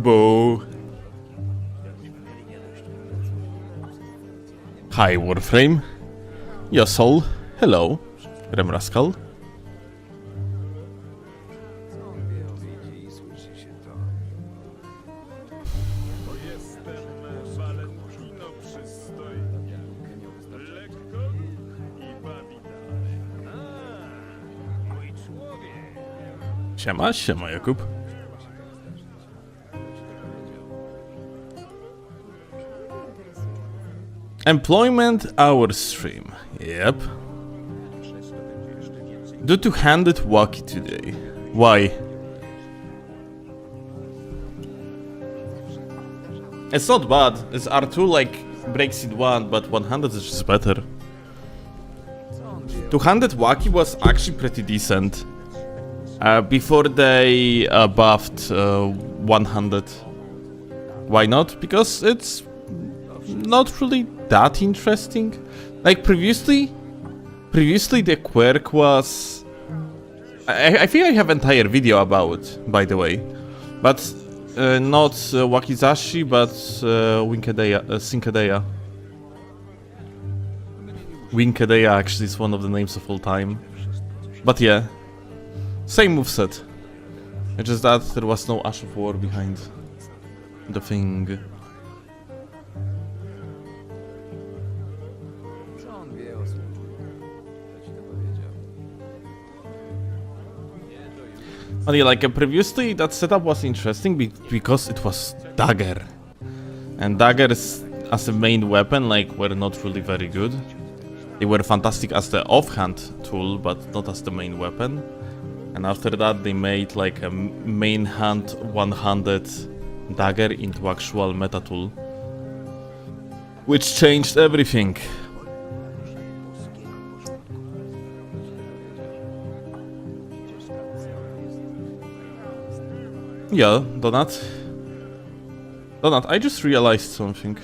Boo. Hi, Warframe. Your soul. Hello, Remrascal. Siema, siema Jakub. Employment hour stream. Yep. Do two-handed walkie today. Why? It's not bad. It's R2 like breaks it one, but 100 is just better. Two-handed walkie was actually pretty decent. Before they buffed 100. Why not? Because it's not really that interesting. Like previously the quirk was... I think I have an entire video about it, by the way. But not Wakizashi, but Winkedeya. Winkedeya actually is one of the names of all time. But yeah. Same moveset. It's just that there was no Ash of War behind the thing. But yeah, like previously that setup was interesting because it was dagger. And daggers as a main weapon like were not really very good. They were fantastic as the offhand tool, but not as the main weapon. And after that they made like a main hand one-handed dagger into actual meta tool, which changed everything. Yeah, Donut, I just realized something.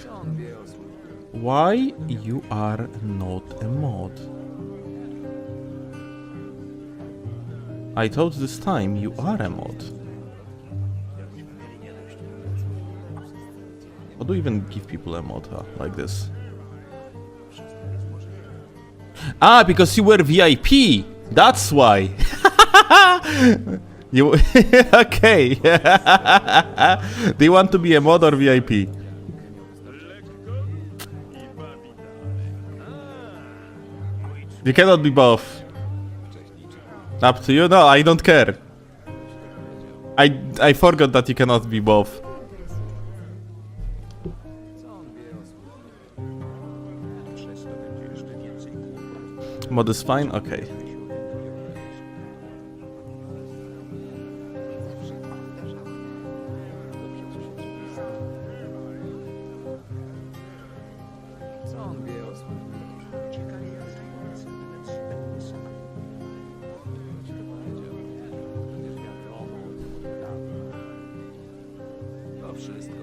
Why you are not a mod? I thought this time you are a mod. How do you even give people a mod like this? Ah, because you were VIP! That's why! You... okay! Do you want to be a mod or VIP? You cannot be both. Up to you? No, I don't care. I forgot that you cannot be both. Mod is fine? Okay.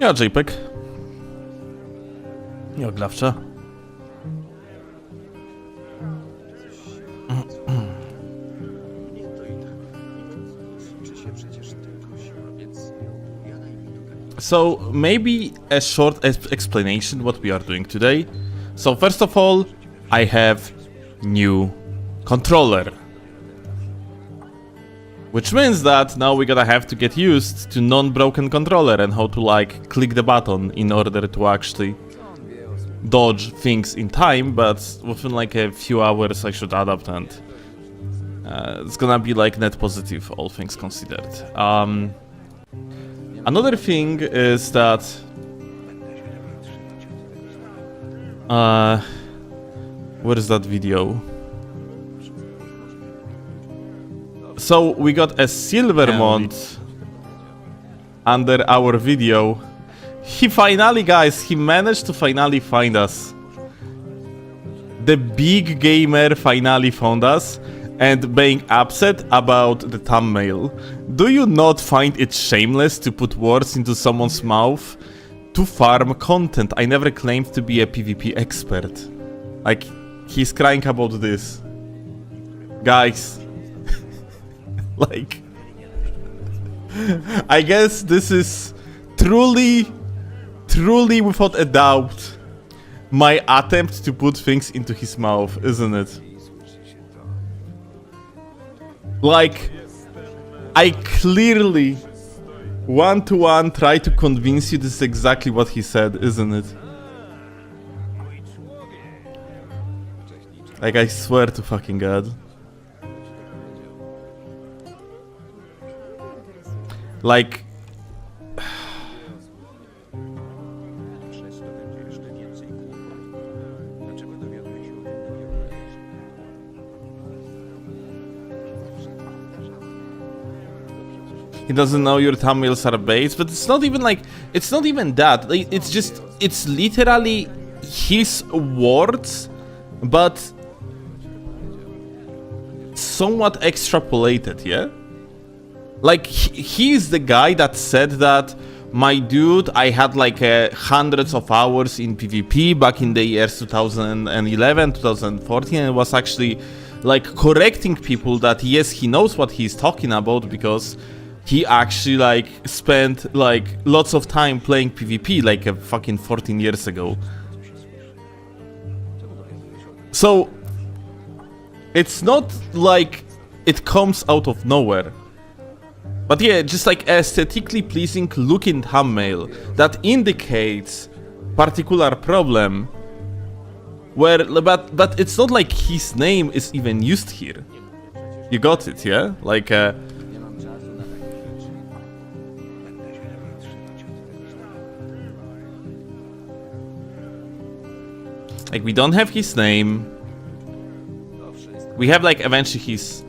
Ja, JPEG. Ja, Glawcza. So, maybe a short explanation what we are doing today. So, first of all, I have new controller. Which means that now we're gonna have to get used to non-broken controller and how to like click the button in order to actually dodge things in time, but within like a few hours I should adapt and it's gonna be like net positive, all things considered. Another thing is that where is that video? So we got a Silvermont under our video. He finally, guys, he managed to finally find us. The big gamer finally found us and being upset about the thumbnail. Do you not find it shameless to put words into someone's mouth to farm content? I never claimed to be a PvP expert. Like, he's crying about this. Guys. Like... I guess this is truly without a doubt my attempt to put things into his mouth, isn't it? Like, I clearly one-to-one try to convince you this is exactly what he said, isn't it? Like, I swear to fucking God. Like... He doesn't know your thumbnails are based, but it's not even like... It's not even that. Like, it's just... It's literally his words, but... somewhat extrapolated, yeah? Like, he's the guy that said that, my dude, I had like hundreds of hours in PvP back in the years 2011, 2014, and was actually like correcting people that yes, he knows what he's talking about because he actually like spent like lots of time playing PvP like a fucking 14 years ago. So, it's not like it comes out of nowhere. But yeah, just like aesthetically pleasing looking thumbnail that indicates particular problem where, but it's not like his name is even used here. You got it, yeah? Like we don't have his name. We have like eventually his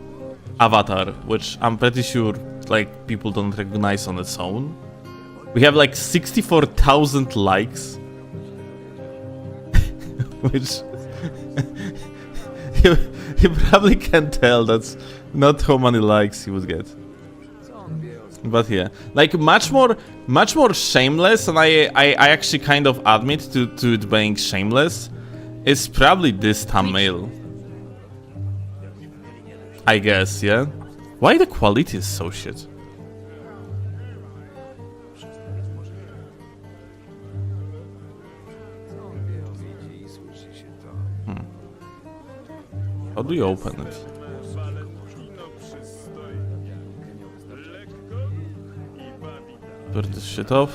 avatar, which I'm pretty sure like people don't recognize on its own. We have like 64,000 likes. Which you probably can tell that's not how many likes he would get. But yeah, like much more shameless, and I actually kind of admit to it being shameless, is probably this thumbnail. I guess, yeah? Why the quality is so shit? How do you open it? Turn this shit off.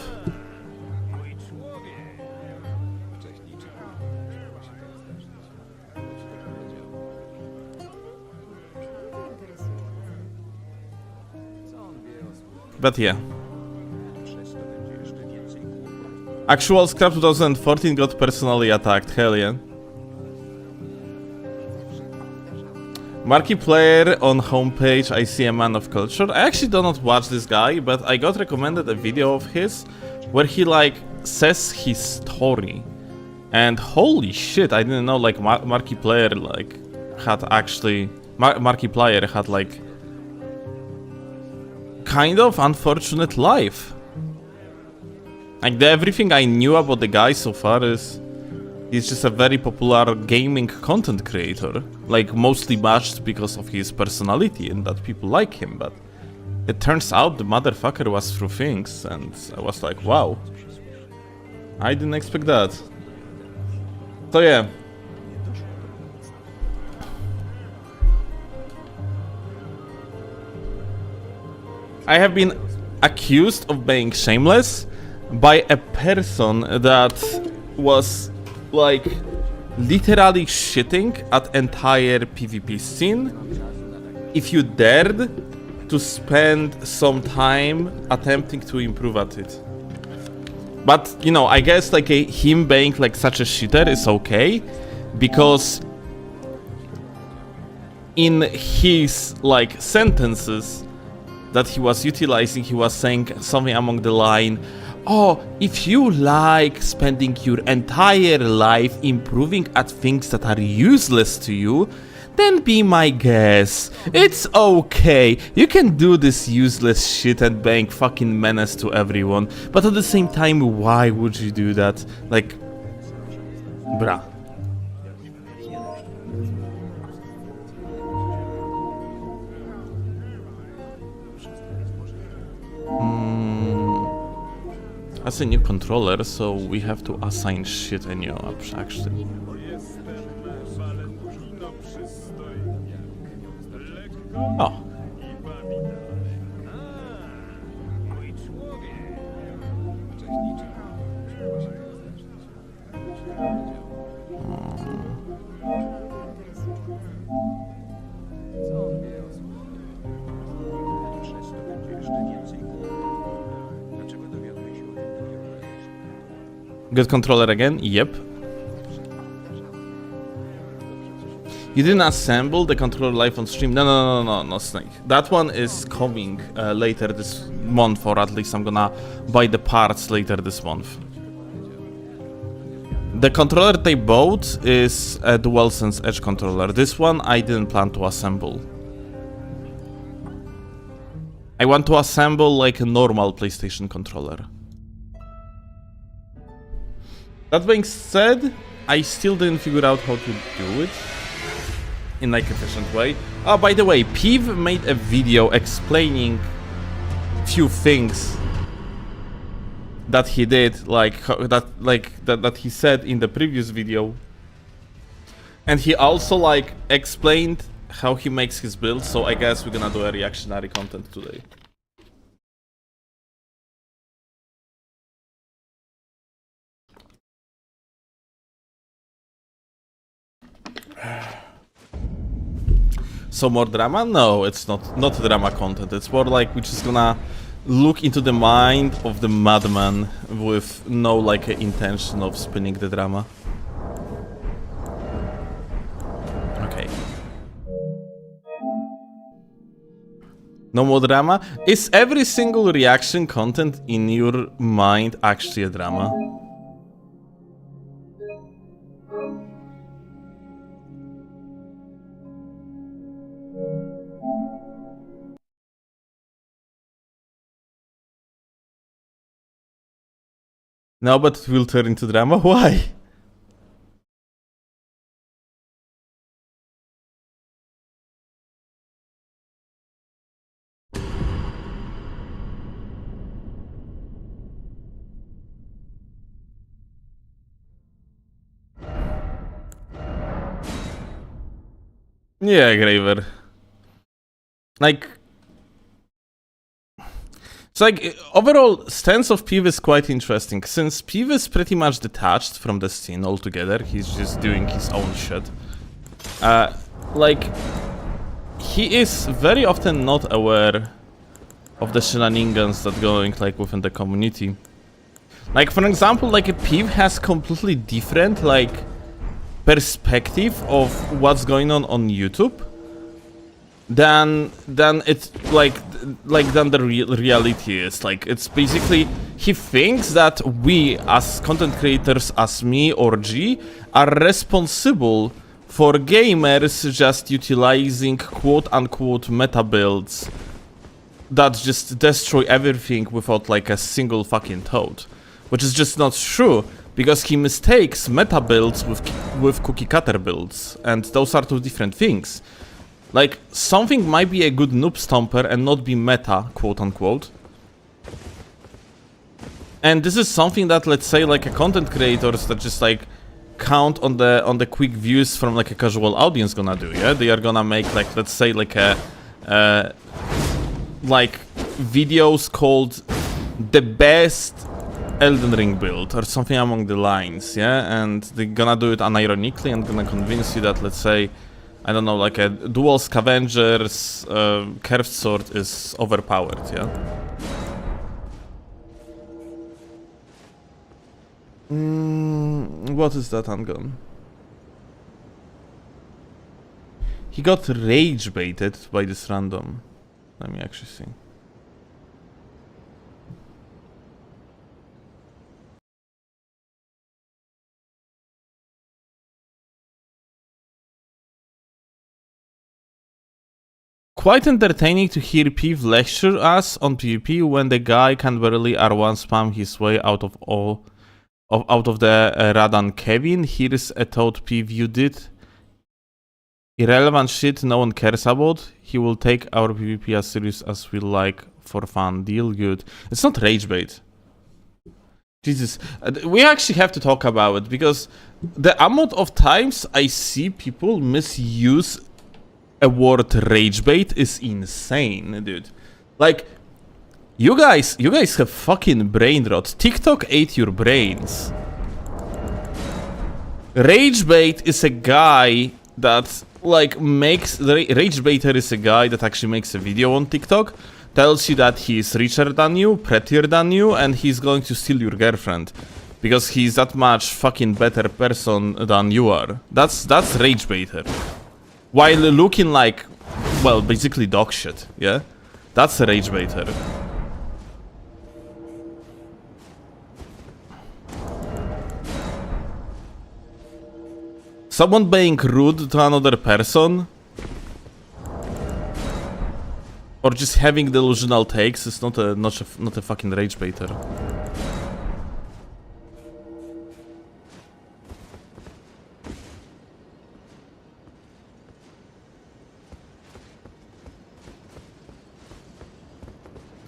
But yeah. Actual Scrap 2014 got personally attacked, hell yeah. Markiplier on homepage, I see a man of culture. I actually do not watch this guy, but I got recommended a video of his where he like says his story. And holy shit, I didn't know like Markiplier like had actually... Markiplier had like kind of unfortunate life. Like everything I knew about the guy so far is he's just a very popular gaming content creator, like mostly matched because of his personality and that people like him, but it turns out the motherfucker was through things and I was like, wow, I didn't expect that. So yeah. I have been accused of being shameless by a person that was like literally shitting at entire PvP scene if you dared to spend some time attempting to improve at it. But you know, I guess like him being like such a shitter is okay because in his like sentences that he was utilizing, he was saying something along the line, oh, if you like spending your entire life improving at things that are useless to you, then be my guest. It's okay. You can do this useless shit and bang fucking menace to everyone. But at the same time, why would you do that? Like, bruh. has a new controller, so we have to assign shit a new actually. Oh. Good controller again? Yep. You didn't assemble the controller live on stream? No, Snake. That one is coming later this month, or at least I'm gonna buy the parts later this month. The controller they bought is a DualSense Edge controller. This one I didn't plan to assemble. I want to assemble like a normal PlayStation controller. That being said, I still didn't figure out how to do it in like efficient way. Oh, by the way, Peeve made a video explaining few things that he did, that he said in the previous video, and he also like explained how he makes his build. So I guess we're gonna do a reactionary content today. So more drama? No, it's not drama content. It's more like we're just gonna look into the mind of the madman with no like intention of spinning the drama. Okay. No more drama? Is every single reaction content in your mind actually a drama? No, but it will turn into drama? Why? Yeah, Graver. Like... It's like, overall, stance of Peeve is quite interesting, since Peeve is pretty much detached from the scene altogether. He's just doing his own shit. Like, he is very often not aware of the shenanigans that going like within the community. Like, for example, like a Peeve has completely different like perspective of what's going on YouTube than it's than the reality is. Like, it's basically, he thinks that we as content creators, as me or G, are responsible for gamers just utilizing quote-unquote meta builds that just destroy everything without like a single fucking thought, which is just not true, because he mistakes meta builds with cookie cutter builds, and those are two different things. Like, something might be a good noob stomper and not be meta, quote-unquote. And this is something that, let's say, like a content creators that just like count on the quick views from like a casual audience gonna do, yeah? They are gonna make like, let's say, like a like videos called the best Elden Ring build or something along the lines, yeah? And they're gonna do it unironically and gonna convince you that, let's say, I don't know, like a dual scavengers curved sword is overpowered, yeah? What is that handgun? He got rage baited by this random. Let me actually see. Quite entertaining to hear Peeve lecture us on PvP when the guy can barely R1 spam his way out of the Radan Kevin. Here's a thought, Peeve, you did irrelevant shit no one cares about. He will take our PvP as serious as we like for fun. Deal good. It's not rage bait. Jesus, we actually have to talk about it, because the amount of times I see people misuse a word rage bait is insane, dude. Like, you guys have fucking brain rot. TikTok ate your brains. Rage bait is a guy that like makes rage baiter is a guy that actually makes a video on TikTok, tells you that he's richer than you, prettier than you, and he's going to steal your girlfriend because he's that much fucking better person than you are. That's rage baiter. While looking like, well, basically dog shit, yeah? That's a rage baiter. Someone being rude to another person, or just having delusional takes, is not a fucking rage baiter.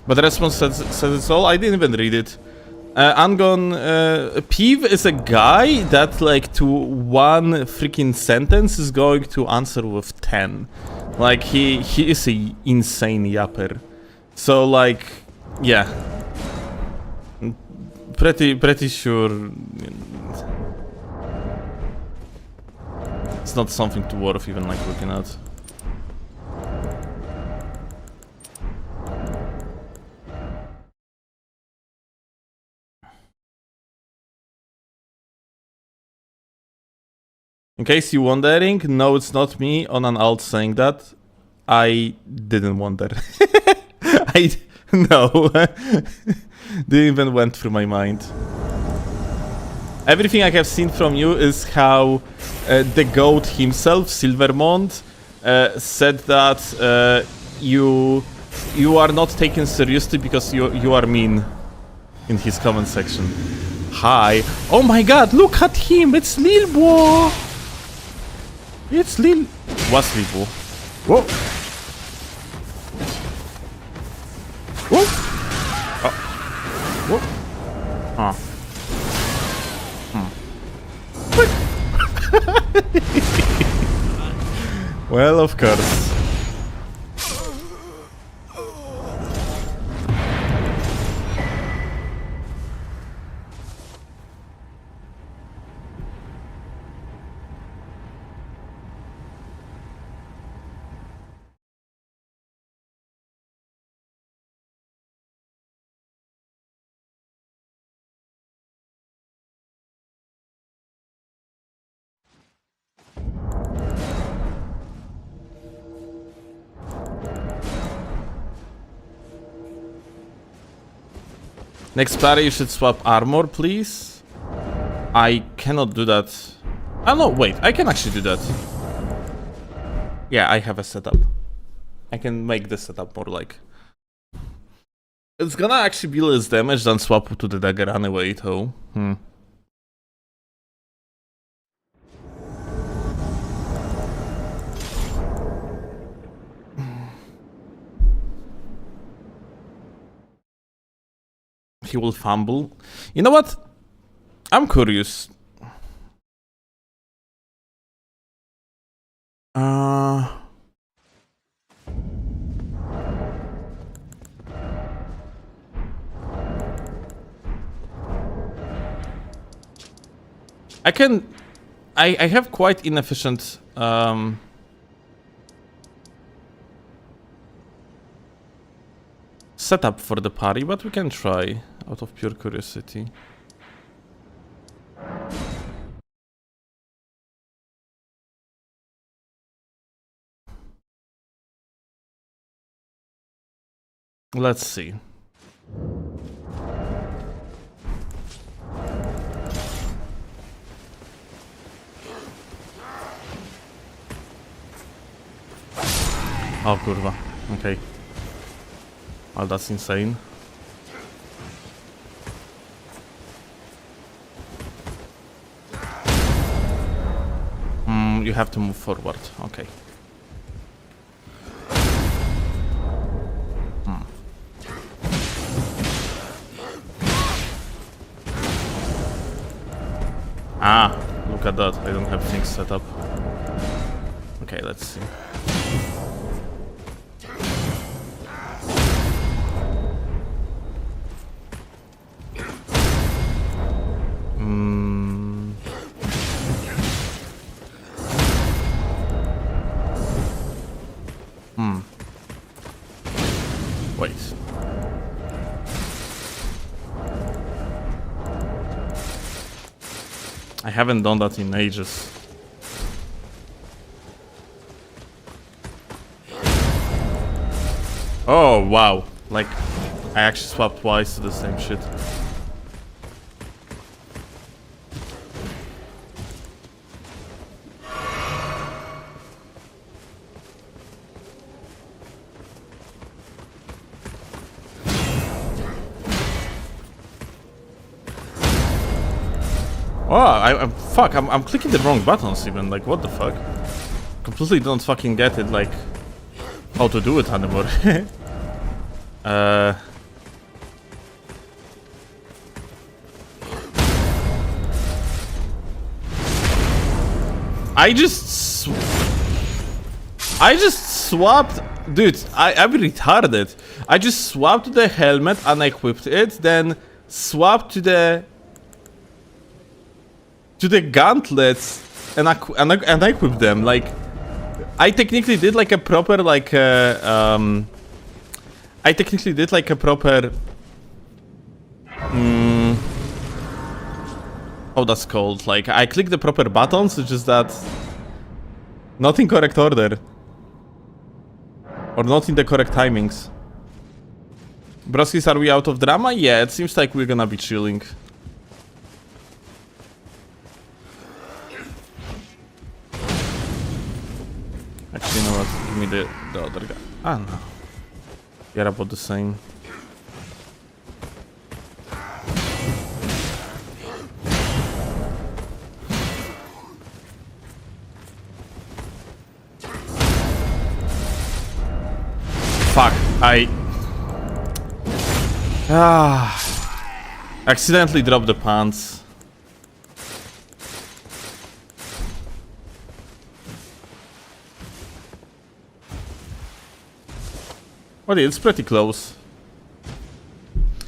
But the response says it's all. I didn't even read it. Peeve is a guy that, like, to one freaking sentence is going to answer with 10. Like, he is a insane yapper. So, like, yeah. Pretty sure it's not something to worth even, like, looking at. In case you're wondering, no, it's not me on an alt saying that. I didn't wonder. No. Didn't even went through my mind. Everything I have seen from you is how the goat himself, Silvermont, said that you are not taken seriously because you are mean in his comment section. Hi. Oh my god, look at him, it's Lil Bo. It's Lil... What's Lil Bo? Whoa. Whoa. Oh. Whoa. Ah. Well, of course. Next party, you should swap armor, please. I cannot do that. Oh no, wait, I can actually do that. Yeah, I have a setup. I can make the setup more like... It's gonna actually be less damage than swap to the dagger anyway, though. He will fumble. You know what? I'm curious. I have quite inefficient setup for the party, but we can try out of pure curiosity. Let's see. Oh kurwa, okay. Oh, that's insane. You have to move forward, okay. Ah, look at that. I don't have things set up. Okay, let's see. Wait. I haven't done that in ages. Oh, wow. Like, I actually swapped twice to the same shit. Oh, fuck, I'm clicking the wrong buttons even, like, what the fuck? Completely don't fucking get it, like, how to do it anymore. I just swapped, dude, I'm retarded. I just swapped the helmet, unequipped it, then swapped to the gauntlets and equip them. Like, I technically did like a proper I technically did like a proper how that's called. Like, I clicked the proper buttons, it's just that not in correct order. Or not in the correct timings. Broskis, are we out of drama? Yeah, it seems like we're gonna be chilling. Actually, you know what? Give me the other guy. Ah, no. They're about the same. Fuck, accidentally dropped the pants. Well, it's pretty close.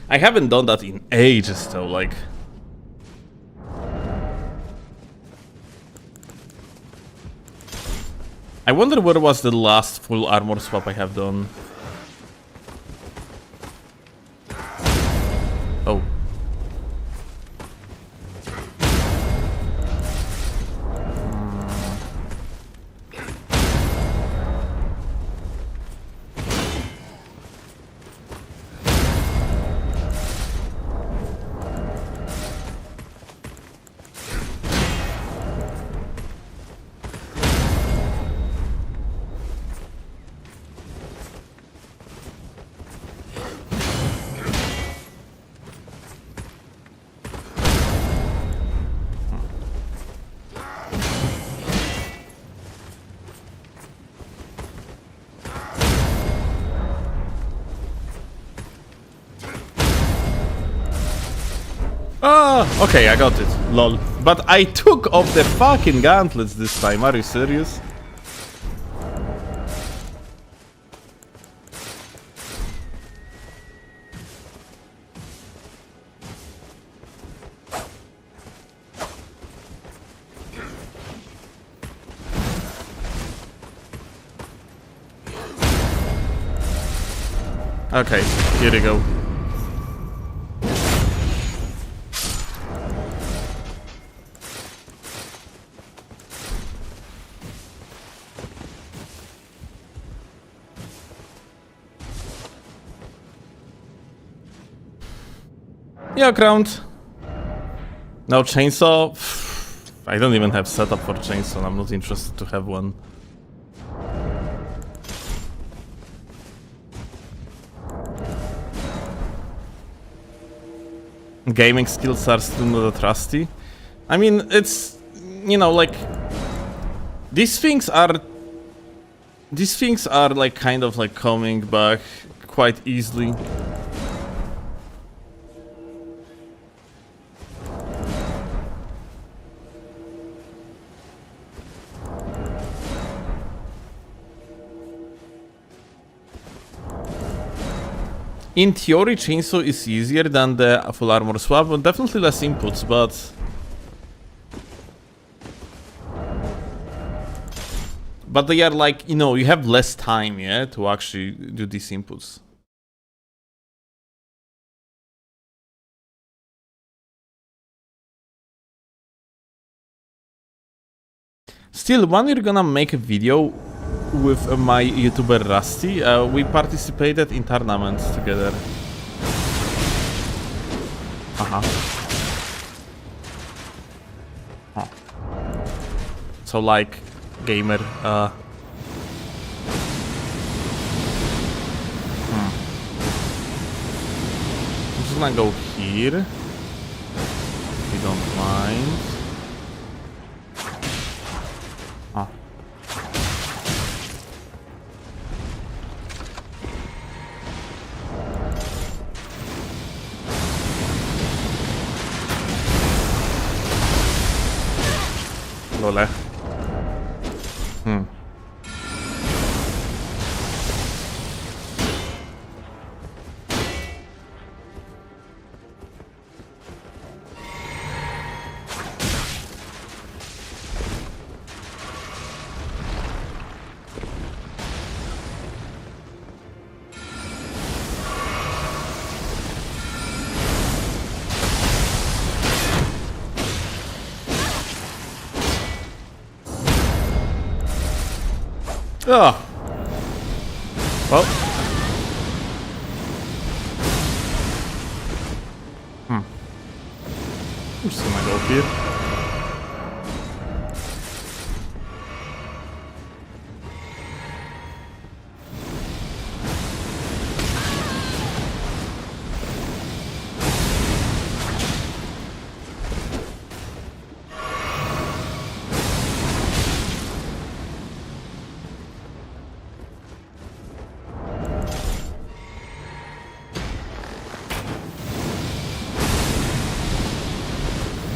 I haven't done that in ages though, like... I wonder what was the last full armor swap I have done. Oh. Ah, okay, I got it. Lol. But I took off the fucking gauntlets this time. Are you serious? Okay, here we go. Yeah, ground. No chainsaw. I don't even have setup for chainsaw. I'm not interested to have one. Gaming skills are still not that rusty. I mean, it's, you know, like, these things are like kind of like coming back quite easily. In theory, chainsaw is easier than the full armor swap, but definitely less inputs, but... But they are like, you know, you have less time, yeah, to actually do these inputs. Still, when you're gonna make a video with my YouTuber Rusty, we participated in tournaments together. Oh. So like, gamer, I'm just gonna go here, if you don't mind. Oh. Lole. Oh. Well. I'm just gonna go here.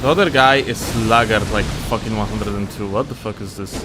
The other guy is laggard like fucking 102. What the fuck is this?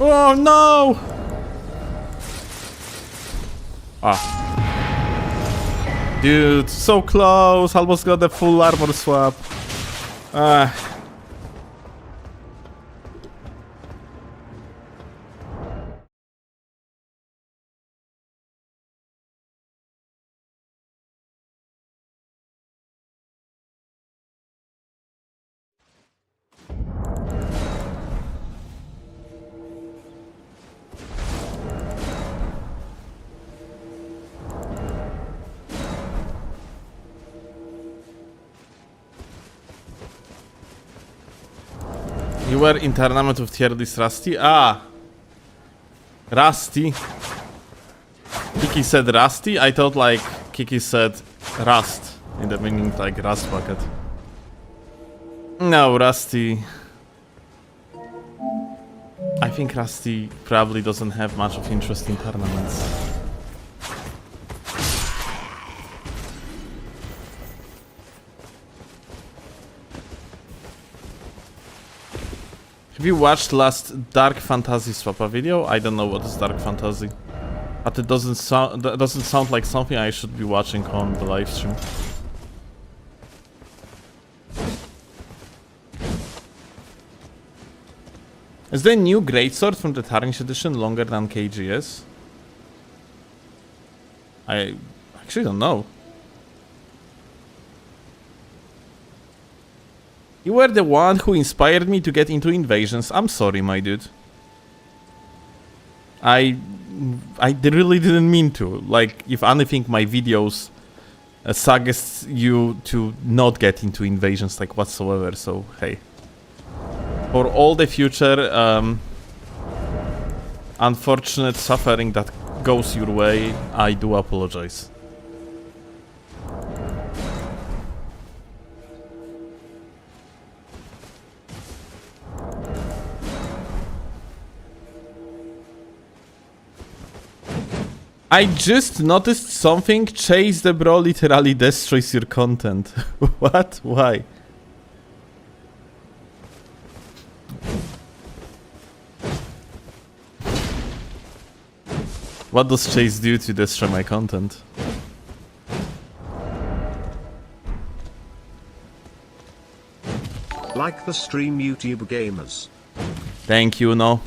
Oh no! Ah. Dude, so close! Almost got the full armor swap. Ah. You were in tournament with tier list Rusty? Ah! Rusty? Kiki said Rusty? I thought like Kiki said Rust. In the meaning like Rust bucket. No, Rusty. I think Rusty probably doesn't have much of interest in tournaments. Have you watched last Dark Fantasy Swappa video? I don't know what is Dark Fantasy, but it doesn't sound like something I should be watching on the live stream. Is the new greatsword from the Tarnish edition longer than KGS? I actually don't know. You were the one who inspired me to get into invasions. I'm sorry, my dude. I really didn't mean to. Like, if anything, my videos suggest you to not get into invasions, like, whatsoever. So, hey. For all the future unfortunate suffering that goes your way, I do apologize. I just noticed something. Chase the bro literally destroys your content. What? Why? What does Chase do to destroy my content? Like the stream, YouTube gamers. Thank you, no.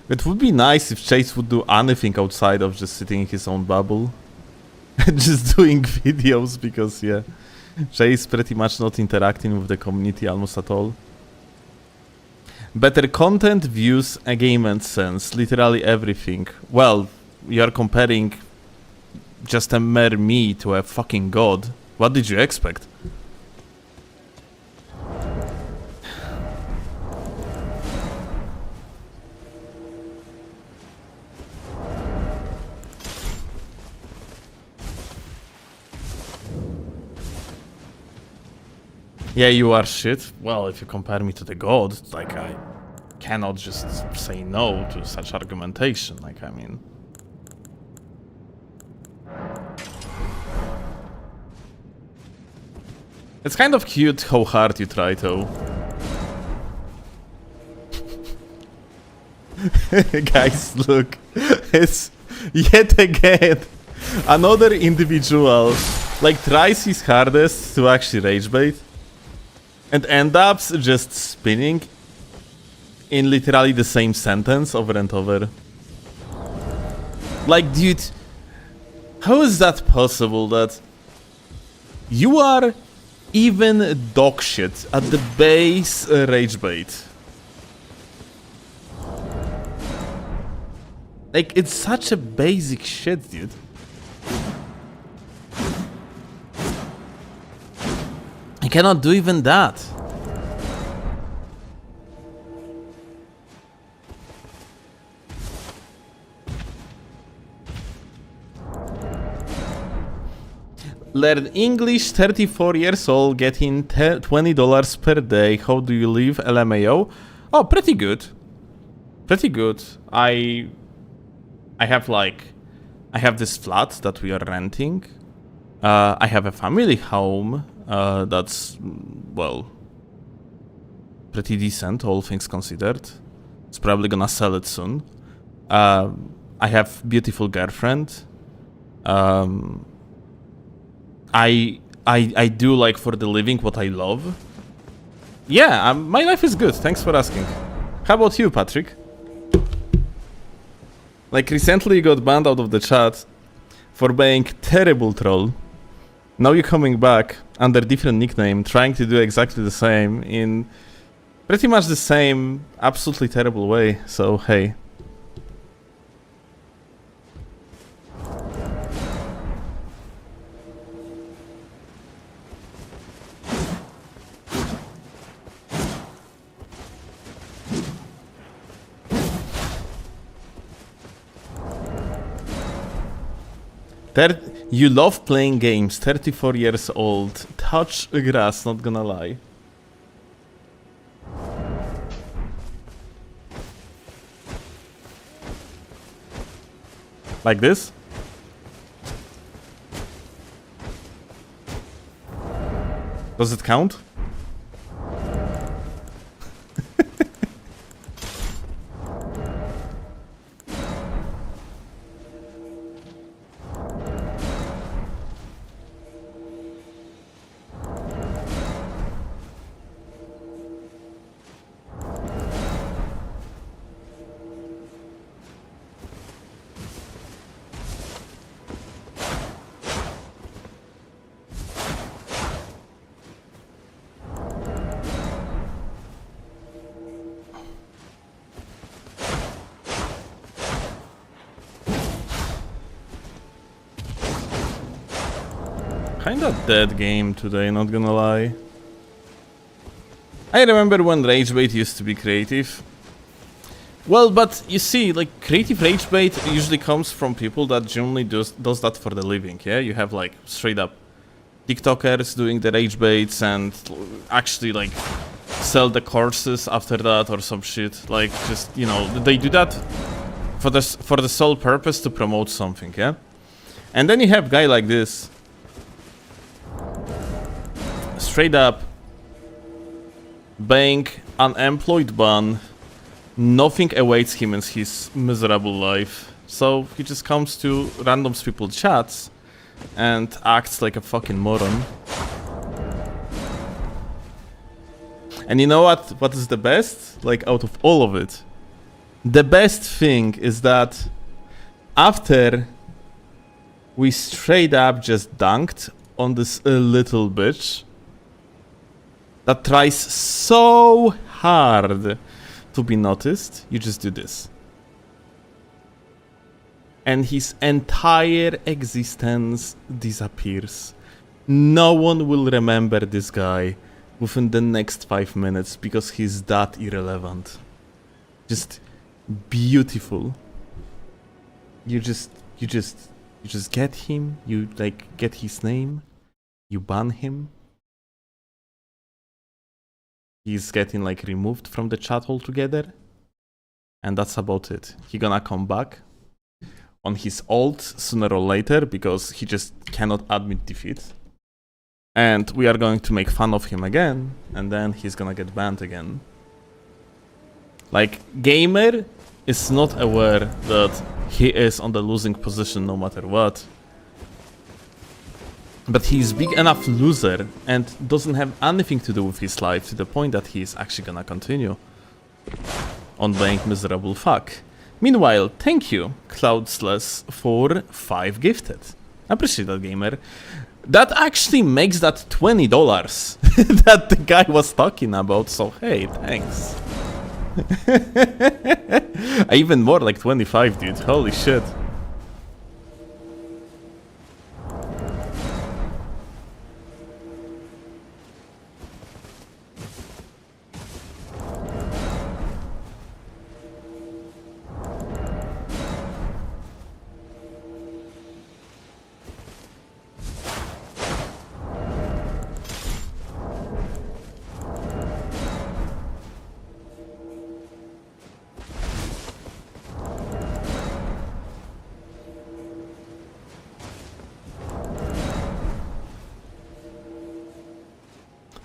It would be nice if Chase would do anything outside of just sitting in his own bubble. Just doing videos, because yeah, Chase pretty much not interacting with the community almost at all. Better content, views, engagement sense, literally everything. Well, you're comparing just a mere me to a fucking god. What did you expect? Yeah, you are shit. Well, if you compare me to the god, like, I cannot just say no to such argumentation. Like, I mean... It's kind of cute how hard you try, though. Guys, look. It's yet again another individual, like, tries his hardest to actually rage bait. And end up just spinning in literally the same sentence over and over. Like, dude, how is that possible that you are even dogshit at the base rage bait? Like, it's such a basic shit, dude. I cannot do even that. Learn English, 34 years old, getting $20 per day. How do you live, LMAO? Oh, pretty good. Pretty good. I have this flat that we are renting. I have a family home. That's, well, pretty decent, all things considered. It's probably gonna sell it soon. I have beautiful girlfriend. I do, like, for the living what I love. Yeah, my life is good. Thanks for asking. How about you, Patrick? Like, recently you got banned out of the chat for being terrible troll. Now you're coming back under different nickname, trying to do exactly the same in pretty much the same absolutely terrible way. So, hey. You love playing games, 34 years old. Touch grass, not gonna lie. Like this? Does it count? Kinda dead game today, not gonna lie. I remember when rage bait used to be creative. Well, but you see, like, creative rage bait usually comes from people that generally does that for the living, yeah? You have, like, straight up TikTokers doing the rage baits and actually, like, sell the courses after that or some shit. Like, just, you know, they do that for the sole purpose to promote something, yeah? And then you have a guy like this. Straight up bank, unemployed ban, nothing awaits him in his miserable life. So he just comes to random people's chats and acts like a fucking moron. And you know what is the best? Like, out of all of it, the best thing is that after we straight up just dunked on this little bitch that tries so hard to be noticed, you just do this. And his entire existence disappears. No one will remember this guy within the next 5 minutes because he's that irrelevant. Just beautiful. You just get him, you like get his name, you ban him. He's getting like removed from the chat altogether. And that's about it. He gonna come back on his ult sooner or later because he just cannot admit defeat. And we are going to make fun of him again, and then he's gonna get banned again. Like, Gamer is not aware that he is on the losing position no matter what. But he's big enough loser and doesn't have anything to do with his life to the point that he is actually gonna continue on being miserable fuck. Meanwhile, thank you, Cloudsless, for 5 gifted. I appreciate that, Gamer. That actually makes that $20 that the guy was talking about, so hey, thanks. Even more, like 25, dude. Holy shit.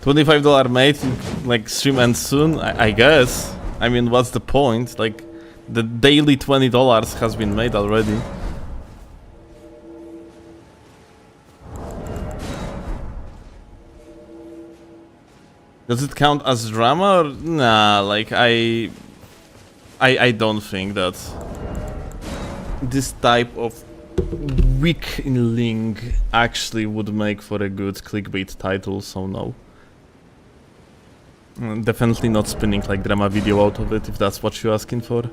$25 made, like, stream ends soon, I guess. I mean, what's the point? Like, the daily $20 has been made already. Does it count as drama or nah? Like, I don't think that this type of weakling actually would make for a good clickbait title, so no. Definitely not spinning like drama video out of it, if that's what you're asking for.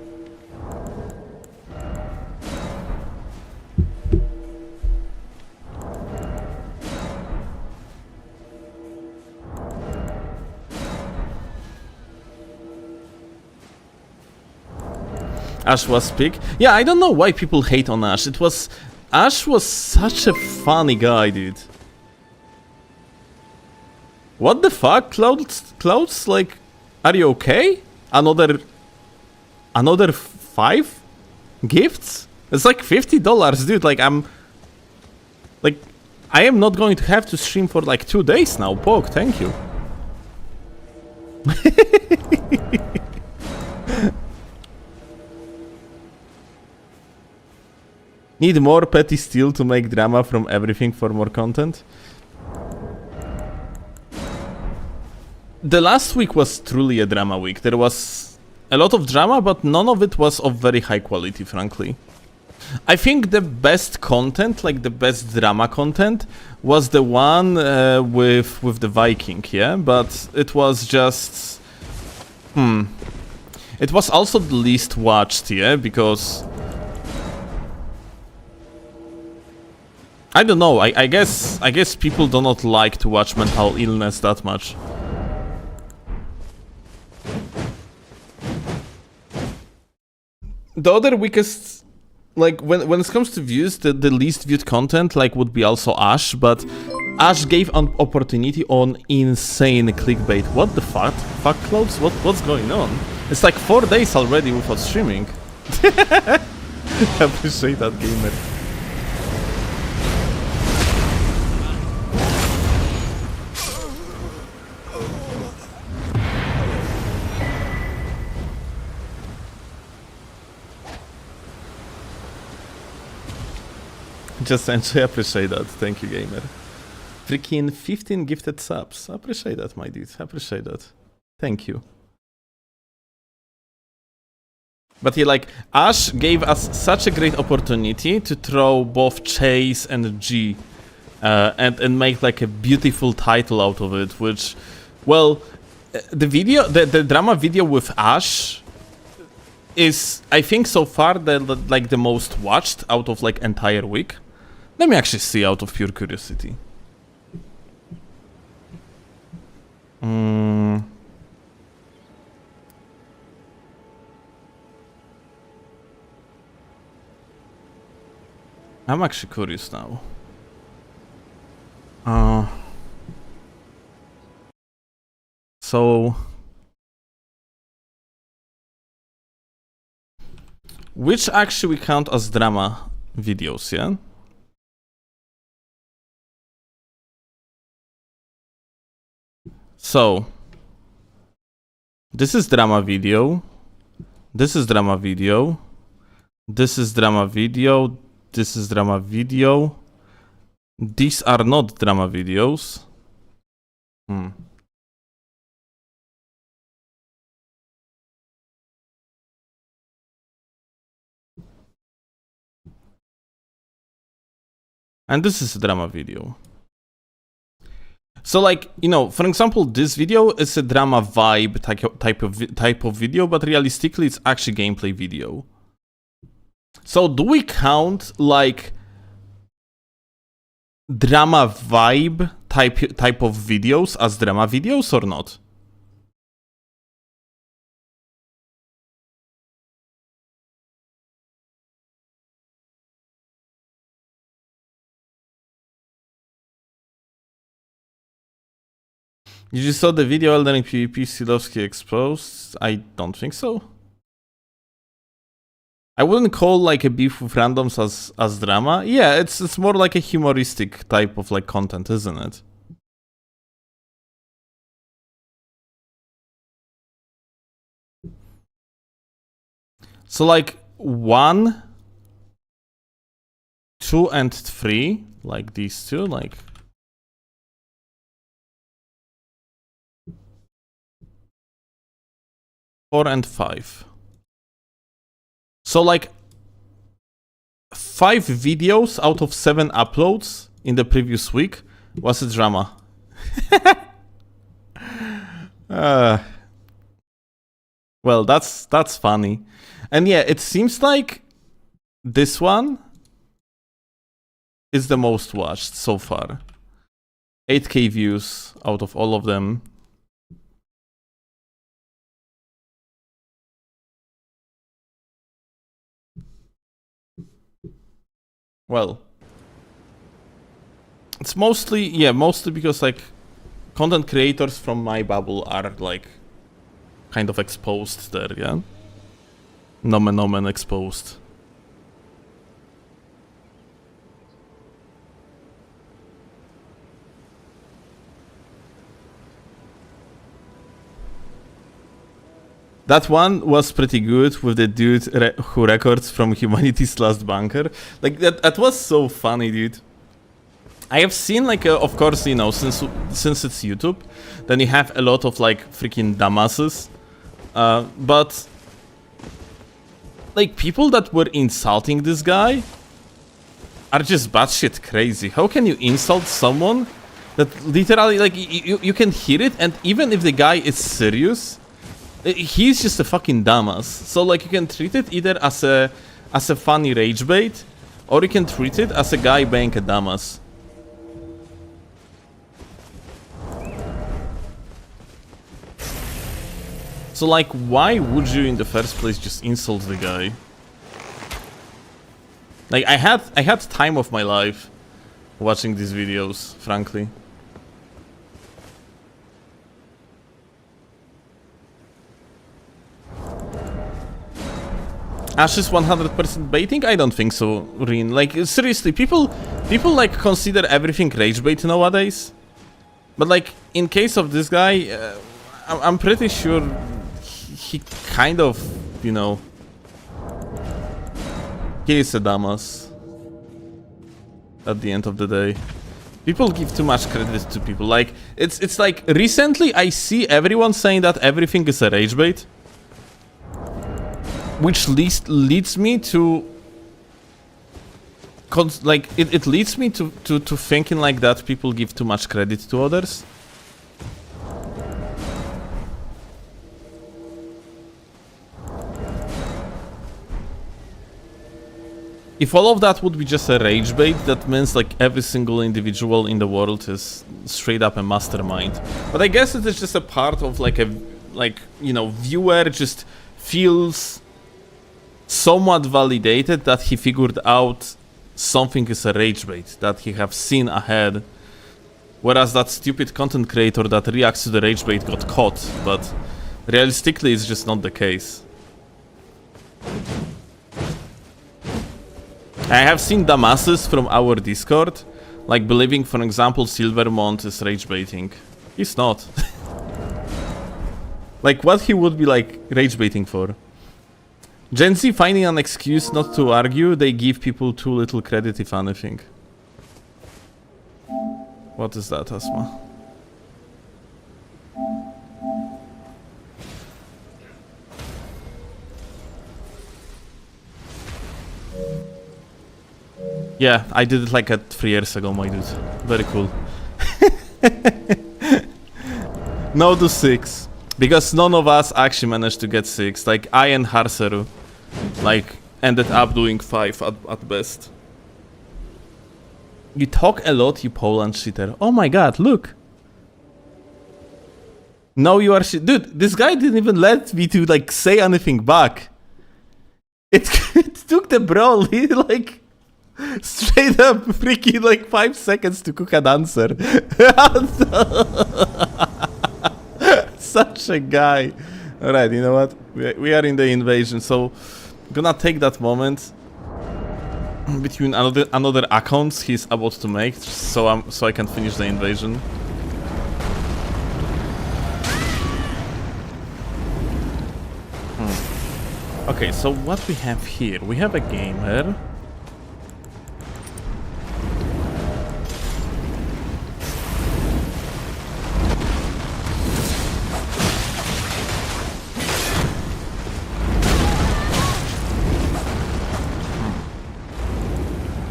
Ash was big. Yeah, I don't know why people hate on Ash. It was Ash was such a funny guy, dude. What the fuck, Clouds? Like, are you okay? Another 5 gifts? It's like $50, dude. Like, I am not going to have to stream for like 2 days now. Pog, thank you. Need more petty steel to make drama from everything for more content? The last week was truly a drama week. There was a lot of drama, but none of it was of very high quality, frankly. I think the best content, like the best drama content, was the one with the Viking, yeah? But it was just... It was also the least watched, yeah? Because... I don't know, I guess people do not like to watch mental illness that much. The other weakest, like when it comes to views, the least viewed content like would be also Ash, but Ash gave an opportunity on insane clickbait. What the fuck? Fuck Clouds? What's going on? It's like 4 days already without streaming. Appreciate that, gamer. Just enjoy, appreciate that. Thank you, gamer. Freaking 15 gifted subs. Appreciate that, my dude. Appreciate that. Thank you. But yeah, like, Ash gave us such a great opportunity to throw both Chase and G and make like a beautiful title out of it, which, well, the drama video with Ash is, I think, so far the most watched out of like entire week. Let me actually see out of pure curiosity. I'm actually curious now. So... which actually we count as drama videos, yeah? So, this is drama video, this is drama video, this is drama video, this is drama video, these are not drama videos. And this is a drama video. So, like, you know, for example, this video is a drama vibe type of video, but realistically, it's actually gameplay video. So, do we count like drama vibe type of videos as drama videos or not? You just saw the video Elden Ring PvP Steelovsky exposed? I don't think so. I wouldn't call like a beef with randoms as drama. Yeah, it's more like a humoristic type of like content, isn't it? So like 1, 2, and 3, like these two, like... four and 5. So like 5 videos out of 7 uploads in the previous week was a drama. Well, that's funny. And yeah, it seems like this one is the most watched so far. 8K views out of all of them. Well, it's mostly, yeah, mostly because like content creators from my bubble are like kind of exposed there, yeah? Nomen omen exposed. That one was pretty good with the dude who records from humanity's last bunker. Like that was so funny, dude. I have seen like, of course, you know, since it's YouTube, then you have a lot of like freaking dumbasses. But like people that were insulting this guy are just batshit crazy. How can you insult someone that literally like you can hear it, and even if the guy is serious, he's just a fucking dumbass. So like you can treat it either as a funny rage bait, or you can treat it as a guy being a dumbass. So like, why would you in the first place just insult the guy? Like I had time of my life watching these videos, frankly. Ash is 100% baiting? I don't think so, Rin. Like, seriously, people like consider everything rage bait nowadays. But like, in case of this guy, I'm pretty sure he kind of, you know, he is a dumbass at the end of the day. People give too much credit to people. Like, it's like, recently I see everyone saying that everything is a rage bait. Which leads me to... like, it leads me to thinking like that people give too much credit to others. If all of that would be just a rage bait, that means like every single individual in the world is straight up a mastermind. But I guess it is just a part of like a, like, you know, viewer just feels somewhat validated that he figured out something is a rage bait, that he have seen ahead. Whereas that stupid content creator that reacts to the rage bait got caught, but realistically it's just not the case. I have seen dumbasses from our Discord, like believing, for example, Silvermont is rage baiting. He's not. Like, what he would be like rage baiting for? Gen Z finding an excuse not to argue, they give people too little credit if anything. What is that, Asma? Yeah, I did it like 3 years ago, my dude. Very cool. No to 6. Because none of us actually managed to get 6. Like, I and Harseru, like, ended up doing 5 at best. You talk a lot, you Poland cheater. Oh my god, look! No, you are shit. Dude, this guy didn't even let me to, like, say anything back. It took the bro, like... straight up freaking like 5 seconds to cook an answer. Such a guy. Alright, you know what? We are in the invasion, so I'm gonna take that moment between another accounts he's about to make, so I can finish the invasion. Okay, so what we have here? We have a gamer.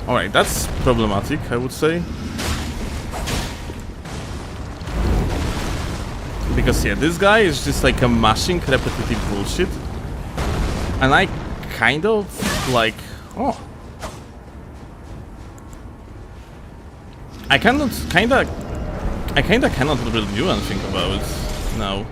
Alright, that's problematic, I would say. Because, yeah, this guy is just like a mashing repetitive bullshit. And I kind of, like... Oh. I kinda cannot really do anything about it now.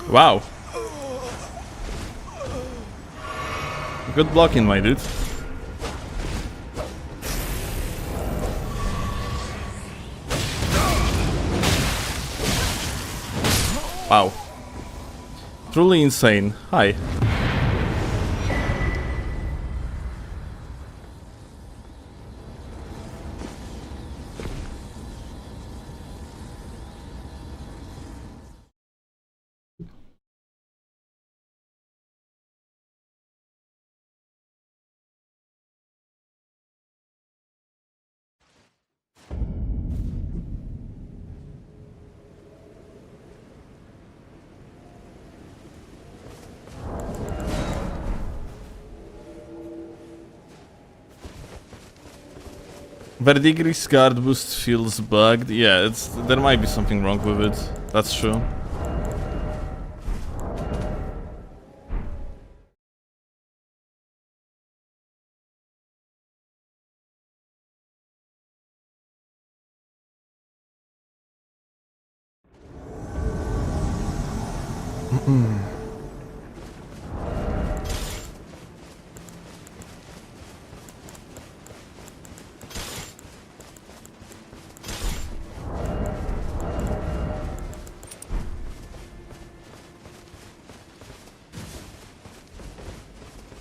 Wow. Good blocking, my dude. Wow. Truly insane. Hi. Verdigris guard boost feels bugged. Yeah, there might be something wrong with it. That's true.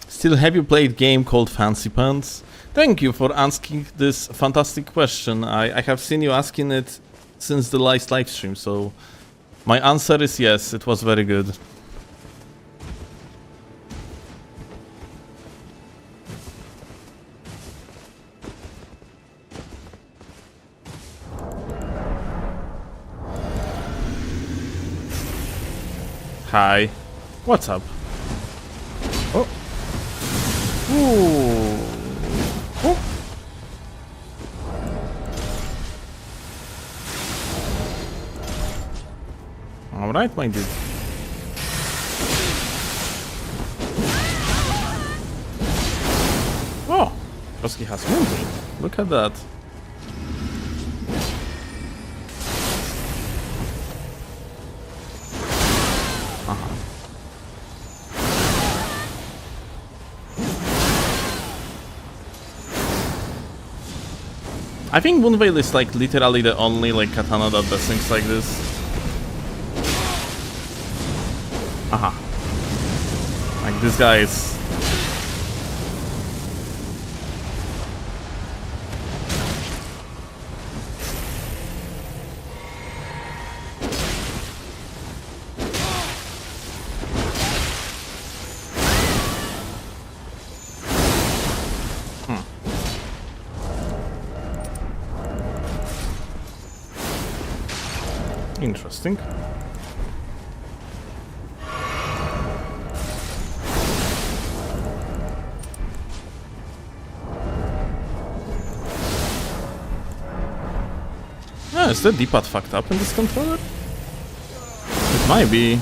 Still, have you played game called Fancy Pants? Thank you for asking this fantastic question. I have seen you asking it since the last live stream, so my answer is yes, it was very good. Hi. What's up? Oh. Ooh. Oh. Alright, my dude. Oh! Roski has moved. Look at that. I think Moonveil is like literally the only like katana that does things like this. Aha. Like this guy is... Interesting. Ah, is the D-pad fucked up in this controller? It might be.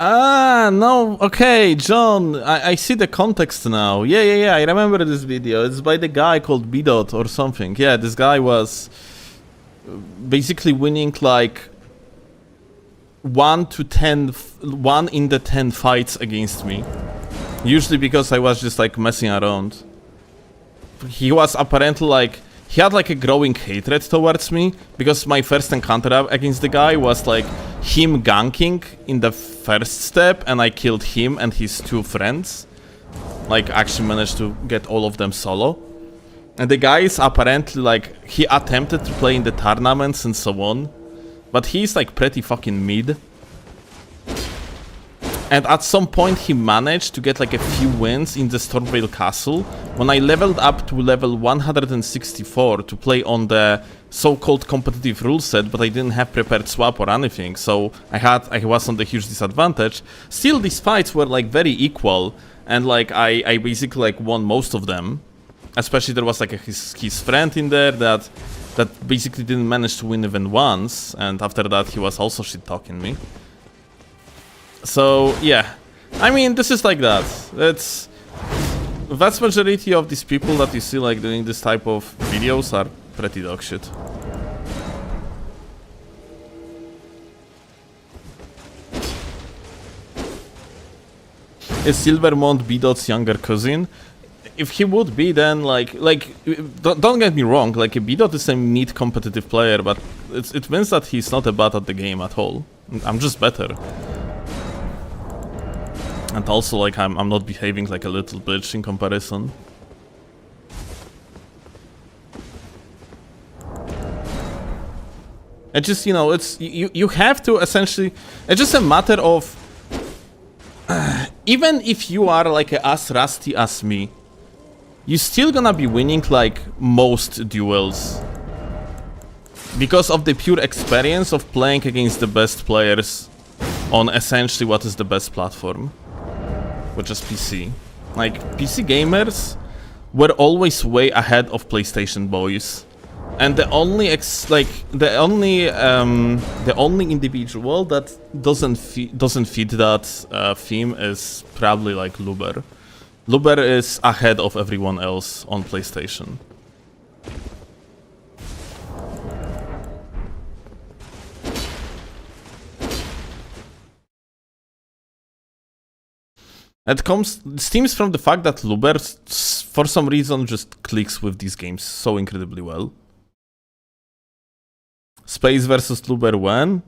Ah, no, okay, John, I see the context now. Yeah, I remember this video. It's by the guy called Bidot or something. Yeah, this guy was basically winning like 1 in the 10 fights against me. Usually because I was just like messing around. He was apparently like, he had like a growing hatred towards me, because my first encounter against the guy was like him ganking in the first step, and I killed him and his 2 friends. Like, actually managed to get all of them solo. And the guy is apparently like, he attempted to play in the tournaments and so on, but he's like pretty fucking mid. And at some point he managed to get like a few wins in the Stormvale Castle when I leveled up to level 164 to play on the so-called competitive rule set, but I didn't have prepared swap or anything, so I was on the huge disadvantage. Still, these fights were like very equal, and like I basically like won most of them. Especially there was like his friend in there that basically didn't manage to win even once, and after that he was also shit-talking me. So, yeah. I mean, this is like that. It's... vast majority of these people that you see like doing this type of videos are pretty dog shit. Is Silvermont B-Dot's younger cousin? If he would be, then like don't get me wrong, like B-Dot is a neat competitive player, but it means that he's not a bad at the game at all. I'm just better. And also, like, I'm not behaving like a little bitch in comparison. It just, you know, it's... You have to essentially... It's just a matter of... even if you are, like, as rusty as me, you're still gonna be winning, like, most duels. Because of the pure experience of playing against the best players on essentially what is the best platform. Which is PC. Like, PC gamers were always way ahead of PlayStation boys. And the only the only individual that doesn't fit that theme is probably like Luber. Luber is ahead of everyone else on PlayStation. It stems from the fact that Luber, for some reason, just clicks with these games so incredibly well. Space versus Luber when?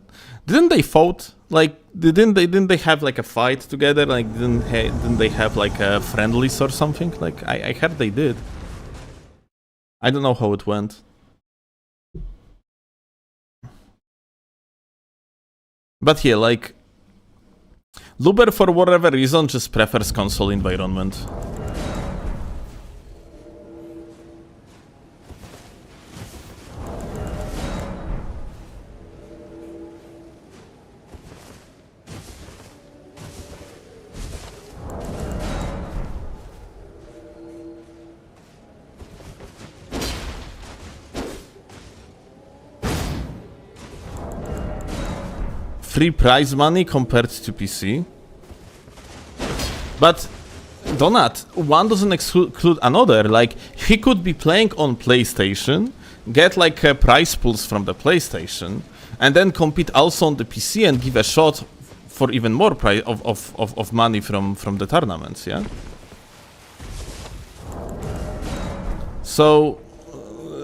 Didn't they fought? Like, didn't they have like a fight together? Like, didn't they have like a friendlies or something? Like, I heard they did. I don't know how it went. But yeah, like, Luber, for whatever reason, just prefers console environment. Free prize money compared to PC. But, Donut, one doesn't exclude another. Like, he could be playing on PlayStation, get like prize pools from the PlayStation, and then compete also on the PC and give a shot for even more prize of money from the tournaments, yeah? So,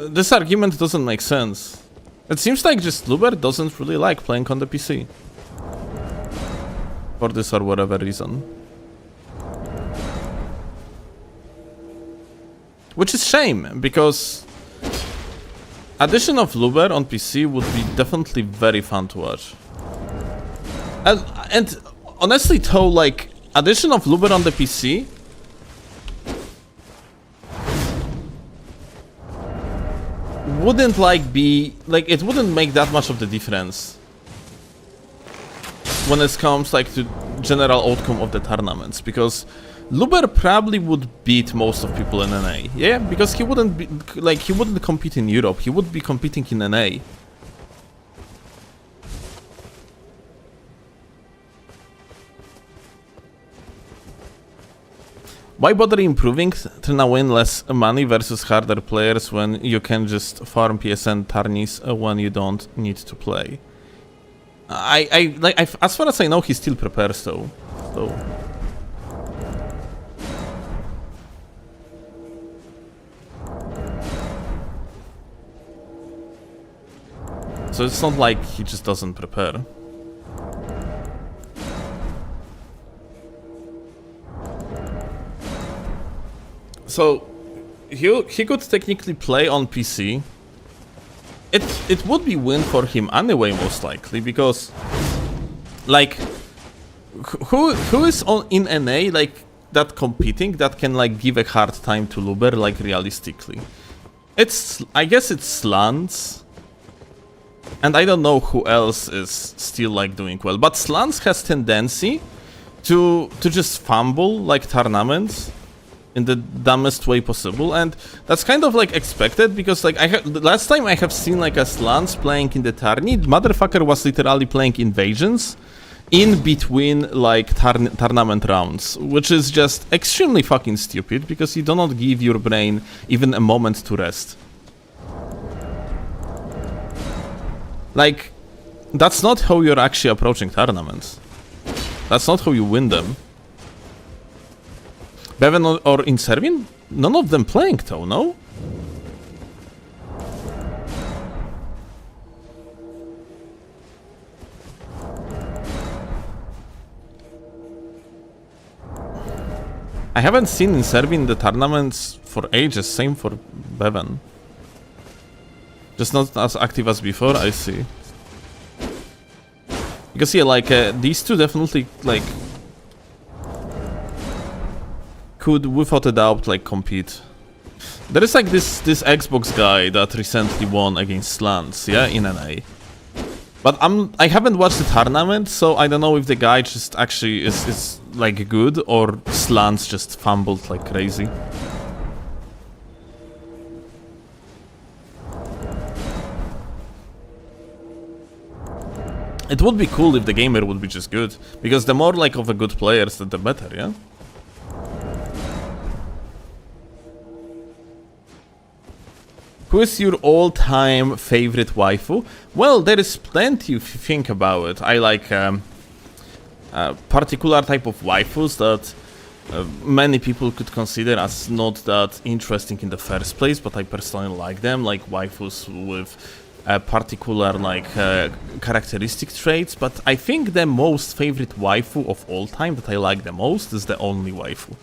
this argument doesn't make sense. It seems like just Luber doesn't really like playing on the PC. For this or whatever reason. Which is shame, because addition of Luber on PC would be definitely very fun to watch. And honestly though, like, addition of Luber on the PC wouldn't like be, like, it wouldn't make that much of the difference when it comes like to general outcome of the tournaments, because Luber probably would beat most of people in NA. Yeah, because he wouldn't be, like, he wouldn't compete in Europe, he would be competing in NA. Why bother improving to now win less money versus harder players when you can just farm PSN tourneys when you don't need to play? As far as I know, he still prepares though. So. So it's not like he just doesn't prepare. So he could technically play on PC. It would be win for him anyway, most likely, because like who is on in NA like that competing that can like give a hard time to Luber, like realistically? I guess it's Slants. And I don't know who else is still like doing well, but Slants has tendency to just fumble like tournaments in the dumbest way possible, and that's kind of like expected because like the last time I have seen like a Slants playing in the tourney, motherfucker was literally playing invasions in between like tournament rounds, which is just extremely fucking stupid because you do not give your brain even a moment to rest. Like, that's not how you're actually approaching tournaments. That's not how you win them. Bevan or Inservin? None of them playing though, no? I haven't seen Inservin in the tournaments for ages, same for Bevan. Just not as active as before, I see. Because yeah, like these two definitely like could without a doubt like compete. There is like this Xbox guy that recently won against Slants, yeah, in NA. But I haven't watched the tournament, so I don't know if the guy just actually is like good or Slants just fumbled like crazy. It would be cool if the gamer would be just good, because the more like of a good players, the better, yeah? Who is your all-time favorite waifu? Well, there is plenty if you think about it. I like a particular type of waifus that many people could consider as not that interesting in the first place, but I personally like them, like waifus with particular like characteristic traits. But I think the most favorite waifu of all time that I like the most is the only waifu.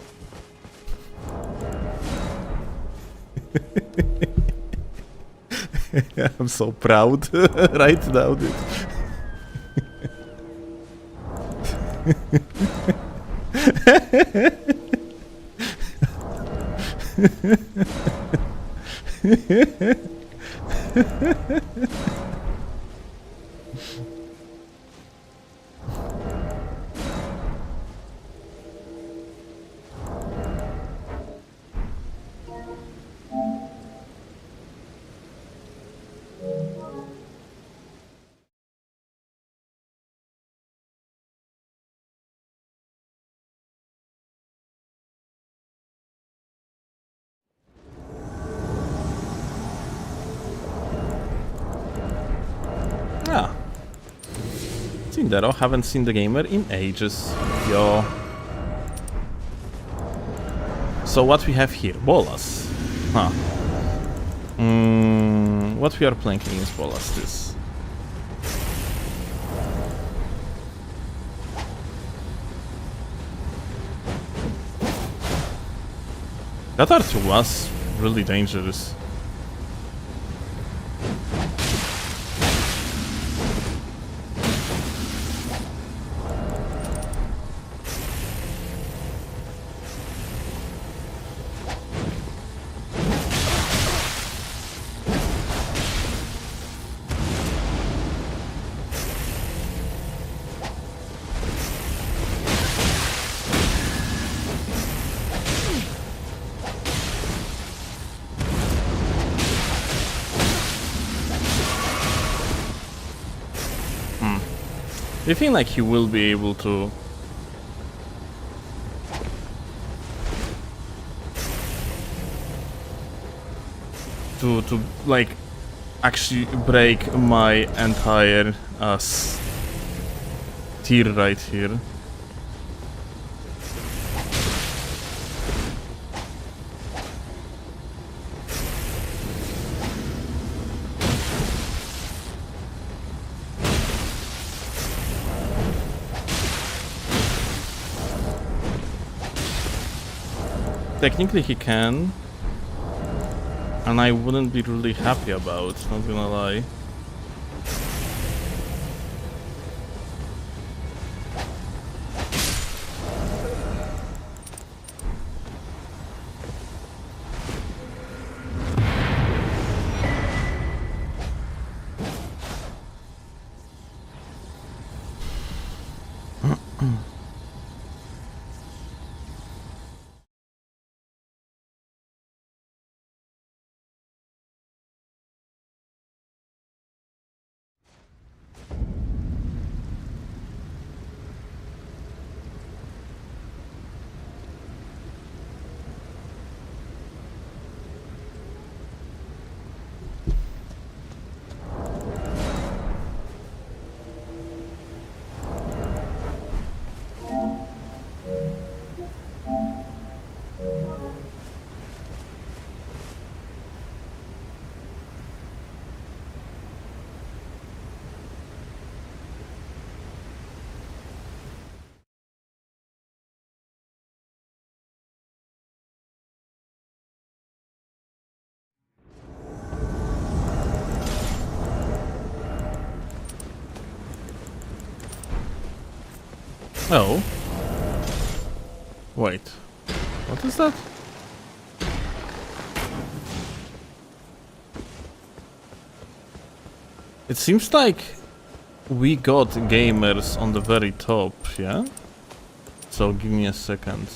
I'm so proud right now, dude. Ah. Tindero, haven't seen the gamer in ages. Yo. So what we have here? Bolas. Huh. What we are playing against Bolas this? That R2 was really dangerous. Do you think like he will be able to like actually break my entire tier right here? Technically he can. And I wouldn't be really happy about, not gonna lie. Oh. Wait. What is that? It seems like we got gamers on the very top, yeah? So give me a second.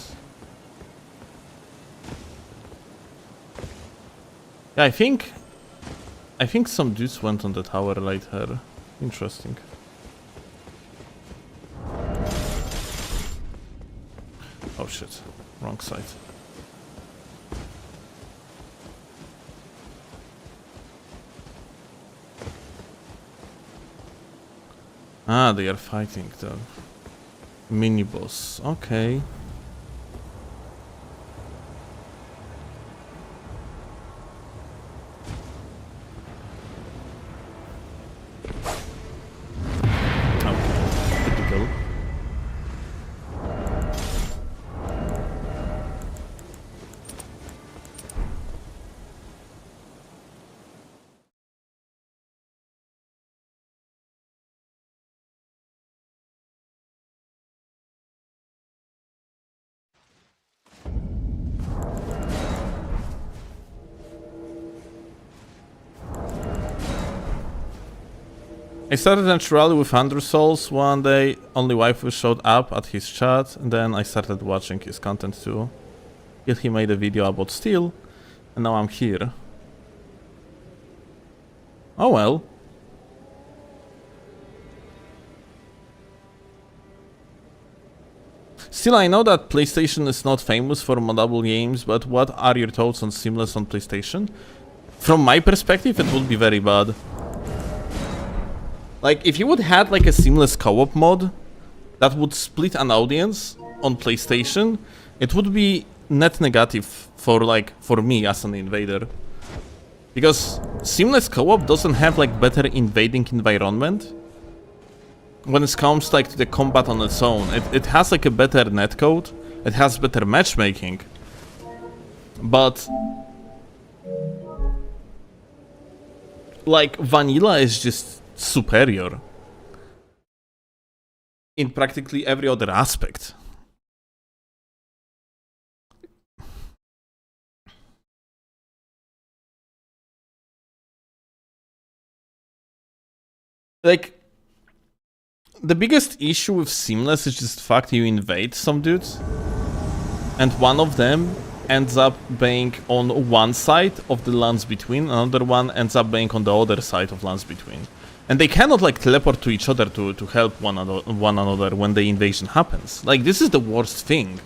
Yeah, I think some dudes went on the tower later. Interesting. Oh shit, wrong side. Ah, they are fighting the mini boss. Okay. Okay, typical. I started naturally with 100 souls. One day, only waifu showed up at his chat, and then I started watching his content too. Yet he made a video about Steel, and now I'm here. Oh well. Still, I know that PlayStation is not famous for moddable games, but what are your thoughts on Seamless on PlayStation? From my perspective, it would be very bad. Like, if you would have like a seamless co-op mod that would split an audience on PlayStation, it would be net negative for me as an invader. Because seamless co-op doesn't have like better invading environment. When it comes like to the combat on its own, it has like a better netcode, it has better matchmaking. But like vanilla is just superior in practically every other aspect. Like, the biggest issue with Seamless is just the fact you invade some dudes and one of them ends up being on one side of the lands between, another one ends up being on the other side of lands between. And they cannot like teleport to each other to help one another when the invasion happens. Like, this is the worst thing.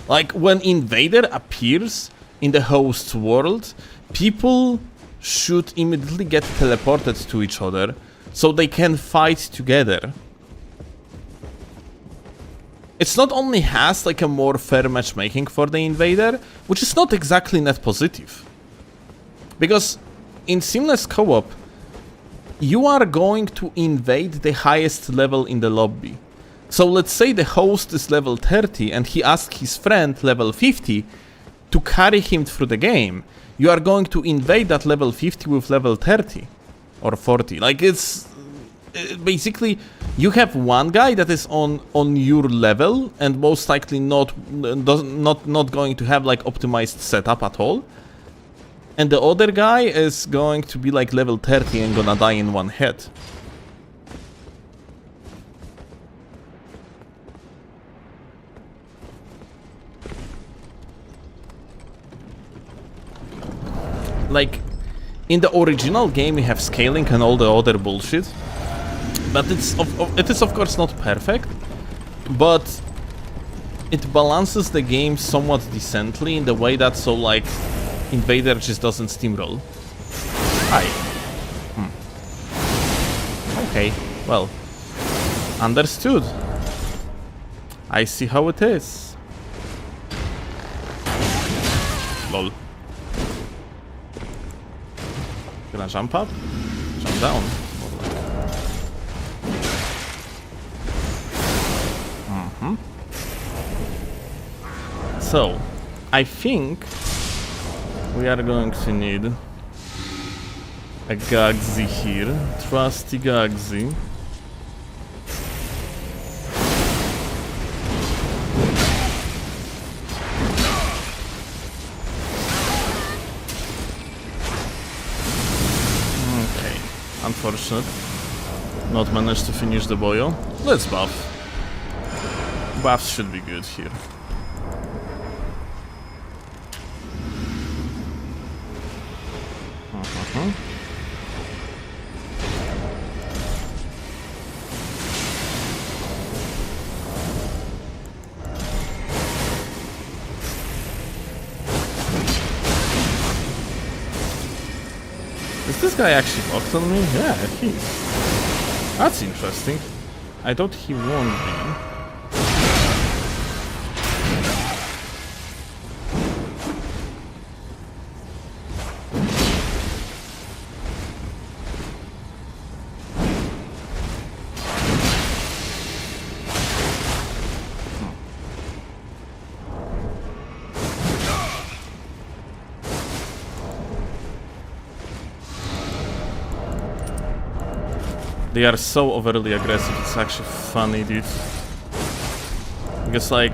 Like, when Invader appears in the host's world, people should immediately get teleported to each other so they can fight together. It's not only has like a more fair matchmaking for the Invader, which is not exactly net positive. Because in Seamless Co-op, you are going to invade the highest level in the lobby. So let's say the host is level 30 and he asks his friend level 50 to carry him through the game, you are going to invade that level 50 with level 30 or 40. Like, it's basically you have one guy that is on your level and most likely not going to have like optimized setup at all, and the other guy is going to be like level 30 and gonna die in one hit. Like, in the original game you have scaling and all the other bullshit, but it is of course not perfect, but it balances the game somewhat decently in the way that so like Invader just doesn't steamroll. Hi. Okay, well, understood. I see how it is. Lol. Gonna jump up? Jump down. So, I think we are going to need a Gagsy here. Trusty Gagsy. Okay, unfortunate. Not managed to finish the boyo. Let's buff. Buffs should be good here. Is this guy actually locked on me? Yeah, he is. That's interesting. I thought he won't be. They are so overly aggressive, it's actually funny, dude. Because, like...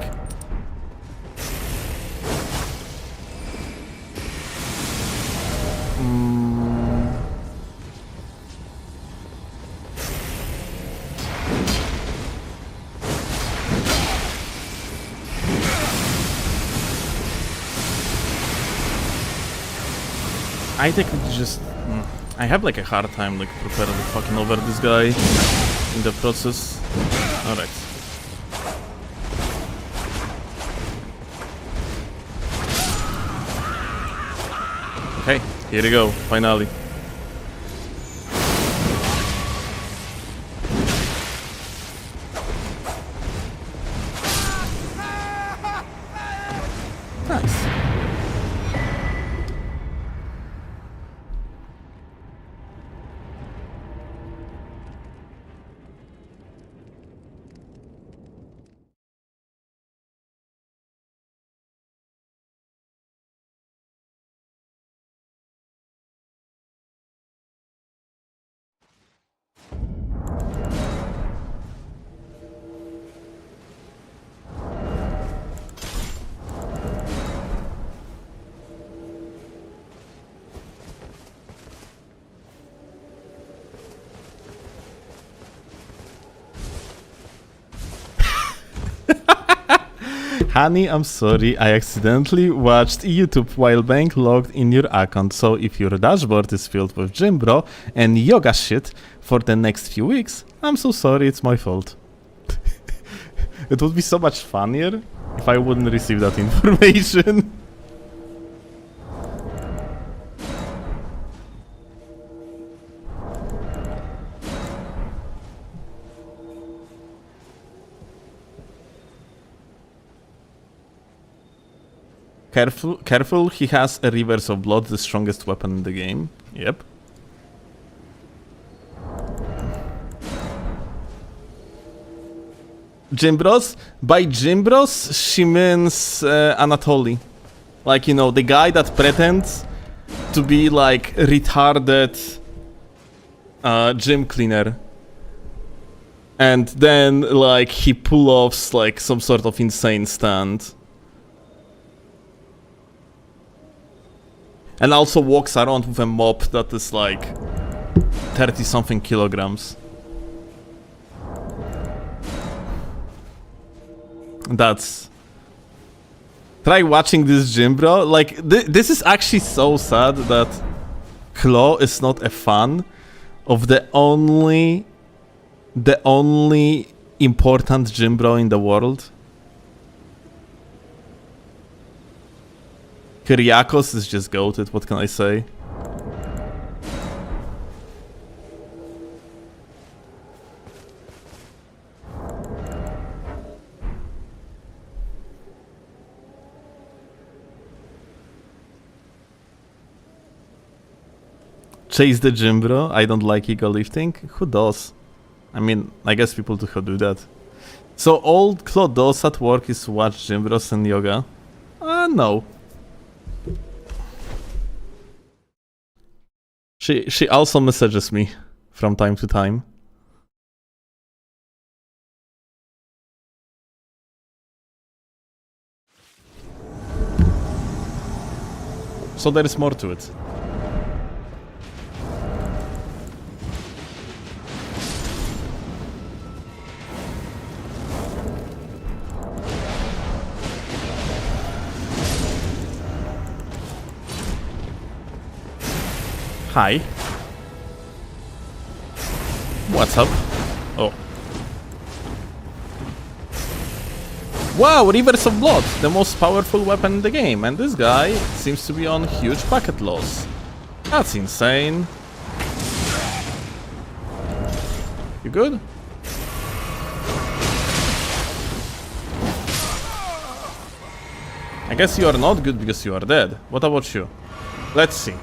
I technically just... I have like a hard time like preparing fucking over this guy in the process. Alright. Okay, here we go, finally. Nice. Honey, I'm sorry, I accidentally watched YouTube while being logged in your account, so if your dashboard is filled with gym bro and yoga shit for the next few weeks, I'm so sorry, it's my fault. It would be so much funnier if I wouldn't receive that information. Careful, he has a Reverse of Blood, the strongest weapon in the game. Yep. Gym Bros? By Gym Bros, she means Anatoly. Like, you know, the guy that pretends to be like retarded gym cleaner. And then like he pull offs like some sort of insane stunt. And also walks around with a mop that is like 30 something kilograms. That's... Try watching this gym, bro. Like, this is actually so sad that Claw is not a fan of the only important gym bro in the world. Kyriakos is just goated, what can I say? Chase the gym bro, I don't like ego lifting. Who does? I mean, I guess people who do that. So all Claude does at work is watch gym bros and yoga? No. She also messages me from time to time. So there is more to it. Hi. What's up? Oh. Wow, Rivers of Blood, the most powerful weapon in the game, and this guy seems to be on huge packet loss. That's insane. You good? I guess you are not good because you are dead. What about you? Let's see.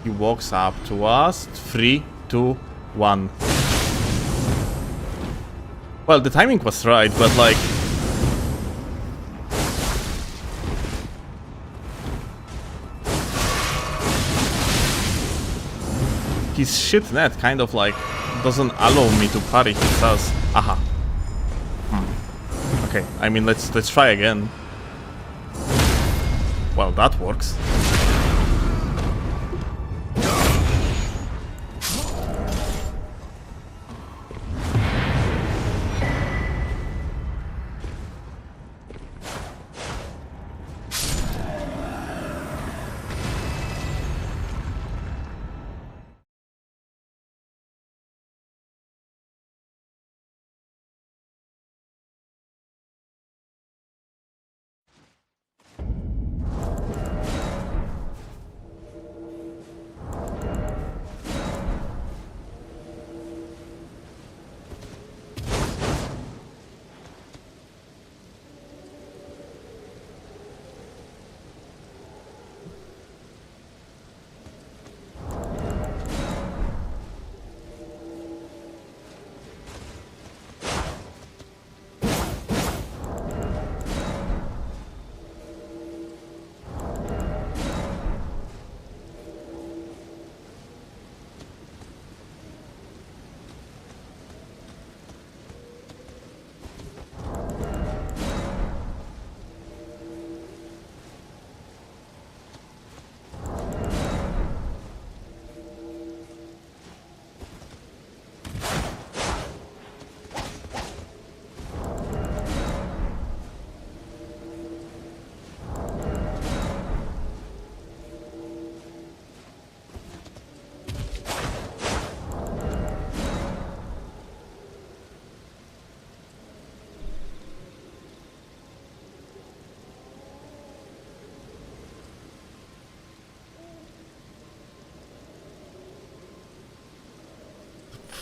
He walks up to us. 3, 2, 1. Well, the timing was right, but like... his shit net kind of like doesn't allow me to parry his ass. Aha. Okay, I mean let's try again. Well, that works.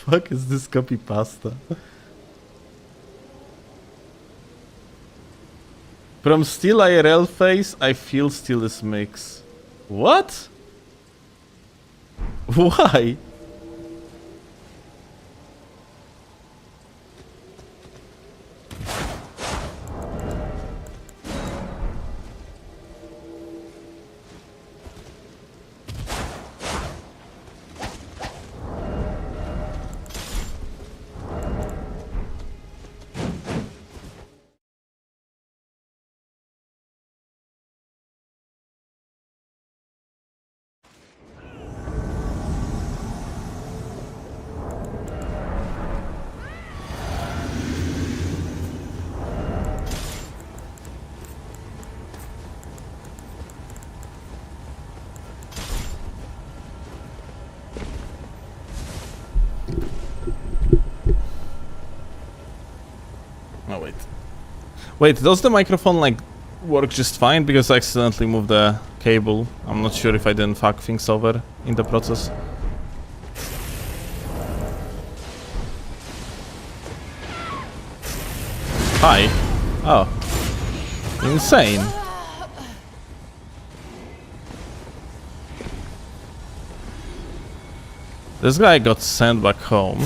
Fuck is this copy pasta? From Steel IRL face, I feel Steel is mix. What? Why? Wait, does the microphone like work just fine? Because I accidentally moved the cable. I'm not sure if I didn't fuck things over in the process. Hi. Oh. Insane. This guy got sent back home.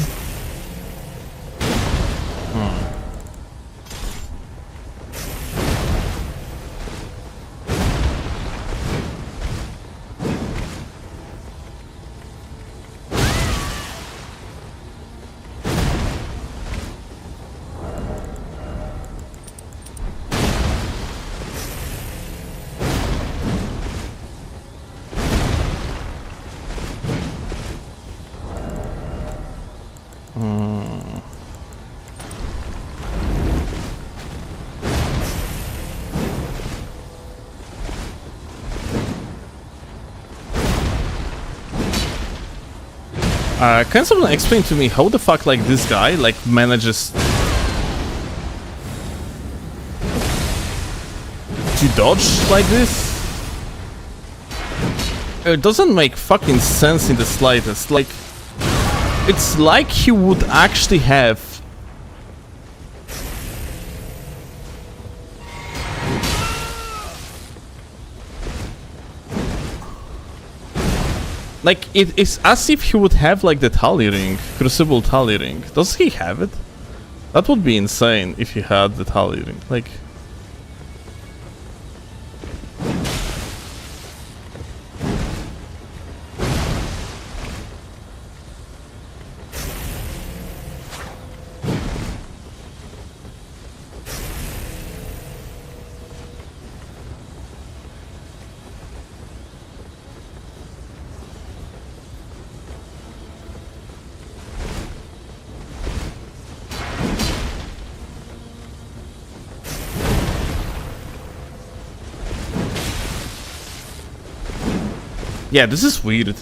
Can someone explain to me how the fuck like this guy like manages to dodge like this? It doesn't make fucking sense in the slightest. Like, it's like he would actually have like, it is as if he would have like the tally ring, Crucible tally ring. Does he have it? That would be insane if he had the tally ring. Like, yeah, this is weird.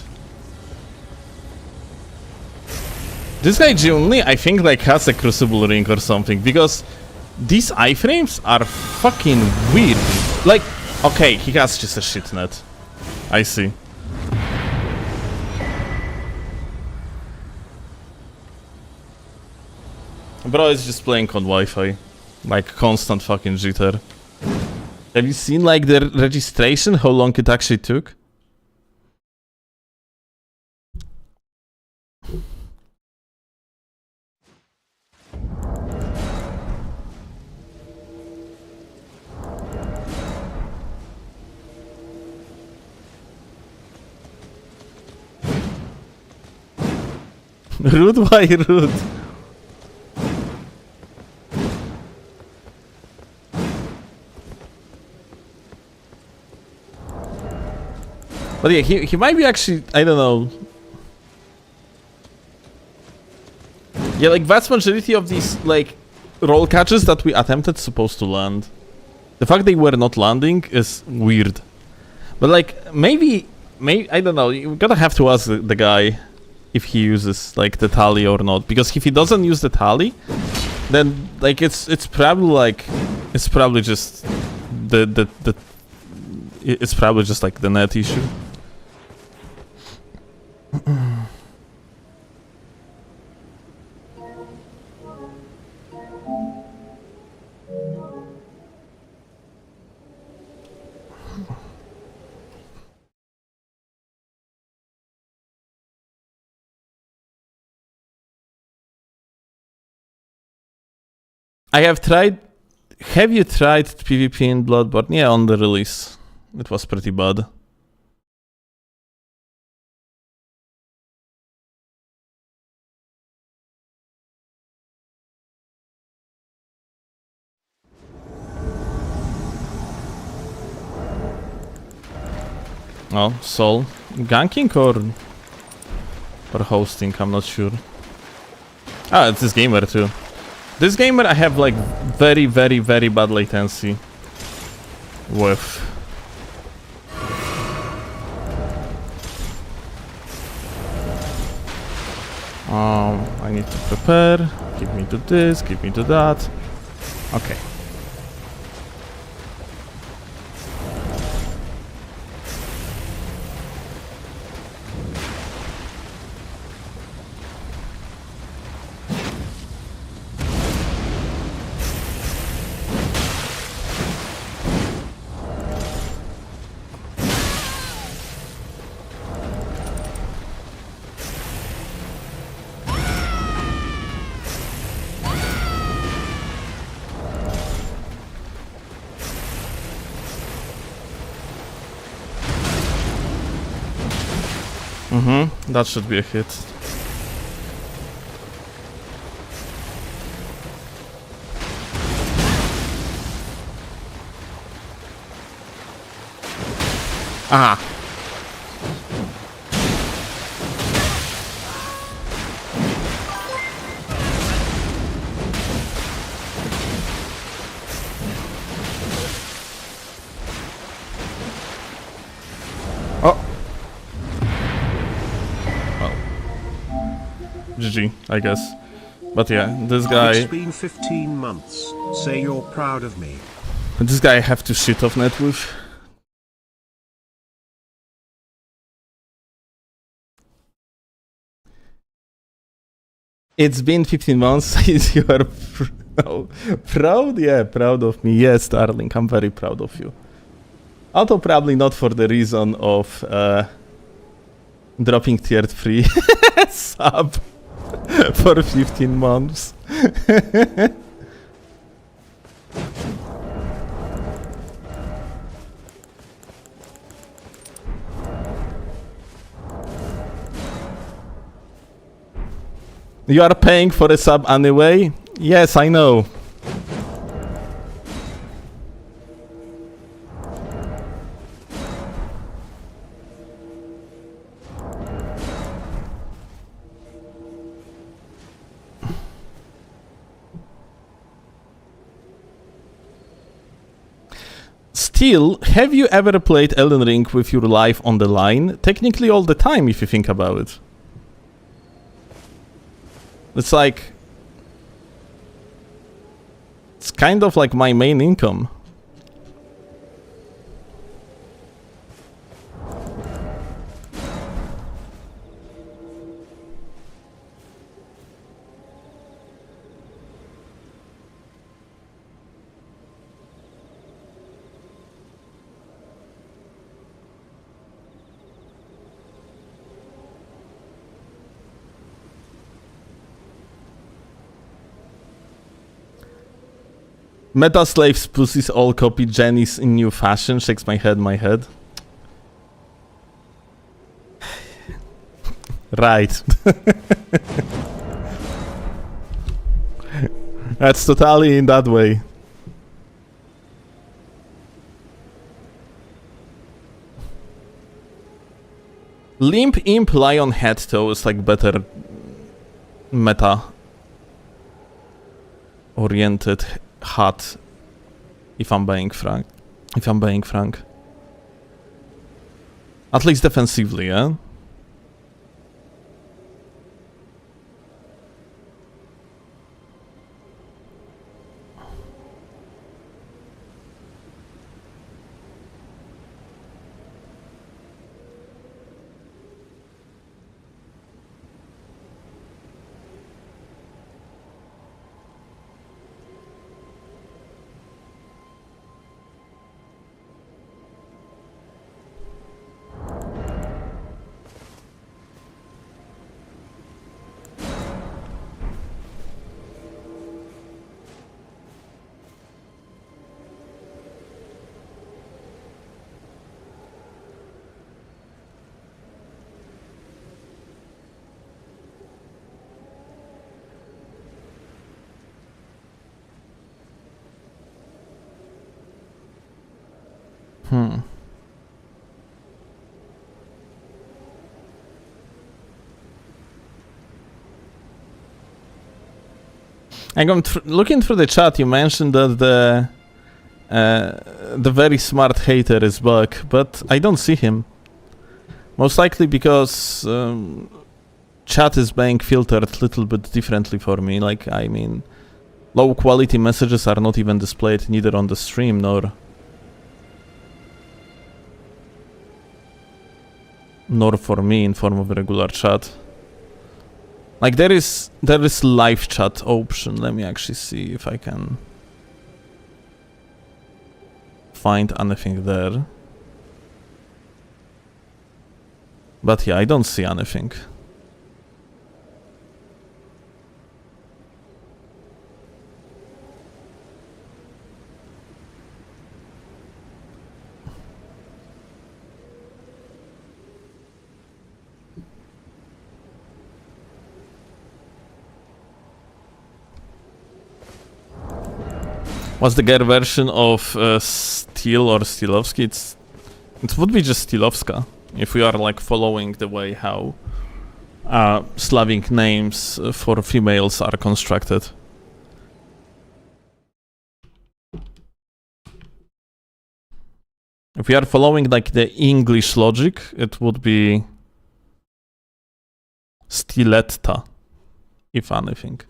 This guy genuinely, I think, like has a Crucible ring or something, because these iframes are fucking weird. Like, okay, he has just a shit net. I see. Bro is just playing on Wi-Fi. Like, constant fucking jitter. Have you seen, like, the registration? How long it actually took? Rude? Why rude? But yeah, he might be actually, I don't know. Yeah, like vast majority of these like roll catches that we attempted supposed to land. The fact they were not landing is weird. But like maybe I don't know, you gotta have to ask the guy if he uses like the tally or not, because if he doesn't use the tally, then like it's probably just it's probably just like the net issue. I have tried. Have you tried PvP in Bloodborne? Yeah, on the release. It was pretty bad. Oh, Sol. Ganking or hosting, I'm not sure. Ah, it's this gamer too. This gamer I have like very bad latency with. I need to prepare. Give me to this, give me to that. Okay. That should be a hit. Ah. Oh. Well. GG, I guess. But yeah, this guy... It's been 15 months. Say you're proud of me. This guy I have to shit off net with. It's been 15 months. You are proud? Yeah, proud of me. Yes, darling, I'm very proud of you. Although probably not for the reason of dropping tier 3 sub for 15 months. You are paying for a sub anyway? Yes, I know. Still, have you ever played Elden Ring with your life on the line? Technically all the time, if you think about it. It's like... It's kind of like my main income. Meta slaves pussies all copy Jenny's in new fashion. Shakes my head. Right. That's totally in that way. Limp Imp Lion Head though is like better meta oriented hat, if I'm being frank. At least defensively, yeah? I'm looking through the chat. You mentioned that the very smart hater is back, but I don't see him. Most likely because chat is being filtered a little bit differently for me. Like, I mean, low quality messages are not even displayed neither on the stream nor for me in form of regular chat. Like there is live chat option. Let me actually see if I can find anything there. But yeah, I don't see anything. What's the girl version of Steel or Steelovsky? It would be just Steelovska, if we are like following the way how Slavic names for females are constructed. If we are following like the English logic, it would be Stiletta, if anything.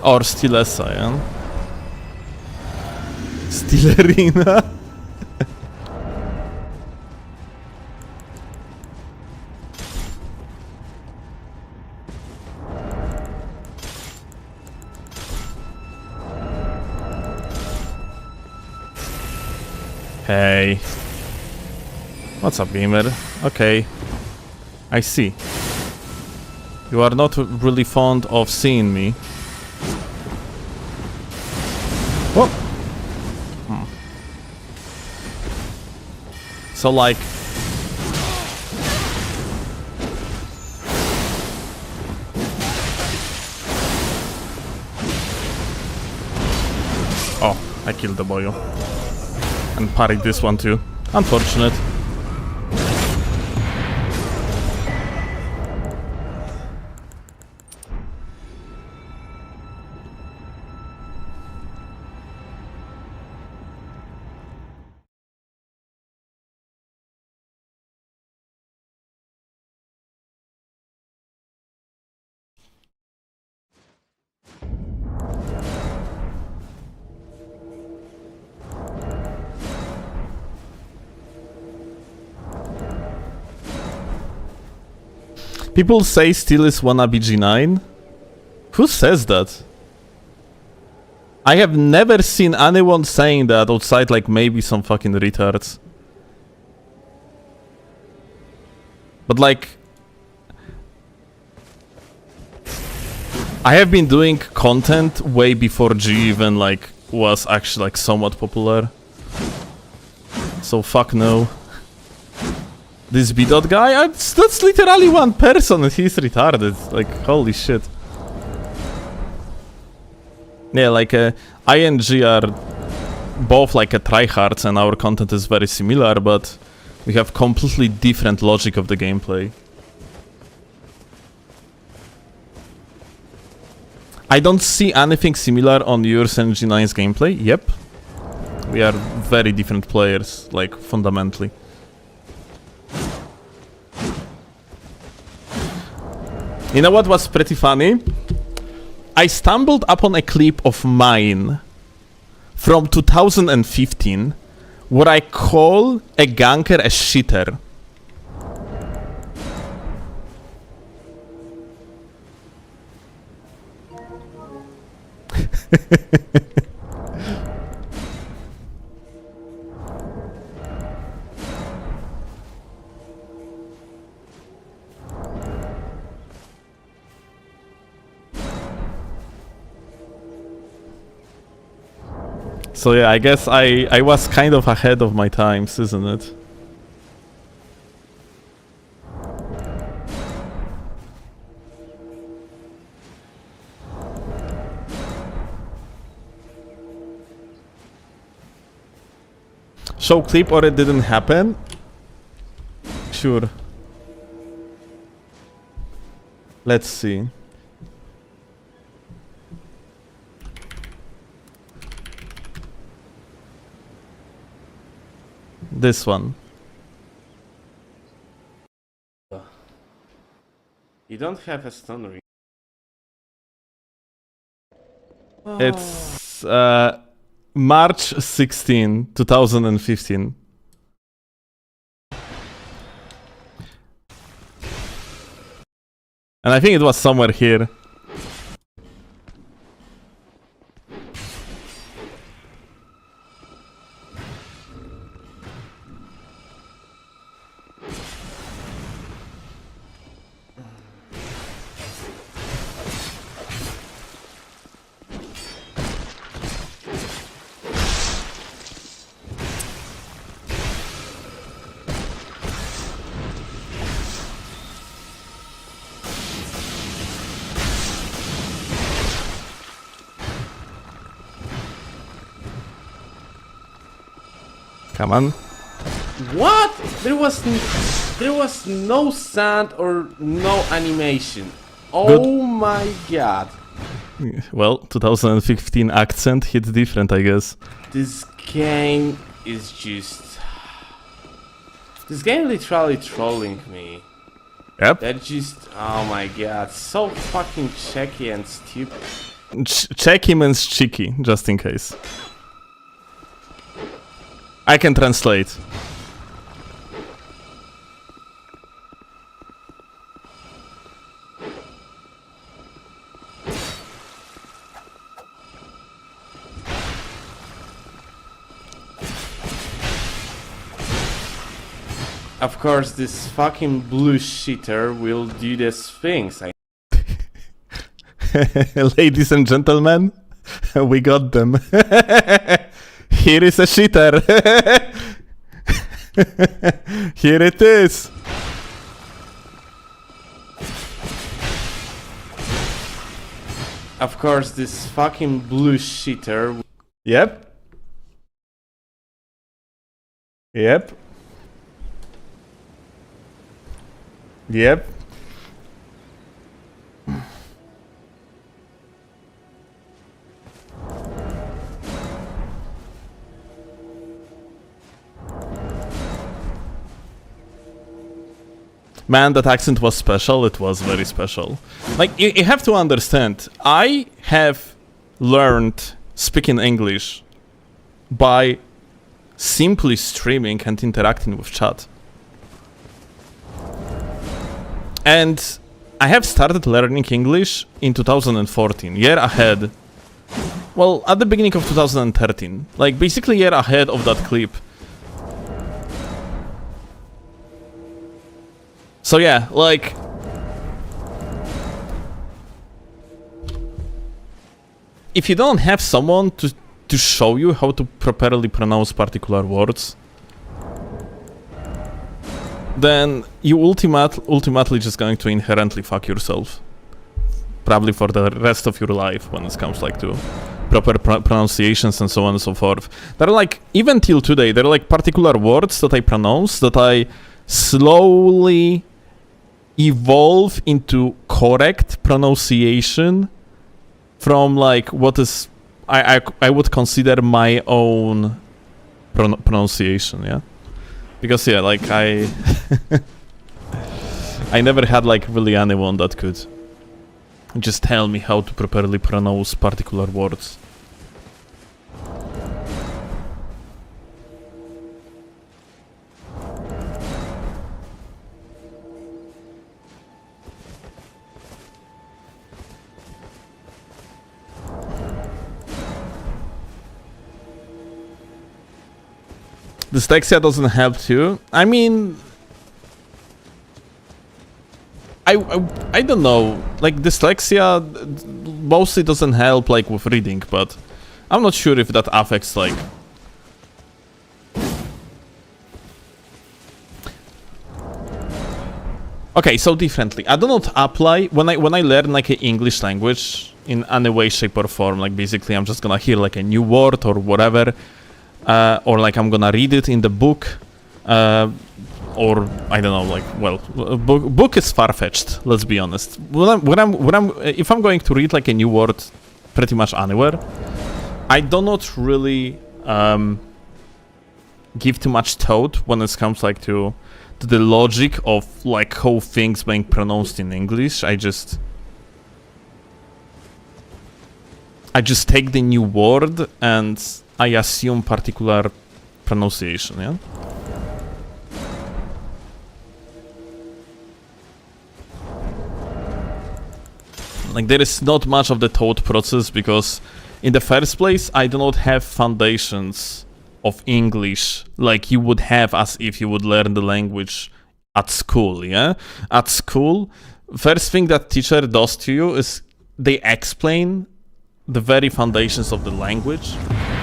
Or Stilessa, yeah? Stilerina? Hey. What's up, gamer? Okay. I see. You are not really fond of seeing me. Oh. So like... Oh, I killed the boyo. And parried this one too. Unfortunate. People say Steel is wannabe G9. Who says that? I have never seen anyone saying that outside like maybe some fucking retards. But like... I have been doing content way before G even like was actually like somewhat popular. So fuck no. This B-dot guy, that's literally one person and he's retarded. Like, holy shit. Yeah, like, I and G are both like a tryhards and our content is very similar, but we have completely different logic of the gameplay. I don't see anything similar on yours and G9's gameplay. Yep. We are very different players, like, fundamentally. You know what was pretty funny? I stumbled upon a clip of mine from 2015 where I call a ganker a shitter. So yeah, I guess I was kind of ahead of my times, isn't it? Show clip or it didn't happen? Sure. Let's see. This one. You don't have a stun ring. It's March 16, 2015. And I think it was somewhere here. Come on. What? There was no sound or no animation. Oh my god. Well, 2015 accent hits different, I guess. This game is just... This game literally trolling me. Yep. That just... Oh my god. So fucking checky and stupid. Checky means cheeky, just in case. I can translate. Of course, this fucking blue shitter will do these things. Ladies and gentlemen, we got them. Here is a shitter. Here it is. Of course, this fucking blue shitter. Yep. Yep. Yep. Man, that accent was special. It was very special. Like, you have to understand, I have learned speaking English by simply streaming and interacting with chat. And I have started learning English in 2014, year ahead. Well, at the beginning of 2013. Like, basically year ahead of that clip. So yeah, like... If you don't have someone to show you how to properly pronounce particular words, then you ultimately just going to inherently fuck yourself. Probably for the rest of your life when it comes like to proper pronunciations and so on and so forth. There are like, even till today, there are like particular words that I pronounce that I slowly evolve into correct pronunciation from like what is I would consider my own pronunciation, yeah? Because yeah, like I never had like really anyone that could just tell me how to properly pronounce particular words. Dyslexia doesn't help too. I mean, I don't know. Like dyslexia mostly doesn't help like with reading, but I'm not sure if that affects like. Okay, so differently. I do not apply when I learn like an English language in any way, shape, or form. Like basically, I'm just gonna hear like a new word or whatever. Or like I'm gonna read it in the book, or I don't know, like, well, book is far-fetched. Let's be honest. If I'm going to read like a new word, pretty much anywhere, I do not really give too much thought when it comes like to the logic of like how things being pronounced in English. I just take the new word and I assume particular pronunciation, yeah? Like, there is not much of the thought process because, in the first place, I do not have foundations of English like you would have as if you would learn the language at school, yeah? At school, first thing that teacher does to you is they explain the very foundations of the language.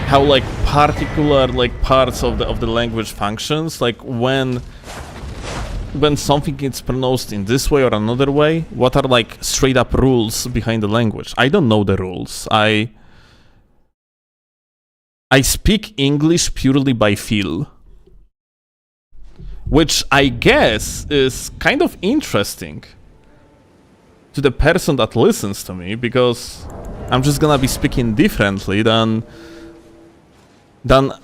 How like particular like parts of the language functions, like when something is pronounced in this way or another way, what are like straight up rules behind the language. I don't know the rules. I speak English purely by feel. which I guess is kind of interesting to the person that listens to me, because I'm just gonna be speaking differently than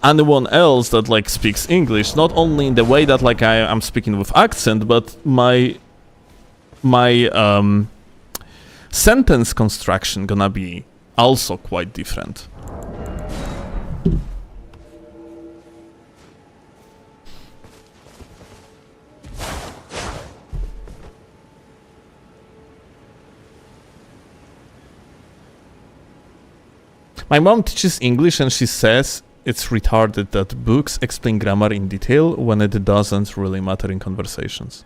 anyone else that like speaks English. Not only in the way that like I'm speaking with accent, but my sentence construction gonna be also quite different. My mom teaches English and she says it's retarded that books explain grammar in detail when it doesn't really matter in conversations.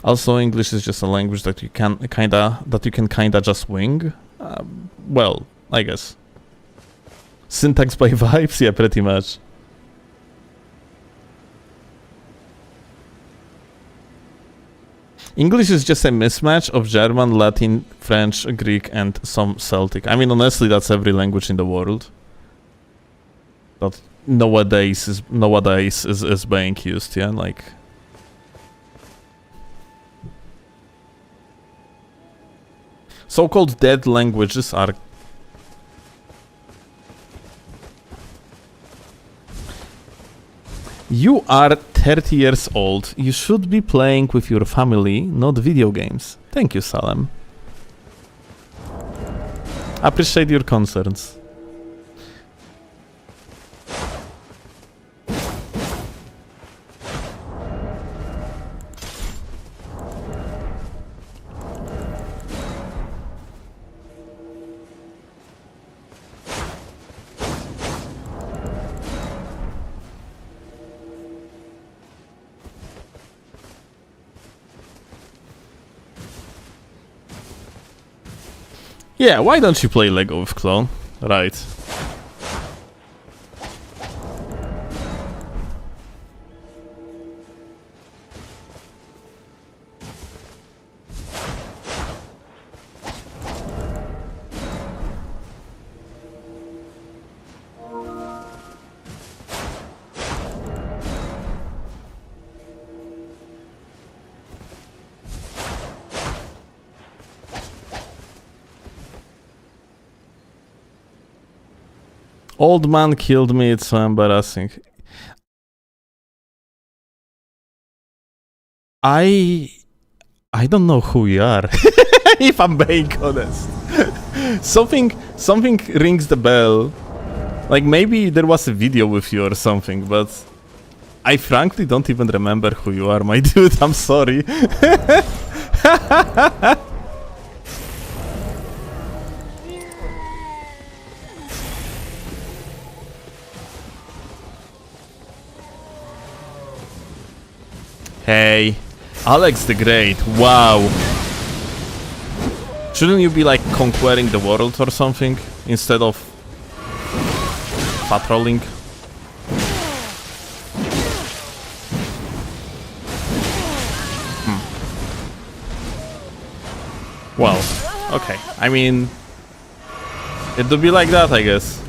Also, English is just a language that you can kinda just wing. Well, I guess. Syntax by vibes, yeah, pretty much. English is just a mismatch of German, Latin, French, Greek, and some Celtic. I mean, honestly, that's every language in the world that nowadays is being used. Yeah, like. So-called dead languages are. You are 30 years old. You should be playing with your family, not video games. Thank you, Salem. Appreciate your concerns. Yeah, why don't you play Lego with Clone? Right. Old man killed me, it's so embarrassing. I don't know who you are, if I'm being honest. Something rings the bell. Like maybe there was a video with you or something, but I frankly don't even remember who you are, my dude, I'm sorry. Hey, Alex the Great, wow. Shouldn't you be like conquering the world or something instead of patrolling? Well, okay, I mean, it would be like that, I guess.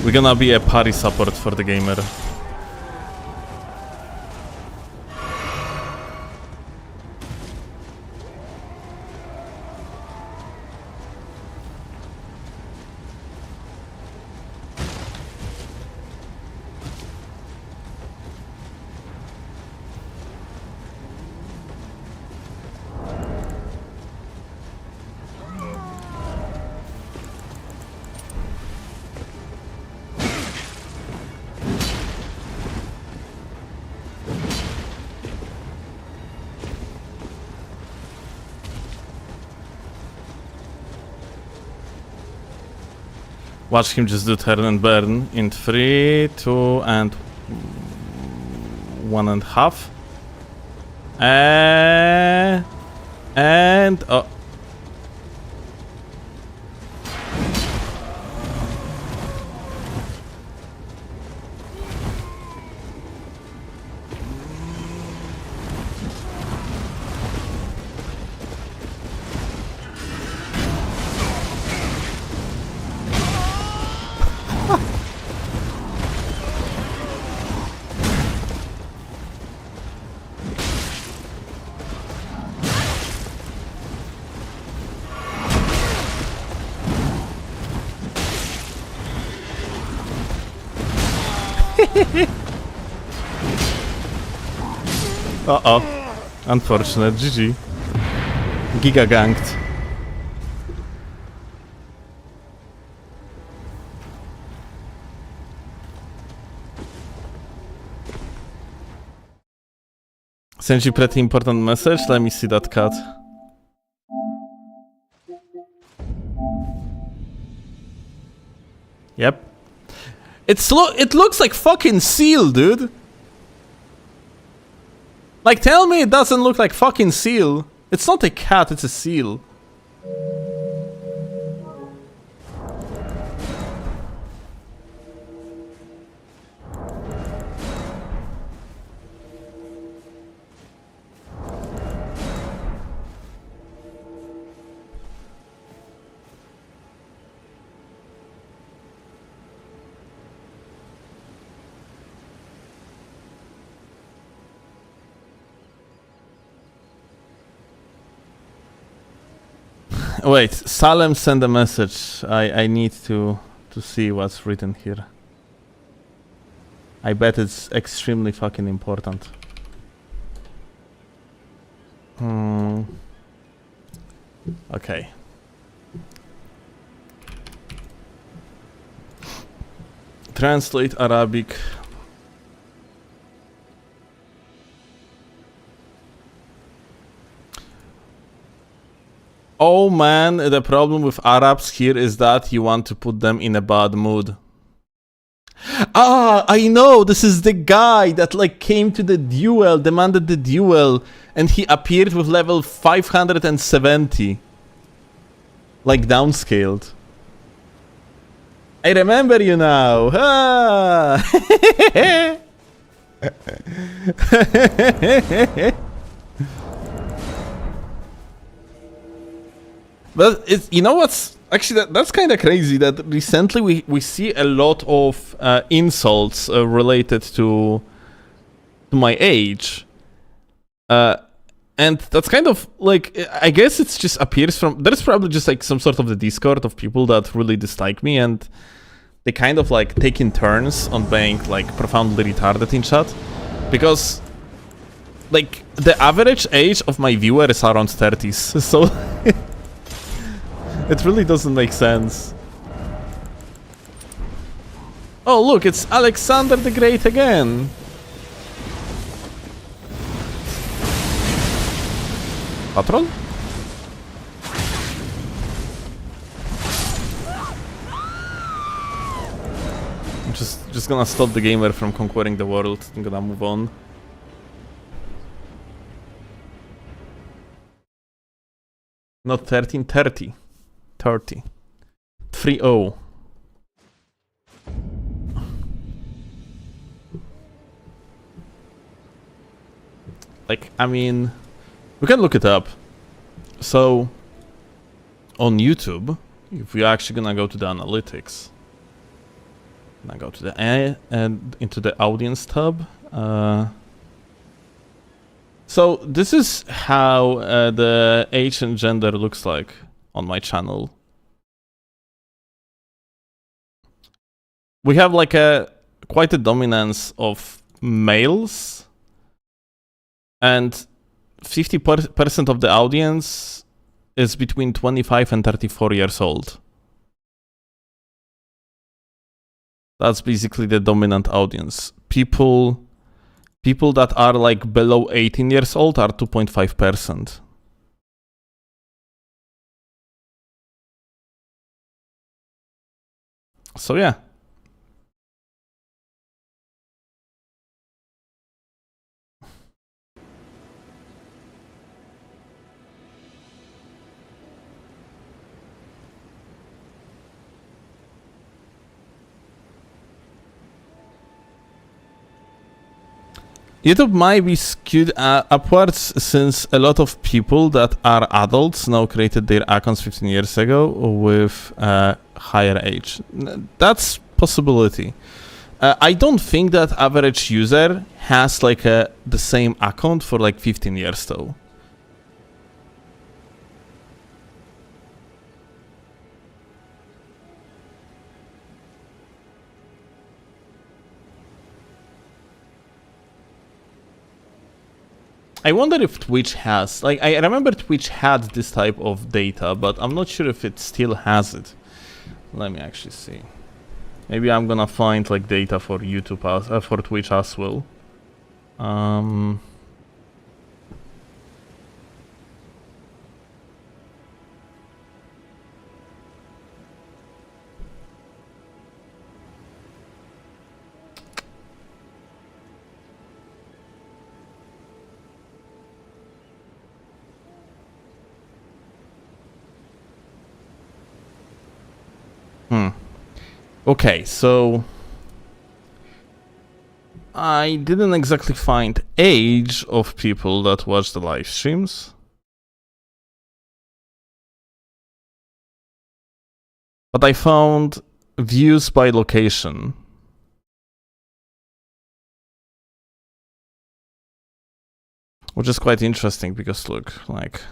We're gonna be a party support for the gamer. Watch him just do turn and burn in 3, 2, and 1.5. And oh. Uh-oh. Unfortunate. GG. Giga ganked. Send you pretty important message. Let me see that cut. Yep. It looks like fucking Seal, dude. Like, tell me it doesn't look like fucking Seal. It's not a cat, it's a seal. Wait, Salem sent a message. I need to see what's written here. I bet it's extremely fucking important. Okay. Translate Arabic. Oh man, the problem with Arabs here is that you want to put them in a bad mood. Ah, I know, this is the guy that like came to the duel, demanded the duel, and he appeared with level 570. Like downscaled. I remember you now. Ah. But it's, you know what's actually that's kind of crazy that recently we see a lot of insults related to my age, and that's kind of like, I guess it's just appears from, there's probably just like some sort of the Discord of people that really dislike me, and they kind of like take in turns on being like profoundly retarded in chat, because like the average age of my viewer is around 30s, so. It really doesn't make sense. Oh look, it's Alexander the Great again. Patron? I'm just gonna stop the gamer from conquering the world. I'm gonna move on. Not 13, 30. 30. 3-0. Like, I mean, we can look it up. So, on YouTube, if we're actually gonna go to the analytics, gonna go to the and into the audience tab. So this is how the age and gender looks like on my channel. We have like quite a dominance of males, and 50% of the audience is between 25 and 34 years old. That's basically the dominant audience. People that are like below 18 years old are 2.5%. So yeah. YouTube might be skewed upwards since a lot of people that are adults now created their accounts 15 years ago with higher age. That's possibility. I don't think that average user has like the same account for like 15 years though. I wonder if Twitch has, like, I remember Twitch had this type of data, but I'm not sure if it still has it. Let me actually see. Maybe I'm gonna find like data for YouTube for Twitch as well. Okay, so I didn't exactly find age of people that watch the live streams. But I found views by location. Which is quite interesting because look, like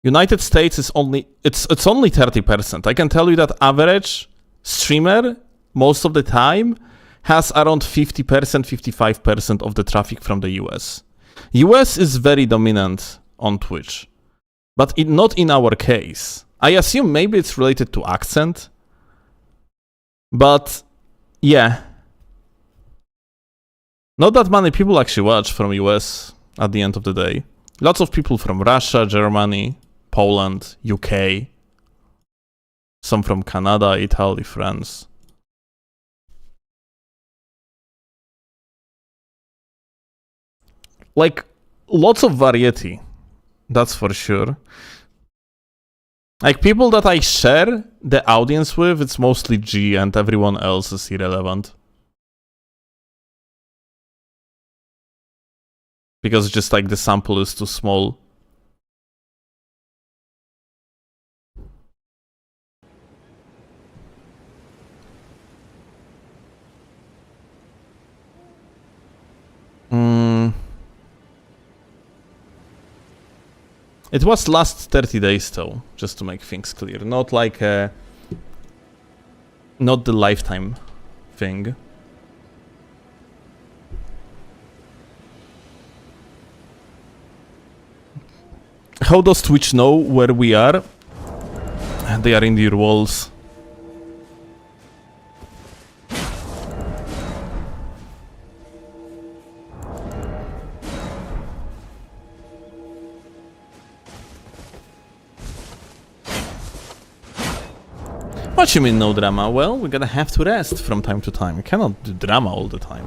United States is only it's only 30%. I can tell you that average streamer most of the time has around 50%, 55% of the traffic from the US. US is very dominant on Twitch, but not in our case. I assume maybe it's related to accent, but yeah. Not that many people actually watch from US at the end of the day. Lots of people from Russia, Germany, Poland, UK. Some from Canada, Italy, France. Like, lots of variety. That's for sure. Like, people that I share the audience with, it's mostly G and everyone else is irrelevant. Because just like the sample is too small. It was last 30 days though, just to make things clear. Not like not the lifetime thing. How does Twitch know where we are? They are in your walls. What you mean no drama? Well, we're gonna have to rest from time to time. We cannot do drama all the time.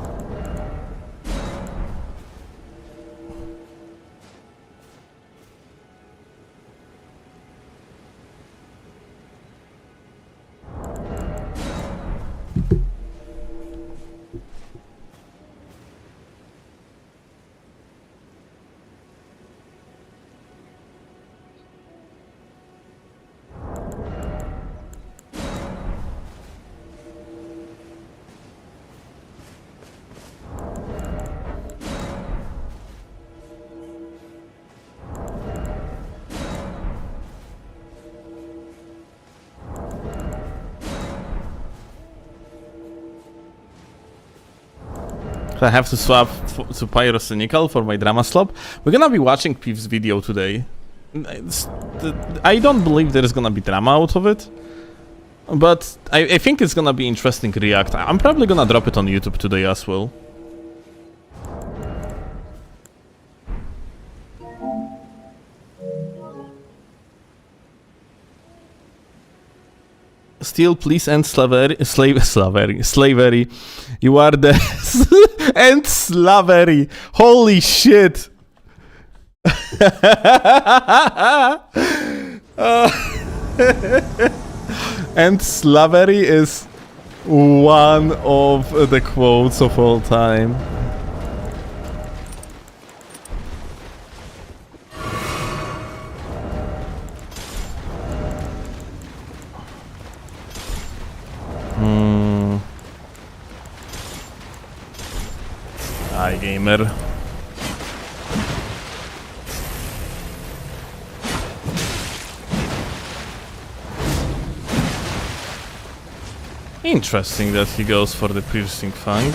I have to swap to Pyrocynical for my drama slop. We're gonna be watching Peeve's video today. I don't believe there is gonna be drama out of it, but I think it's gonna be interesting react. I'm probably gonna drop it on YouTube today as well. Still, please end slavery. You are the end slavery. Holy shit! And slavery is one of the quotes of all time. Hi, gamer. Interesting that he goes for the piercing fang.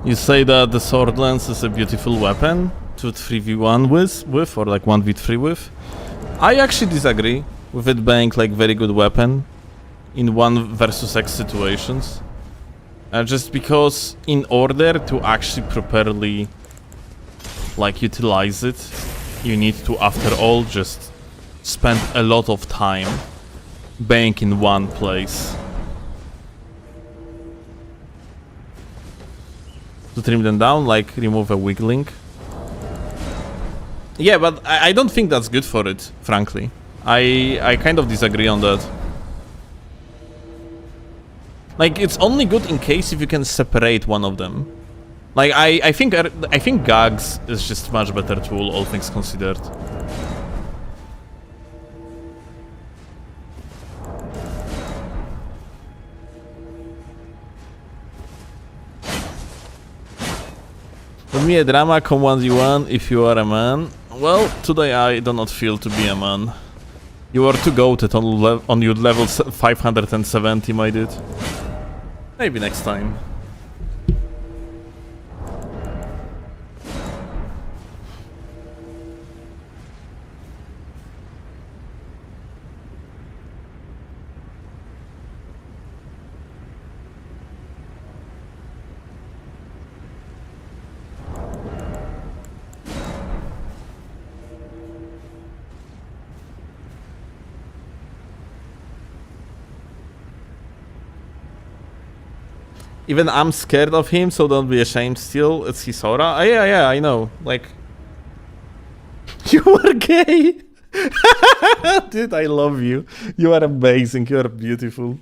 You say that the sword lance is a beautiful weapon to 3v1 with or like 1v3 with. I actually disagree with it being like very good weapon in 1 versus X situations. Just because in order to actually properly like utilize it, you need to, after all, just spend a lot of time being in one place. To trim them down, like remove a weak link. Yeah, but I don't think that's good for it, frankly. I kind of disagree on that. Like, it's only good in case if you can separate one of them. Like, I think Gags is just much better tool, all things considered. For me, a drama, come 1v1 if you are a man. Well, today I do not feel to be a man. You are too goated on your level 570, my dude. Maybe next time. Even I'm scared of him, so don't be ashamed still. It's his aura. Yeah, I know. Like... You are gay! Dude, I love you. You are amazing. You are beautiful.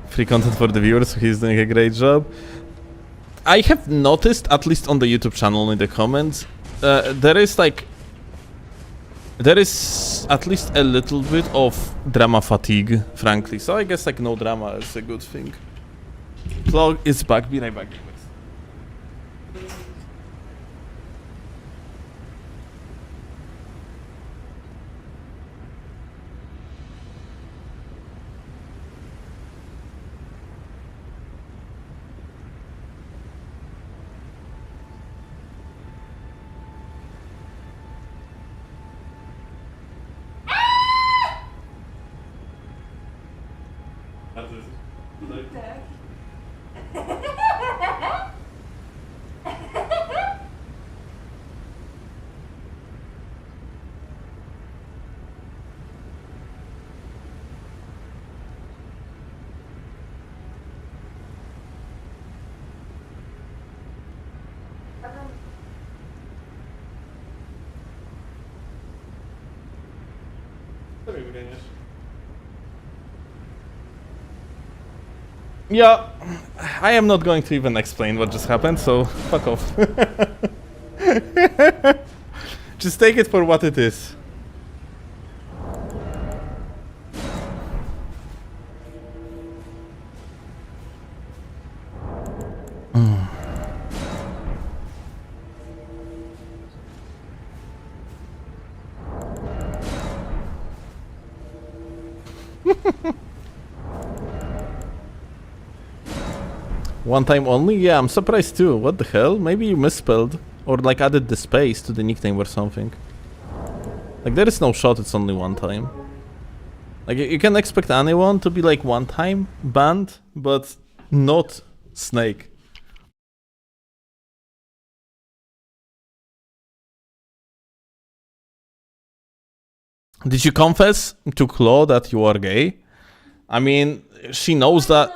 Free content for the viewers, so he's doing a great job. I have noticed, at least on the YouTube channel in the comments, there is at least a little bit of drama fatigue, frankly. So I guess like no drama is a good thing. Clog is back, be right back. Yeah, I am not going to even explain what just happened, so fuck off. Just take it for what it is. One time only? Yeah, I'm surprised too. What the hell? Maybe you misspelled. Or like added the space to the nickname or something. Like there is no shot, it's only one time. Like you can expect anyone to be like one time banned, but not Snake. Did you confess to Claude that you are gay? I mean, she knows that.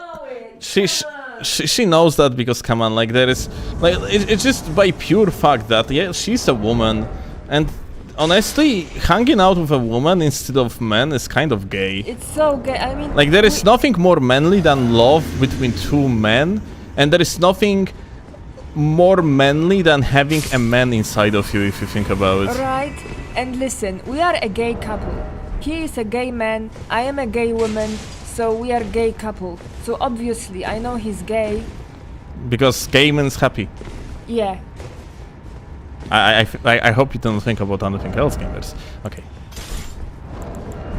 She knows that because come on, like there is like it's just by pure fact that yeah, she's a woman, and honestly, hanging out with a woman instead of men is kind of gay. It's so gay. I mean, like there is nothing more manly than love between two men, and there is nothing more manly than having a man inside of you if you think about it. Right. And listen, we are a gay couple. He is a gay man. I am a gay woman. So we are gay couple. So obviously, I know he's gay. Because gay man's happy. Yeah. I hope you don't think about anything else, gamers. Okay.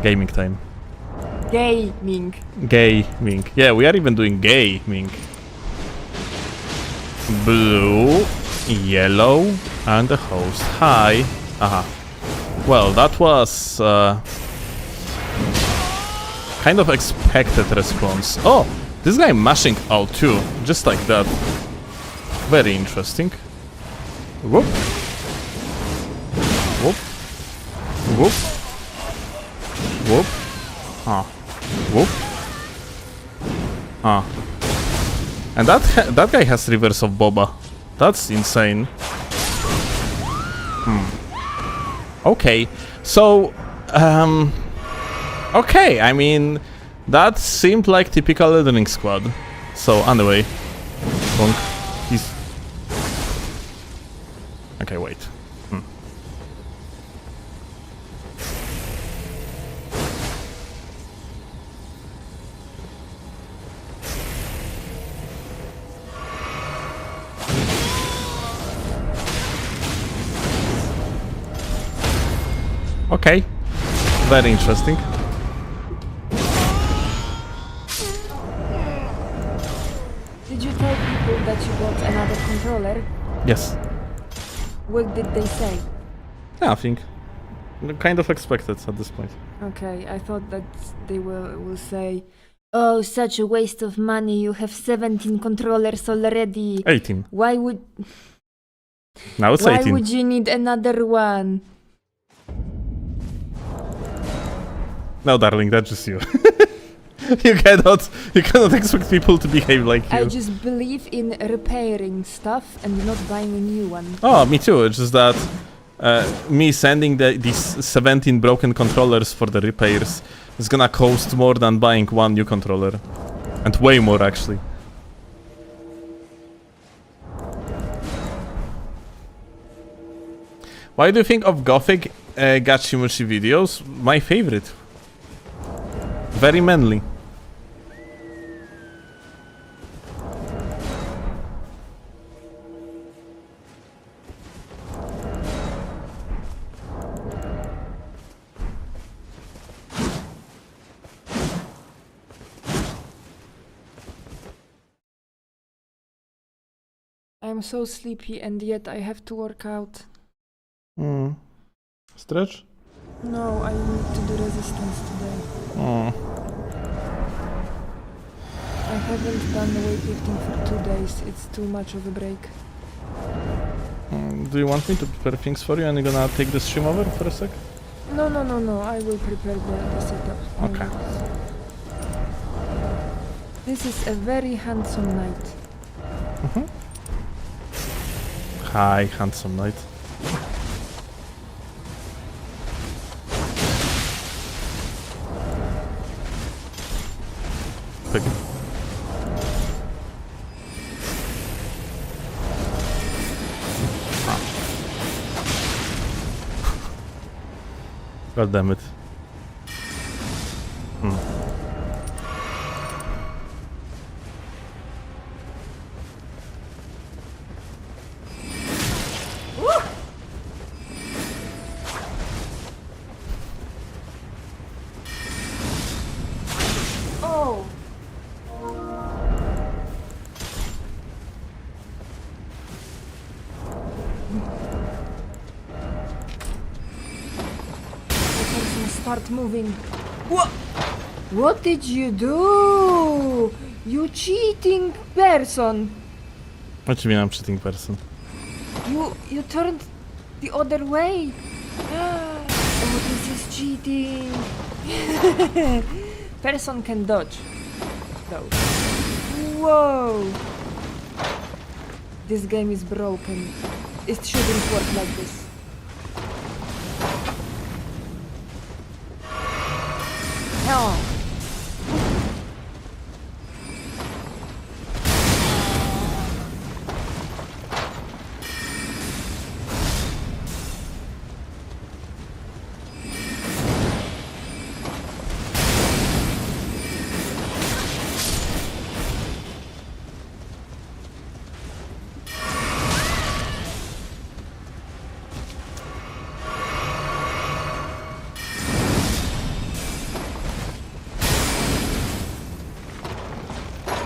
Gaming time. Gaming. Gaming. Yeah, we are even doing gaming. Blue, yellow, and the host. Hi. Aha. Well, that was kind of expected response. Oh, this guy mashing out too, just like that. Very interesting. Whoop. Whoop. Whoop. Whoop. Ah. Whoop. Ah. And that guy has reverse of Boba. That's insane. Okay, so okay, I mean that seemed like typical Elden Ring squad. So anyway, bonk. He's okay. Wait. Okay, very interesting. Did you tell people that you bought another controller? Yes. What did they say? Yeah, I think kind of expected at this point. Okay, I thought that they will say, "Oh, such a waste of money. You have 17 controllers already. 18. Why would Now it's 18. Why would you need another one?" No, darling, that's just you. you cannot expect people to behave like you. I just believe in repairing stuff and not buying a new one. Oh, me too. It's just that me sending these 17 broken controllers for the repairs is gonna cost more than buying one new controller. And way more, actually. Why do you think of Gothic Gachimushi videos? My favorite. Very manly. I'm so sleepy and yet I have to work out. Stretch? No, I need to do resistance today. I haven't done weightlifting for 2 days. It's too much of a break. Do you want me to prepare things for you and you're gonna take the stream over for a sec? No. I will prepare the setup. Okay. This is a very handsome night. Hi, handsome knight. second. Ah. God damn it. Oh! Start moving. What? What did you do? You cheating person! What do you mean I'm cheating person? You turned the other way. Oh, this is cheating. Person can dodge. Though. Whoa! This game is broken. It shouldn't work like this. Hell.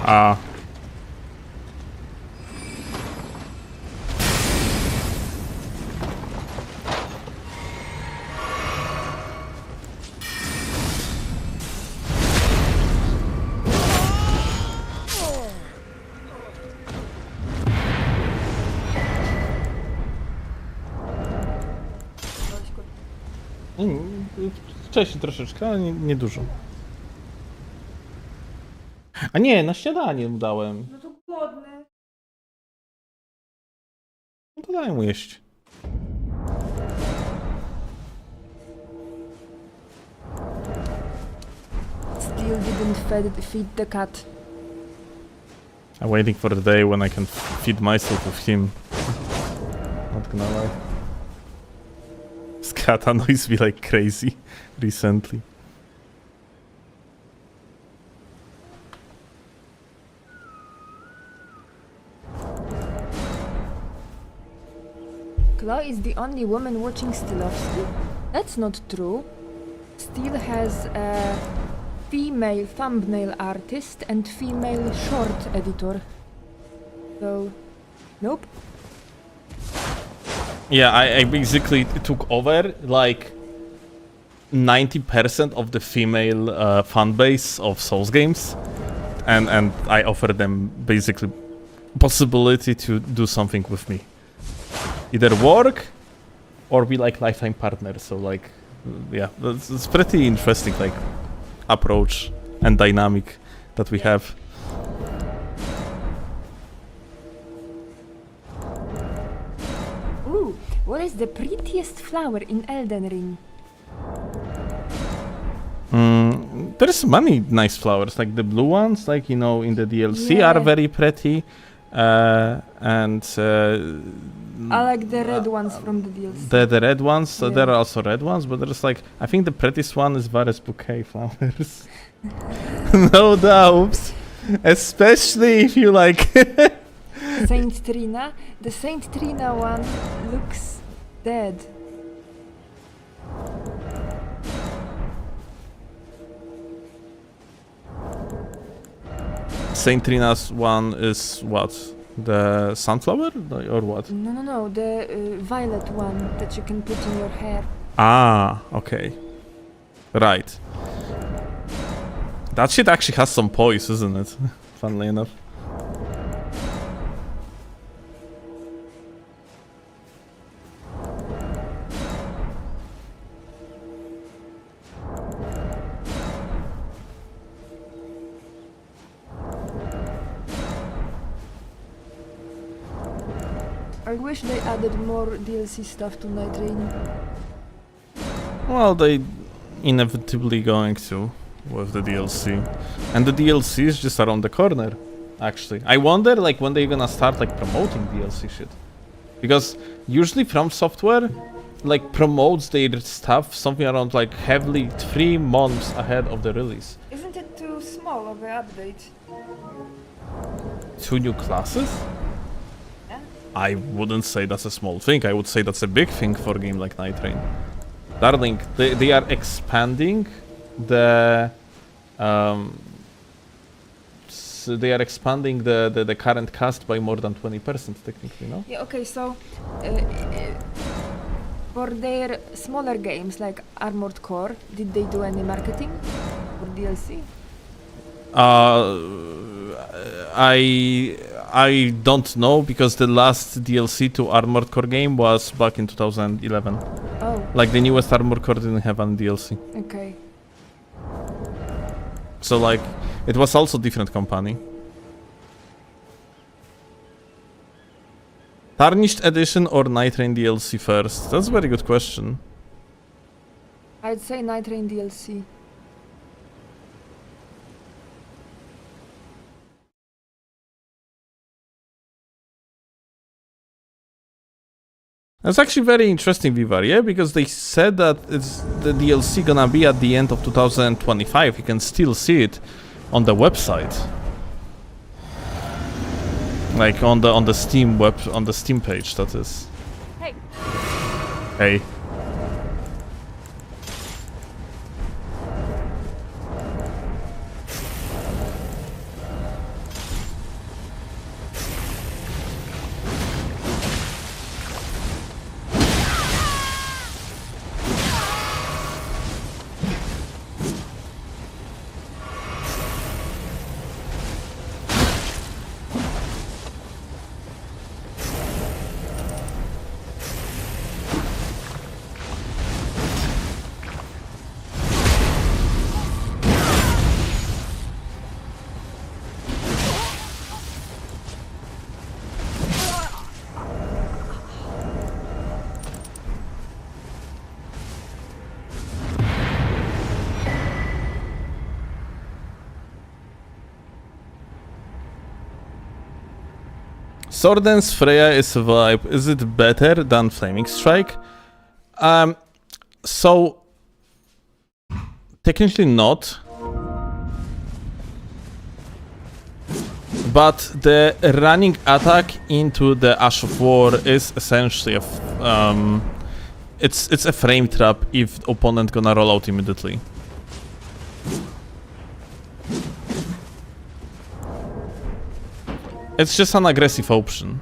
Ah. Wcześniej troszeczkę, ale nie dużo. A nie, na śniadanie mu dałem. No to głodny. No to daj mu jeść. Still didn't feed the cat. I'm waiting for the day when I can feed myself with him. Not gonna lie. This cat annoys me like crazy recently. Chloe is the only woman watching Steelovsky? That's not true. Steel has a female thumbnail artist and female short editor. So, nope. Yeah, I basically took over like 90% of the female fan base of Souls games, and I offered them basically possibility to do something with me. Either work or be like lifetime partners. So like, yeah, it's pretty interesting like approach and dynamic that we have. Ooh, what is the prettiest flower in Elden Ring? There's many nice flowers, like the blue ones, like you know in the DLC Yeah. are very pretty, and I like the red ones from the DLC. the red ones. Yeah. There are also red ones, but there's like I think the prettiest one is Varus bouquet flowers. No doubts, especially if you like. Saint Trina. The Saint Trina one looks dead. Saint Trina's one is what? The sunflower or what? No, the violet one that you can put in your hair. Ah, okay. Right. That shit actually has some poise, isn't it? Funnily enough. I wish they added more DLC stuff to Night Rain. Well, they inevitably going to. with the DLC. And the DLC is just around the corner, actually. I wonder, like, when they're gonna start, like, promoting DLC shit. Because usually From Software, like, promotes their stuff something around, like, heavily 3 months ahead of the release. Isn't it too small of an update? 2 new classes? Yeah. I wouldn't say that's a small thing. I would say that's a big thing for a game like Night Train. Darling, they are expanding the they are expanding the current cast by more than 20% technically, no? Yeah, okay, so for their smaller games like Armored Core, did they do any marketing for DLC? I don't know because the last DLC to Armored Core game was back in 2011. Oh, Like the newest Armored Core didn't have any DLC. okay. So like it was also different company. Tarnished Edition or Night Train DLC first? That's a very good question. I'd say Night Train DLC. That's actually very interesting, Vivar, yeah? Because they said that it's the DLC gonna be at the end of 2025. You can still see it on the website. Like on the Steam on the Steam page, that is. Hey. Hey. Sword Dance Freya is a vibe. Is it better than Flaming Strike? So technically not. But the running attack into the Ash of War is essentially a it's a frame trap if the opponent gonna roll out immediately. It's just an aggressive option.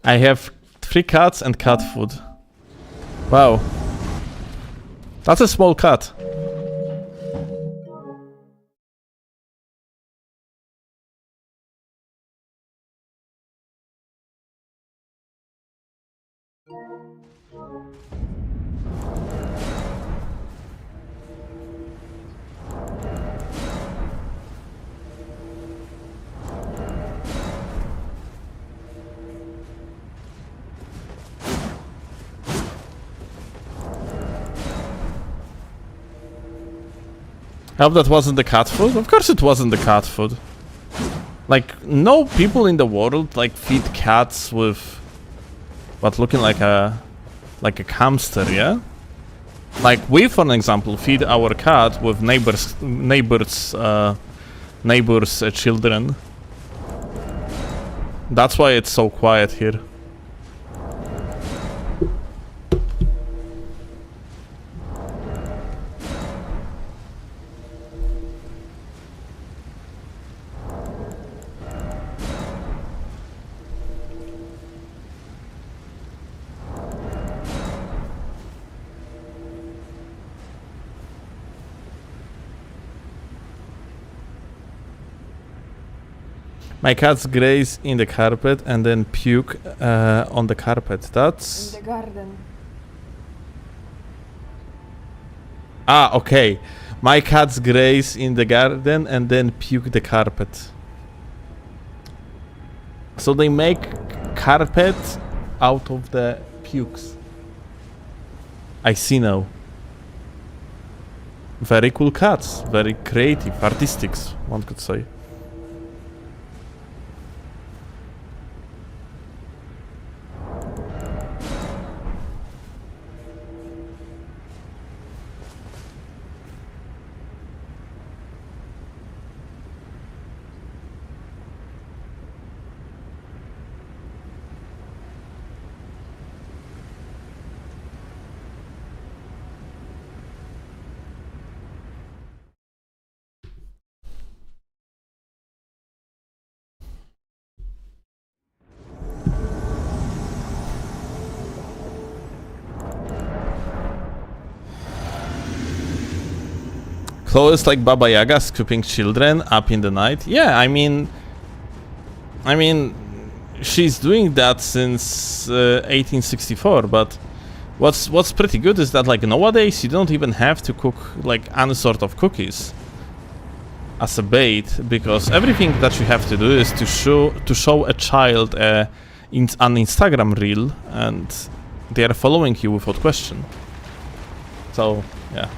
I have 3 cats and cat food. Wow. That's a small cat. I hope that wasn't the cat food. Of course it wasn't the cat food. Like, no people in the world, like, feed cats with... what, looking like a hamster, yeah? Like, we, for an example, feed our cat with neighbors' children. That's why it's so quiet here. My cats graze in the carpet and then puke on the carpet. That's... In the garden. Ah, okay. My cats graze in the garden and then puke the carpet. So they make carpet out of the pukes. I see now. Very cool cats, very creative, artistic, one could say. Chloe is like Baba Yaga scooping children up in the night. Yeah, I mean, she's doing that since 1864. But what's pretty good is that like nowadays you don't even have to cook like any sort of cookies as a bait, because everything that you have to do is to show a child an Instagram reel, and they are following you without question. So yeah.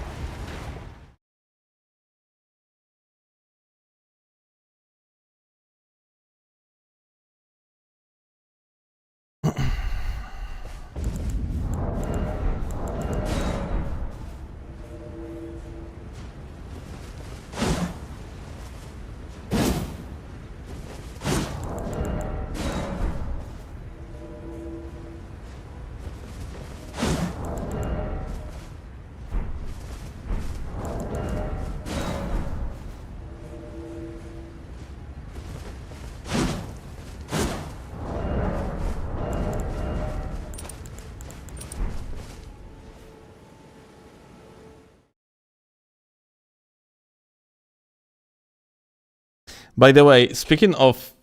By the way, speaking of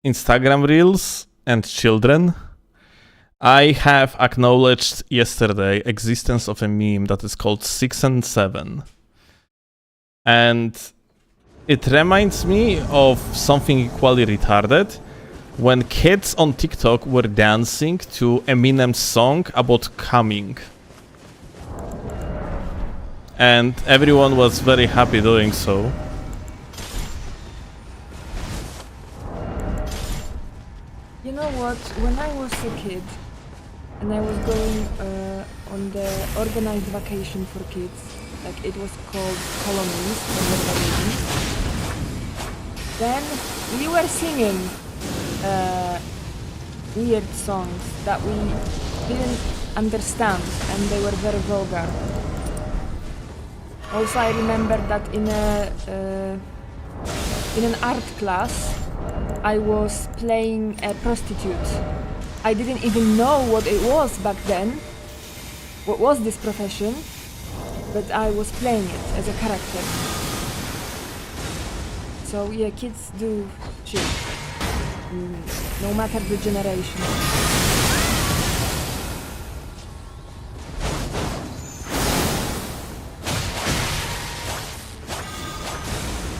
Instagram Reels and children, I have acknowledged yesterday existence of a meme that is called 6 and 7. And it reminds me of something equally retarded, when kids on TikTok were dancing to Eminem's song about coming. And everyone was very happy doing so. You know what? When I was a kid and I was going on the organized vacation for kids, like it was called colonies, then we were singing weird songs that we didn't understand, and they were very vulgar. Also, I remember that in an art class, I was playing a prostitute. I didn't even know what it was back then. What was this profession? But I was playing it as a character. So yeah, kids do shit. No matter the generation.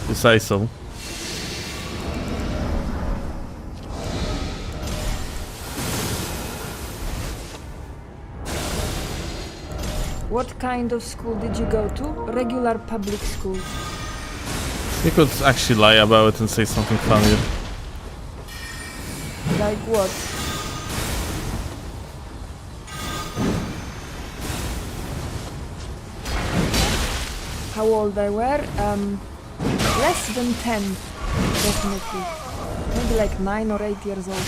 You say so. What kind of school did you go to? Regular public school. You could actually lie about it and say something funnier. Like what? How old I were? Less than 10, definitely. Maybe like 9 or 8 years old.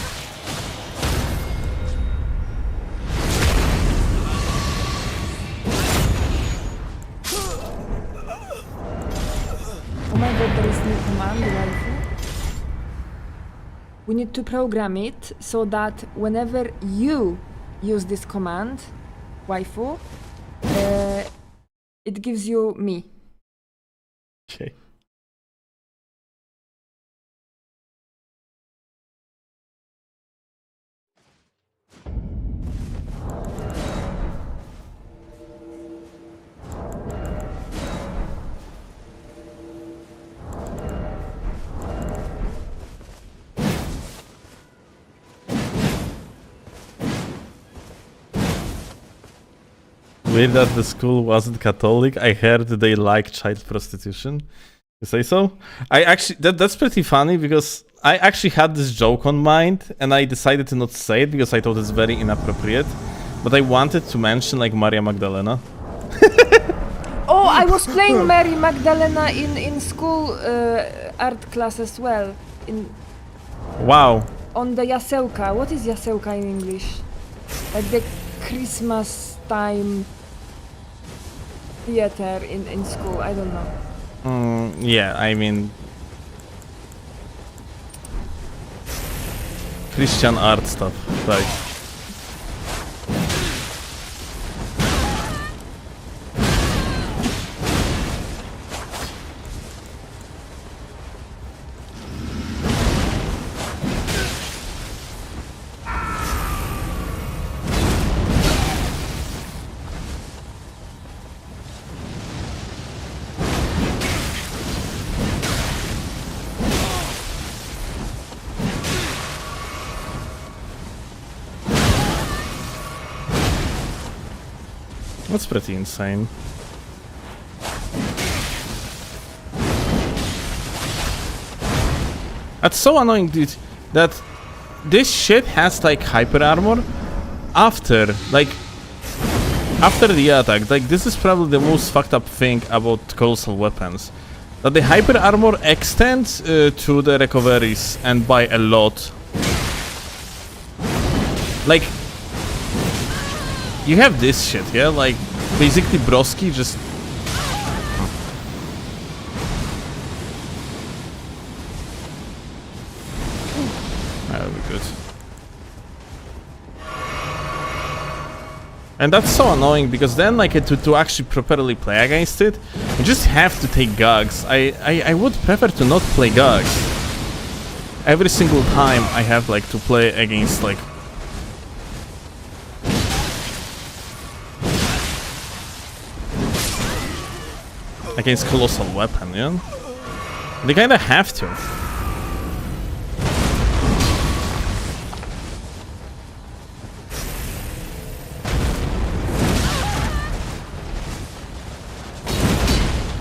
Oh my god, there is new command, waifu. We need to program it so that whenever you use this command, waifu, it gives you me. Okay. weird that the school wasn't Catholic. I heard they like child prostitution. You say so? I actually that's pretty funny because I actually had this joke on mind and I decided to not say it because I thought it's very inappropriate. But I wanted to mention like Maria Magdalena. Oh, I was playing Mary Magdalena in school art class as well. Wow. On the jasełka. What is jasełka in English? Like the Christmas time theater in school. I don't know. Yeah, I mean... Christian art stuff, like... That's pretty insane. That's so annoying, dude, that this shit has like hyper armor after the attack. Like, this is probably the most fucked up thing about colossal weapons. That the hyper armor extends to the recoveries and by a lot. Like, you have this shit, yeah? Like, basically Broski just... That'll be good. And that's so annoying, because then, like, to actually properly play against it, you just have to take Gags. I would prefer to not play Gags. Every single time I have, like, to play against, like... against colossal weapon, yeah? They kinda have to.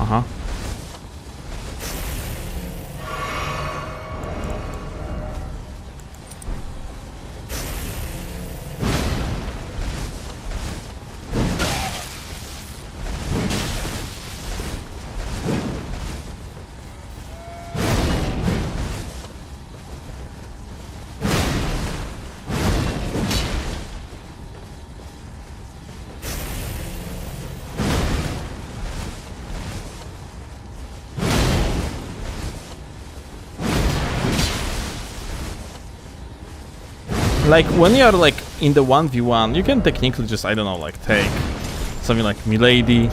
Uh-huh. Like, when you're, like, in the 1v1, you can technically just, I don't know, like, take something like Milady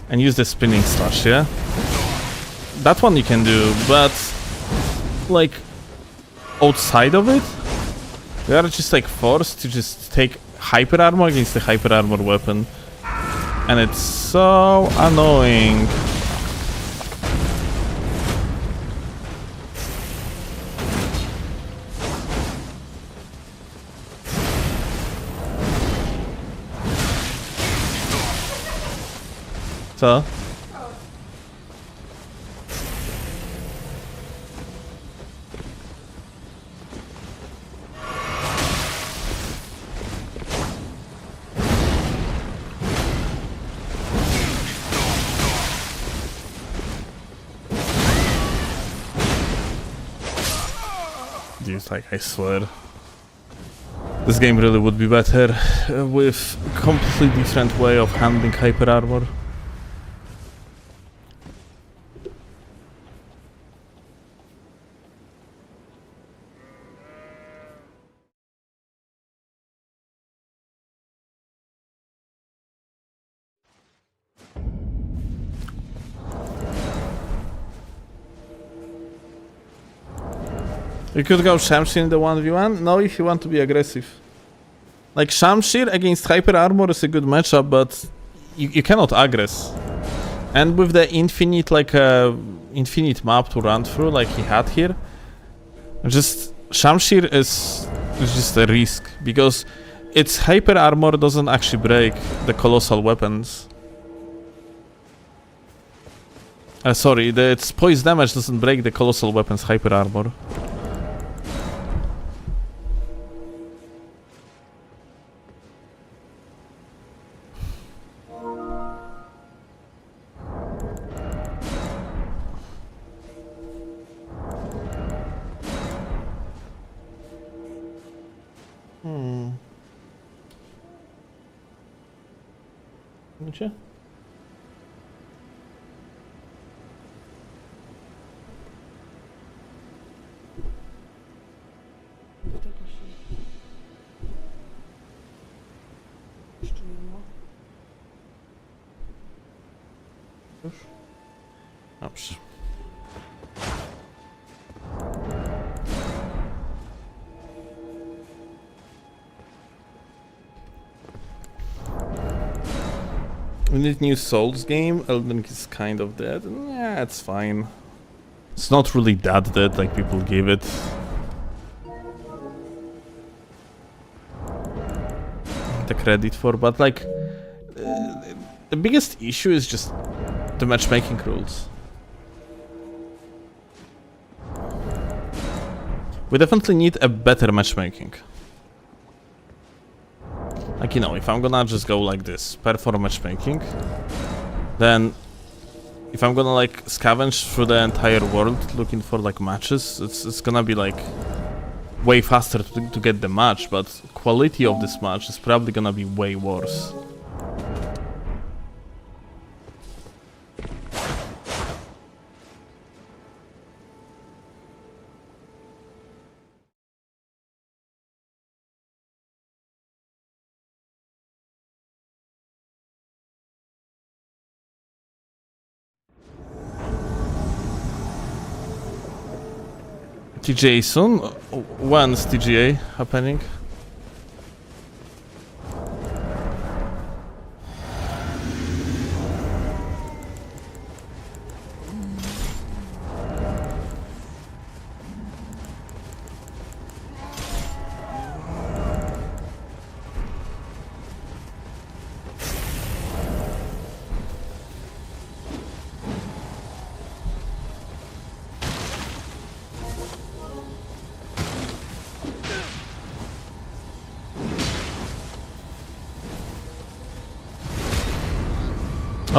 and use the spinning slash, yeah? That one you can do, but, like, outside of it, you are just, like, forced to just take hyper armor against the hyper armor weapon. And it's so annoying. Co? Dude, like, I swear. This game really would be better with a completely different way of handling hyper armor. You could go Shamshir in the 1v1? No, if you want to be aggressive. Like, Shamshir against Hyper Armor is a good matchup, but you cannot aggress. And with the infinite, like, infinite map to run through, like he had here, just Shamshir is just a risk, because its hyper armor doesn't actually break the colossal weapons. Sorry, its poise damage doesn't break the colossal weapons hyper armor. Wiecie? Już? Dobrze. We need new Souls game. Elden Ring is kind of dead. Yeah, it's fine. It's not really that dead like people give it. The credit for, but like the biggest issue is just the matchmaking rules. We definitely need a better matchmaking. Like, you know, if I'm gonna just go like this, perform matchmaking, then if I'm gonna like scavenge through the entire world looking for like matches, it's gonna be like way faster to get the match, but quality of this match is probably gonna be way worse. TGA soon? When's TGA happening?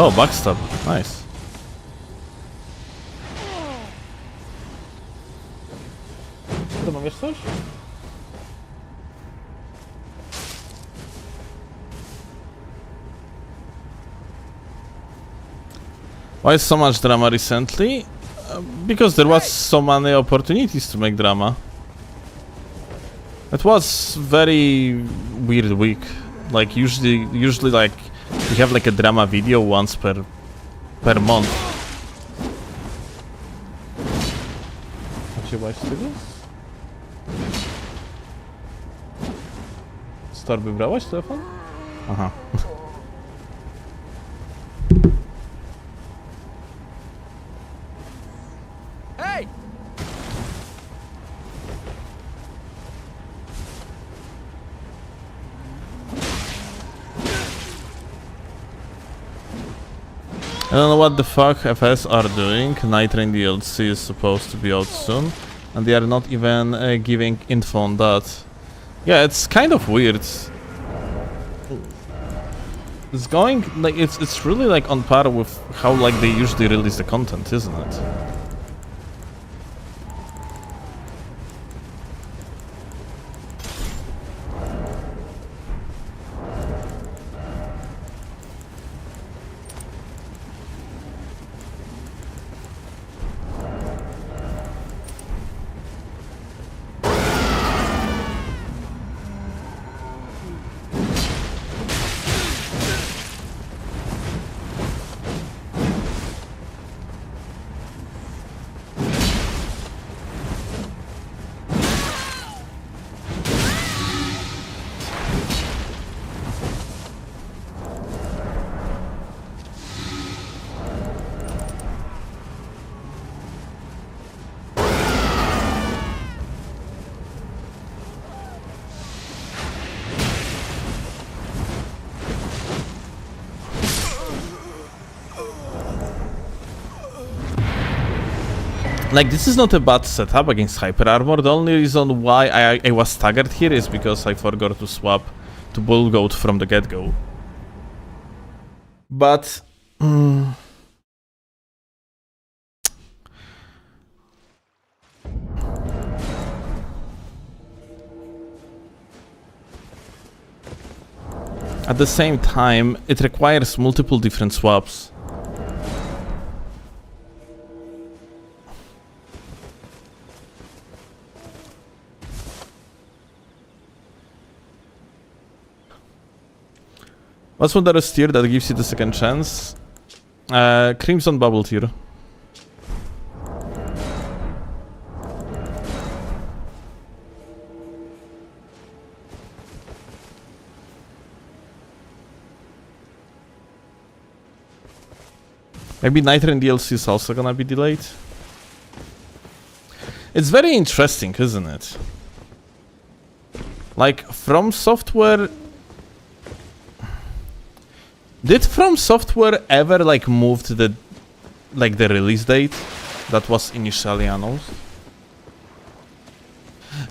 Oh, backstab. Nice. To mam wiesz coś? Why is so much drama recently? Because there was so many opportunities to make drama. It was very weird week. Like usually like we have like a drama video once per month. Wzięłaś z tego? Z torby brałaś telefon? Aha. Hey! I don't know what the fuck FS are doing. Night Train DLC is supposed to be out soon, and they are not even giving info on that. Yeah, it's kind of weird. It's going like it's really like on par with how like they usually release the content, isn't it? Like, this is not a bad setup against Hyper Armor. The only reason why I was staggered here is because I forgot to swap to Bull Goat from the get-go. But... at the same time, it requires multiple different swaps. What's one that tier that gives you the second chance? Crimson Bubble tier. Maybe Nightrain DLC is also gonna be delayed. It's very interesting, isn't it? Like, From Software... Did From Software ever, like, move to the... like, the release date that was initially announced?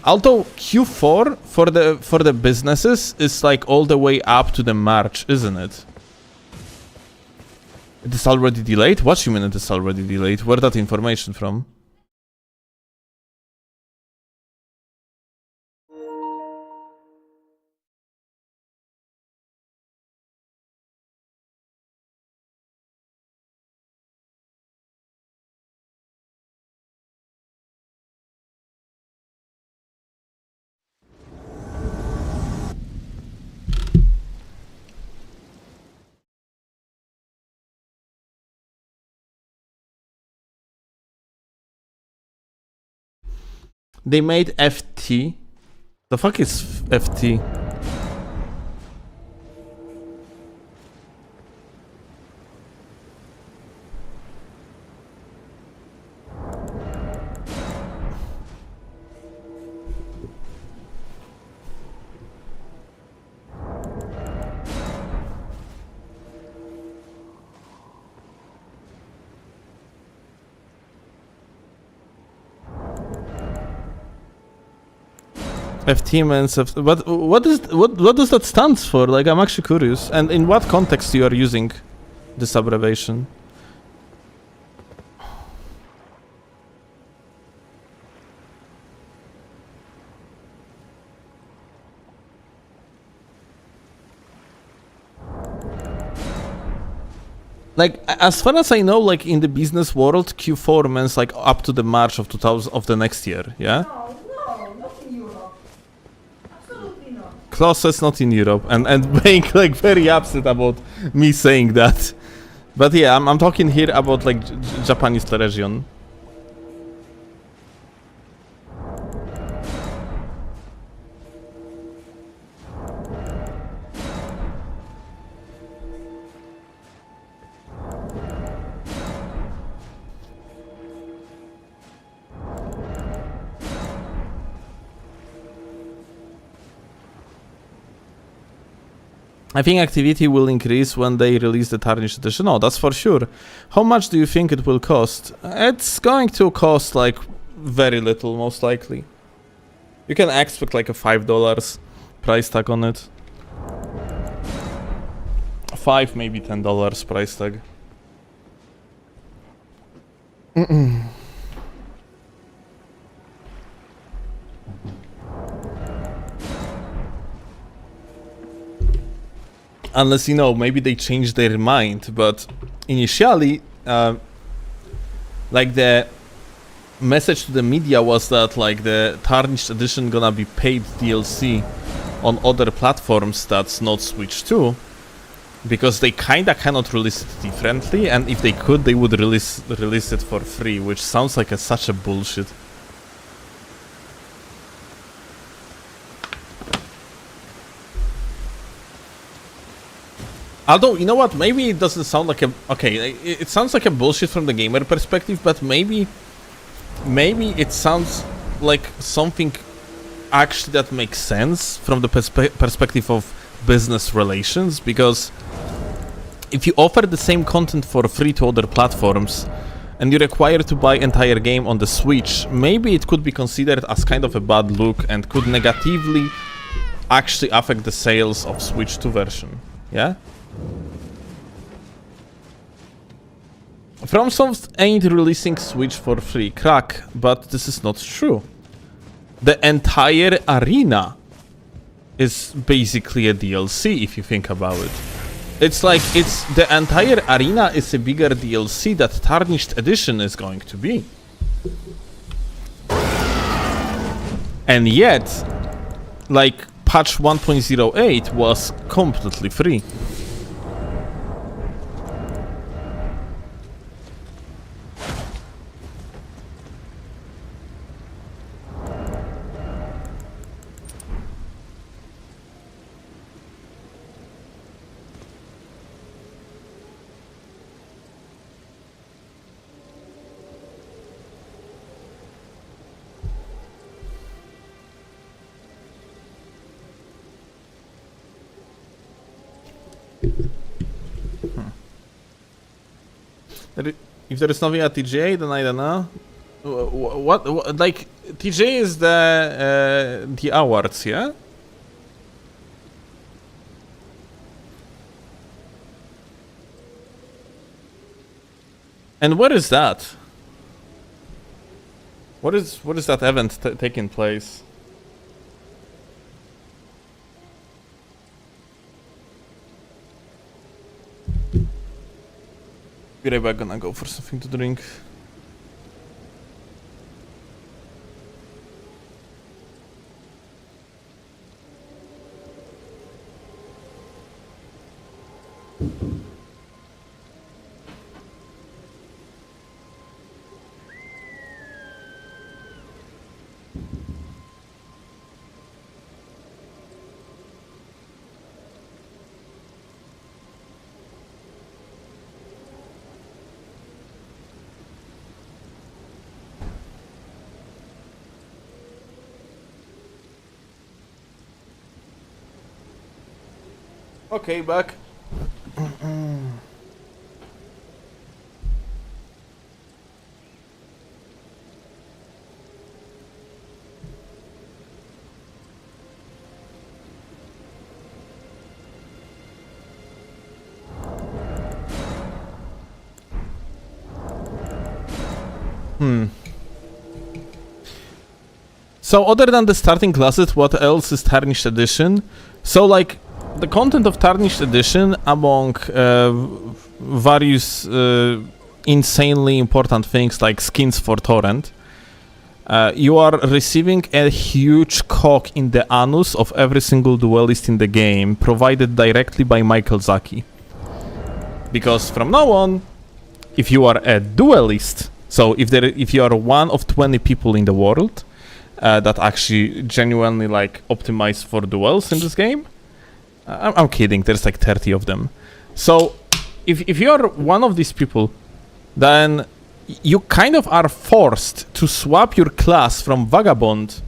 Although Q4 for the businesses is, like, all the way up to the March, isn't it? It is already delayed? What you mean it is already delayed? Where that information from? They made FT. The fuck is FT? FT means what does that stand for? Like, I'm actually curious. And in what context you are using this abbreviation? Like, as far as I know, like in the business world, Q4 means like up to the March of 2000 of the next year, yeah? No, not in Europe. Absolutely not. Klaus says not in Europe, and being like very upset about me saying that. But yeah, I'm talking here about like Japanese region. I think activity will increase when they release the Tarnished Edition. Oh, that's for sure. How much do you think it will cost? It's going to cost like very little, most likely. You can expect like a $5 price tag on it. 5, maybe $10 price tag. Unless, you know, maybe they changed their mind, but initially, like the message to the media was that like the Tarnished Edition gonna be paid DLC on other platforms that's not Switch 2, because they kinda cannot release it differently, and if they could, they would release it for free, which sounds like such a bullshit. Although, you know what, maybe it doesn't sound like a... Okay, it sounds like a bullshit from the gamer perspective, but maybe it sounds like something actually that makes sense from the perspective of business relations, because if you offer the same content for free to other platforms, and you're required to buy entire game on the Switch, maybe it could be considered as kind of a bad look and could negatively actually affect the sales of Switch 2 version. Yeah? FromSoft ain't releasing Switch for free, crack, but this is not true. The entire arena is basically a DLC if you think about it. It's like the entire arena is a bigger DLC that Tarnished Edition is going to be. And yet, like, patch 1.08 was completely free. If there is nothing at TJ, then I don't know. What like TJ is the awards, yeah? And what is that? What is that event taking place? Be right back, gonna go for something to drink. Okay, back. So other than the starting classes, what else is Tarnished Edition? So like the content of Tarnished Edition, among various insanely important things like skins for Torrent, you are receiving a huge cock in the anus of every single duelist in the game, provided directly by Michael Zaki. Because from now on, if you are a duelist, so if you are one of 20 people in the world that actually genuinely like optimize for duels in this game, I'm kidding, there's like 30 of them. So if you're one of these people, then you kind of are forced to swap your class from Vagabond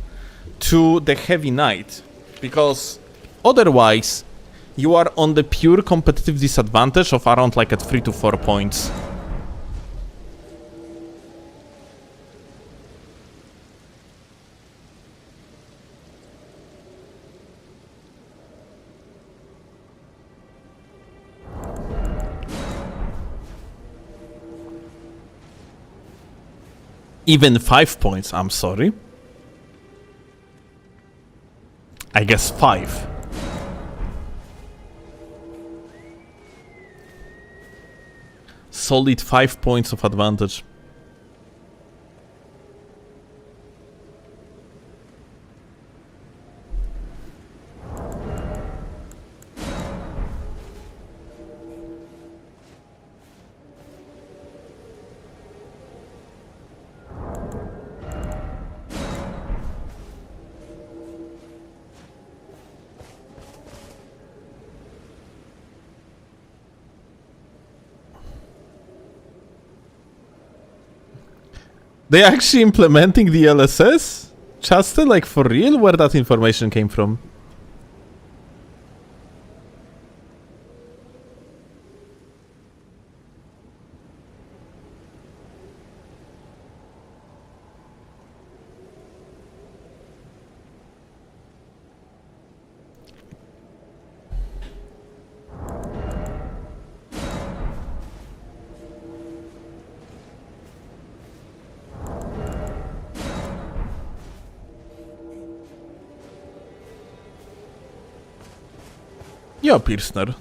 to the Heavy Knight, because otherwise you are on the pure competitive disadvantage of around like at 3 to 4 points. Even 5 points, I'm sorry. I guess 5. Solid 5 points of advantage. They actually implementing the LSS? Chaste, like for real? Where that information came from? Ja, Pilsner.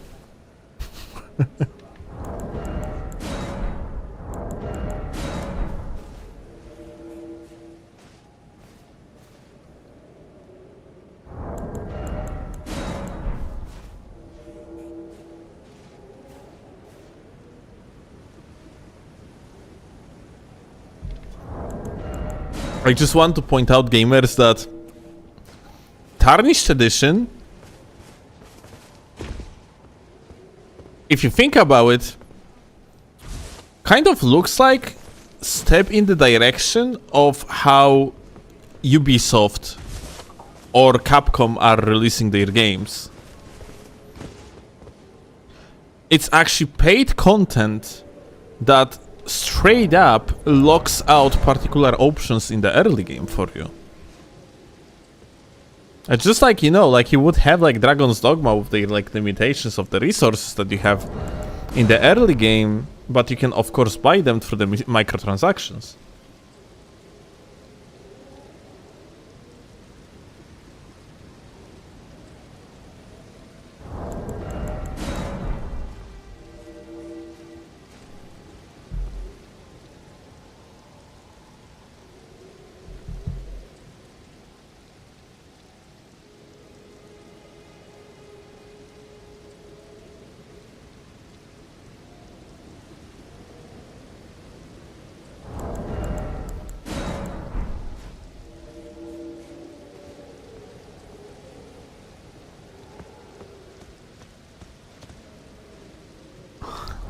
I just want to point out, gamers, that Tarnished Edition, if you think about it, kind of looks like step in the direction of how Ubisoft or Capcom are releasing their games. It's actually paid content that straight up locks out particular options in the early game for you. It's just like, you know, like you would have like Dragon's Dogma with the like limitations of the resources that you have in the early game, but you can of course buy them through the microtransactions.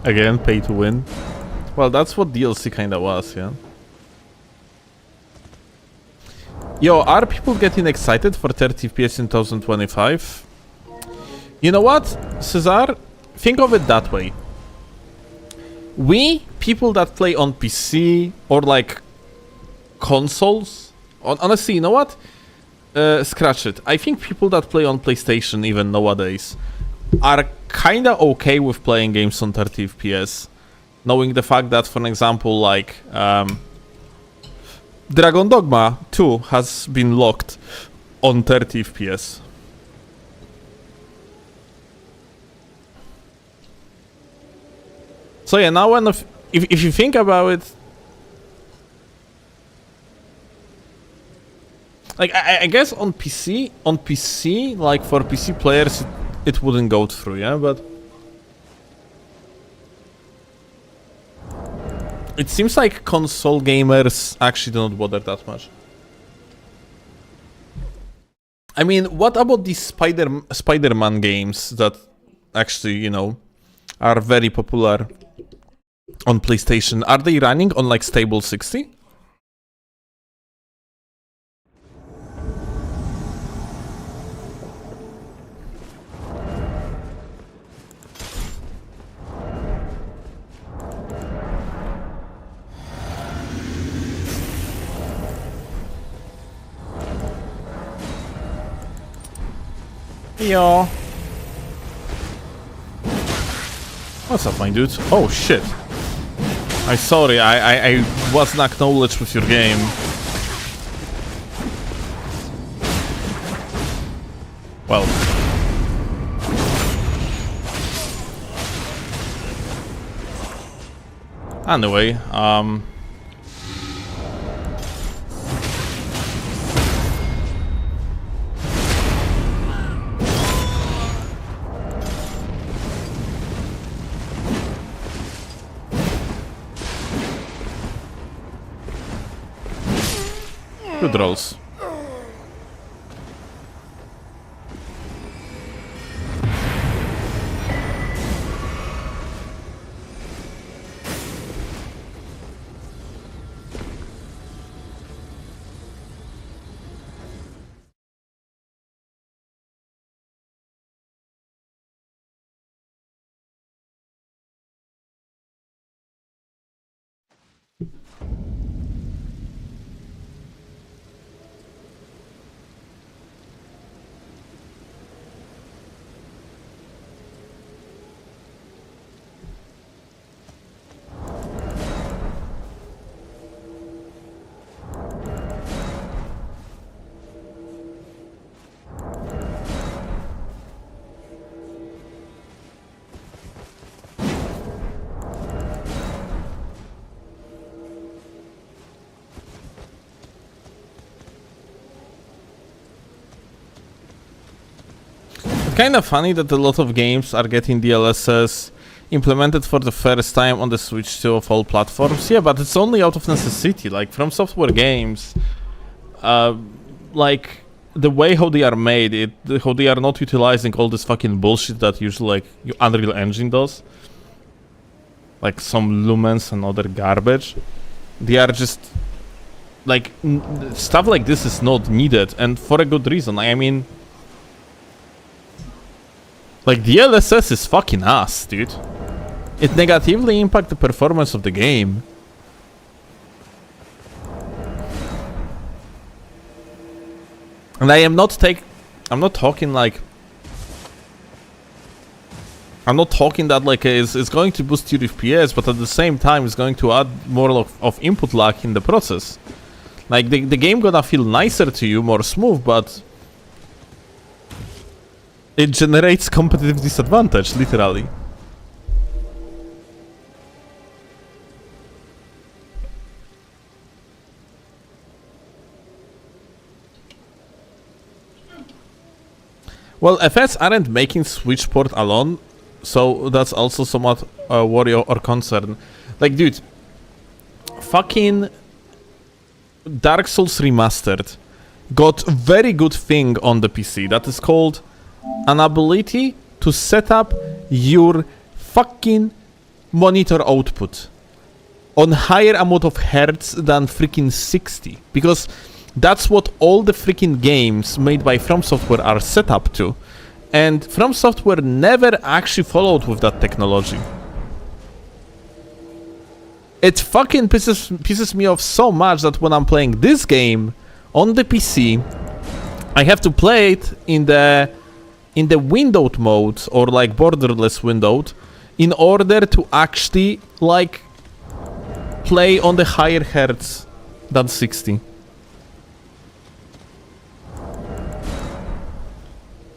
Again, pay to win. Well, that's what DLC kinda was, yeah. Yo, are people getting excited for 30 FPS in 2025? You know what, Cesar? Think of it that way. We, people that play on PC or like consoles, honestly, you know what? Scratch it. I think people that play on PlayStation even nowadays are kinda okay with playing games on 30 FPS, knowing the fact that, for example, like Dragon Dogma 2 has been locked on 30 FPS. So yeah, now if you think about it, like I guess on PC, like for PC players, it wouldn't go through, yeah, but it seems like console gamers actually don't bother that much. I mean, what about these Spider-Man games that actually, you know, are very popular on PlayStation? Are they running on like stable 60? Yo. What's up, my dude? Oh shit. I'm sorry, I wasn't acknowledged with your game. Well. Anyway, good rolls. kind of funny that a lot of games are getting DLSS implemented for the first time on the Switch 2 of all platforms. Yeah, but it's only out of necessity. Like, From Software games, like, the way how they are made, how they are not utilizing all this fucking bullshit that usually, like, Unreal Engine does. Like, some lumens and other garbage. They are just... like, stuff like this is not needed, and for a good reason. I mean... like, DLSS is fucking ass, dude. It negatively impacts the performance of the game. And I'm not talking like... I'm not talking that like it's going to boost your FPS, but at the same time it's going to add more of input lag in the process. Like, the game gonna feel nicer to you, more smooth, but... it generates competitive disadvantage, literally. Well, FS aren't making Switch port alone, so that's also somewhat a worry or concern. Like, dude, fucking Dark Souls Remastered got a very good thing on the PC that is called an ability to set up your fucking monitor output on higher amount of hertz than freaking 60, because that's what all the freaking games made by From Software are set up to, and From Software never actually followed with that technology. It fucking pisses me off so much that when I'm playing this game on the PC, I have to play it in the windowed mode, or like borderless windowed, in order to actually like play on the higher hertz than 60.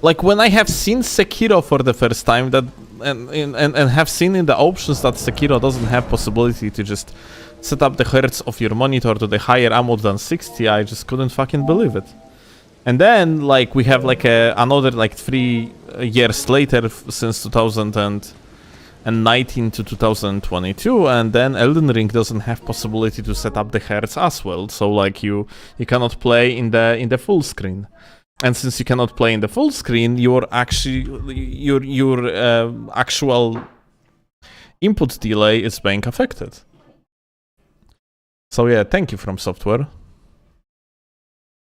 Like, when I have seen Sekiro for the first time, that and have seen in the options that Sekiro doesn't have possibility to just set up the hertz of your monitor to the higher amount than 60, I just couldn't fucking believe it. And then, like, we have like another like 3 years later, since 2019 to 2022, and then Elden Ring doesn't have possibility to set up the hertz as well. So like you cannot play in the full screen. And since you cannot play in the full screen, your actual input delay is being affected. So yeah, thank you From Software.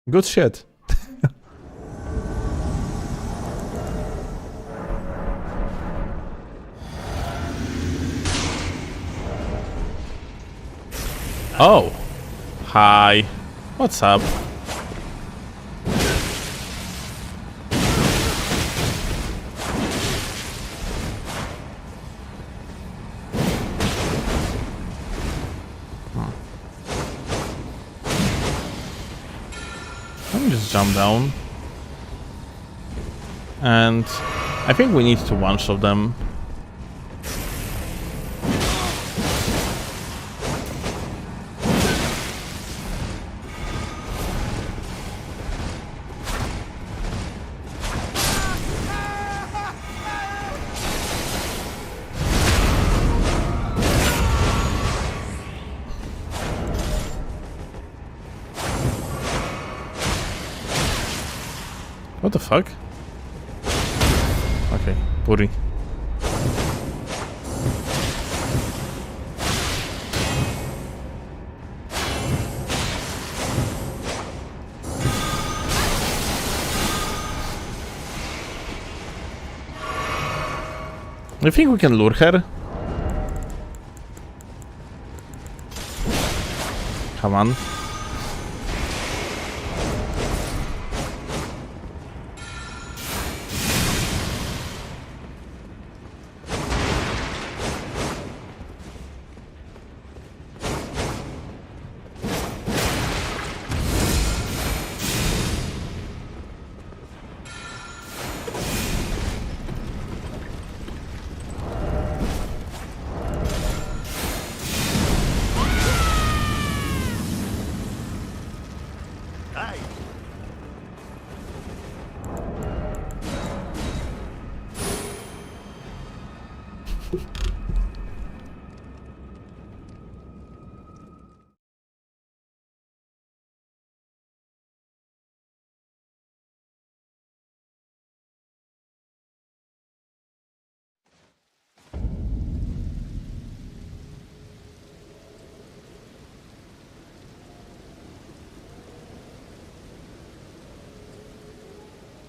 Good shit. Oh, hi. What's up? Let me just jump down. And I think we need to one-shot them. What the fuck? Okay, Puri. I think we can lure her. Come on.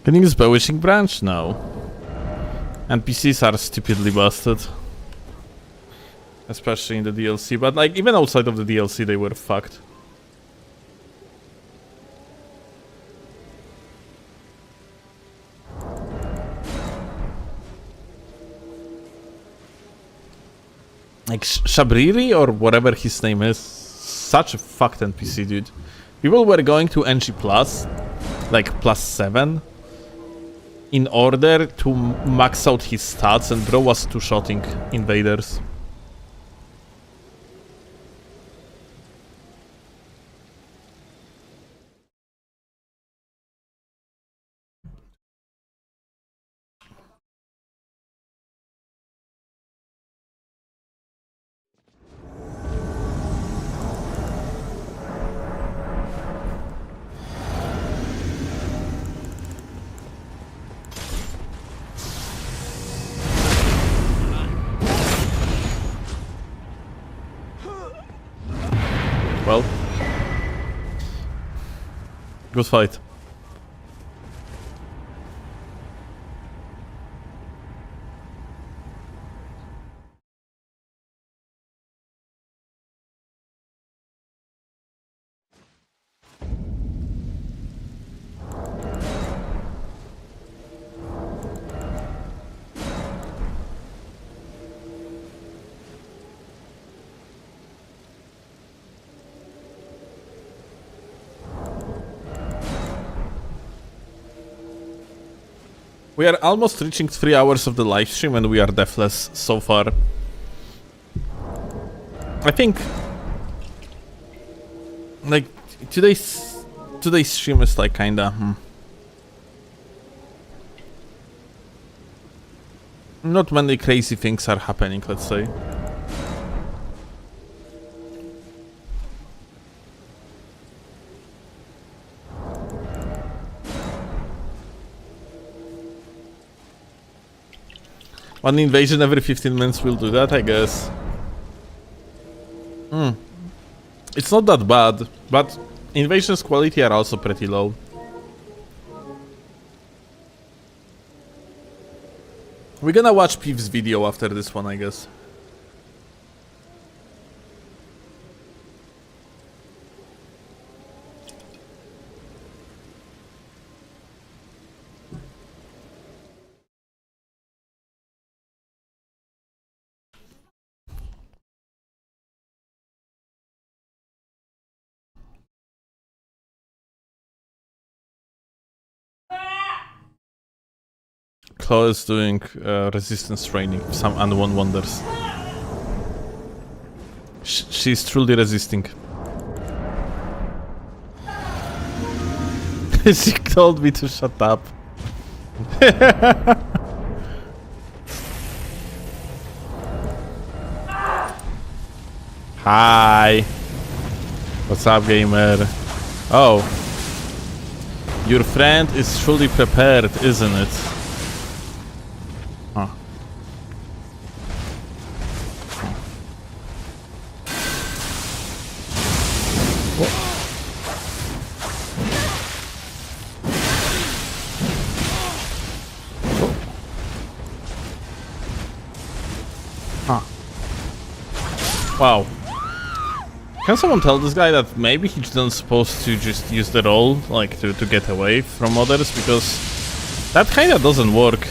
Can you use Bewitching Branch? No. NPCs are stupidly busted. Especially in the DLC, but like even outside of the DLC they were fucked. Like Shabriri or whatever his name is, such a fucked NPC, dude. People were going to NG+, like +7, in order to max out his stats, and bro was two-shotting invaders. Well, good fight. We are almost reaching 3 hours of the live stream and we are deathless so far. I think like today's stream is like kinda not many crazy things are happening, let's say. One invasion every 15 minutes will do that, I guess. It's not that bad, but invasions quality are also pretty low. We're gonna watch Peeve's video after this one, I guess. Chloe is doing resistance training, some unknown wonders. She's truly resisting. She told me to shut up. Hi. What's up, gamer? Oh. Your friend is truly prepared, isn't it? Huh. Huh. Wow. Can someone tell this guy that maybe he's not supposed to just use the roll, like, to get away from others, because that kinda doesn't work.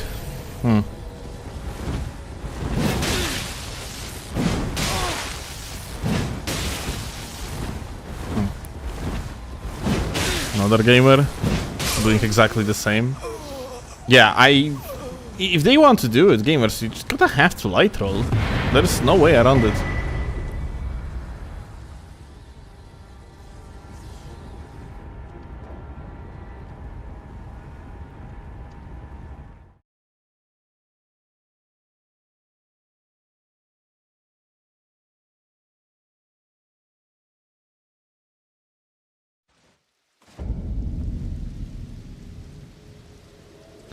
Another gamer doing exactly the same. Yeah, if they want to do it, gamers, you just gotta have to light roll. There's no way around it.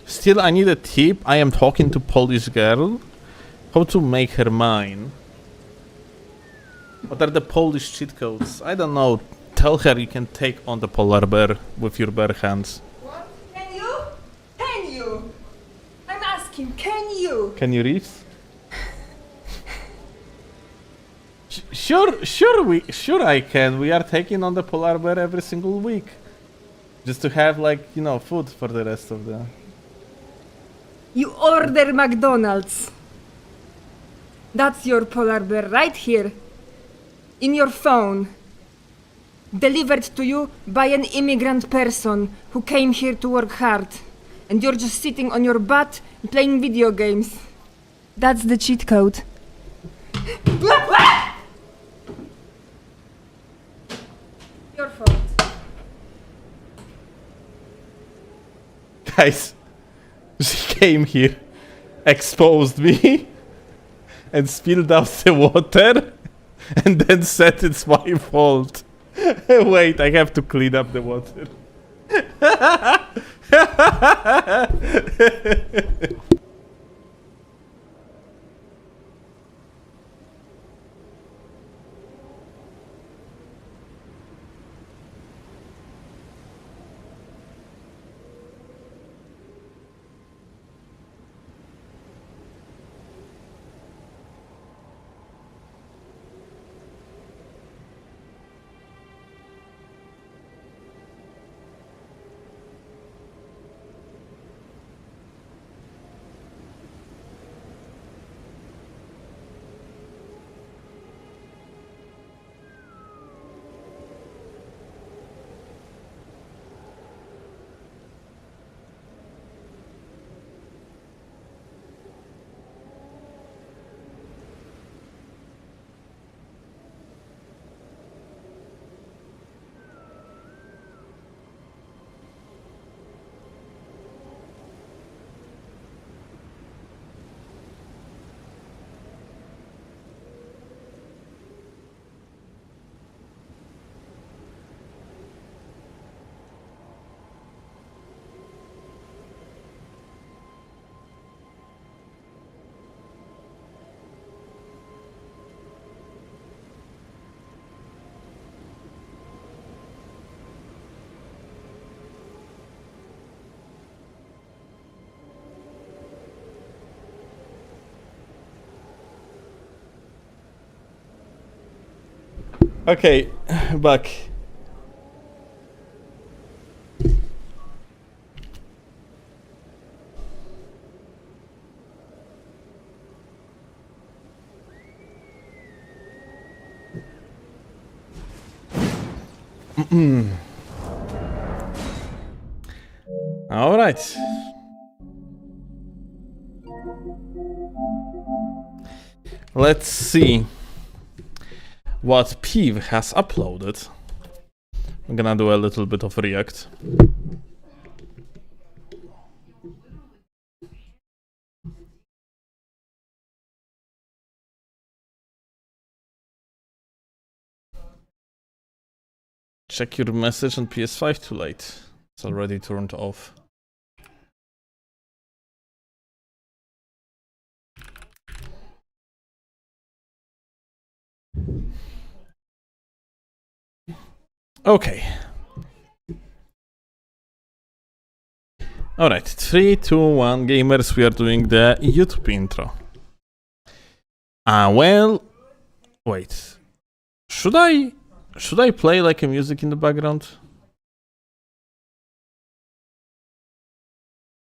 Still, I need a tip. I am talking to Polish girl. How to make her mine? What are the Polish cheat codes? I don't know. Tell her you can take on the polar bear with your bare hands. What? Can you? asking, can you? Can you read? Sure I can. We are taking on the polar bear every single week. Just to have, like, you know, food for the rest of the... You order McDonald's. That's your polar bear right here. In your phone. Delivered to you by an immigrant person who came here to work hard. And you're just sitting on your butt and playing video games. That's the cheat code. Your fault. Guys, she came here, exposed me, and spilled out the water, and then said it's my fault. Wait, I have to clean up the water. Okay, back. All right. Let's see what Peeve has uploaded. I'm gonna do a little bit of React. Check your message on PS5 too late. It's already turned off. Okay. Alright, 3, 2, 1, gamers, we are doing the YouTube intro. Well, wait. Should I play like a music in the background?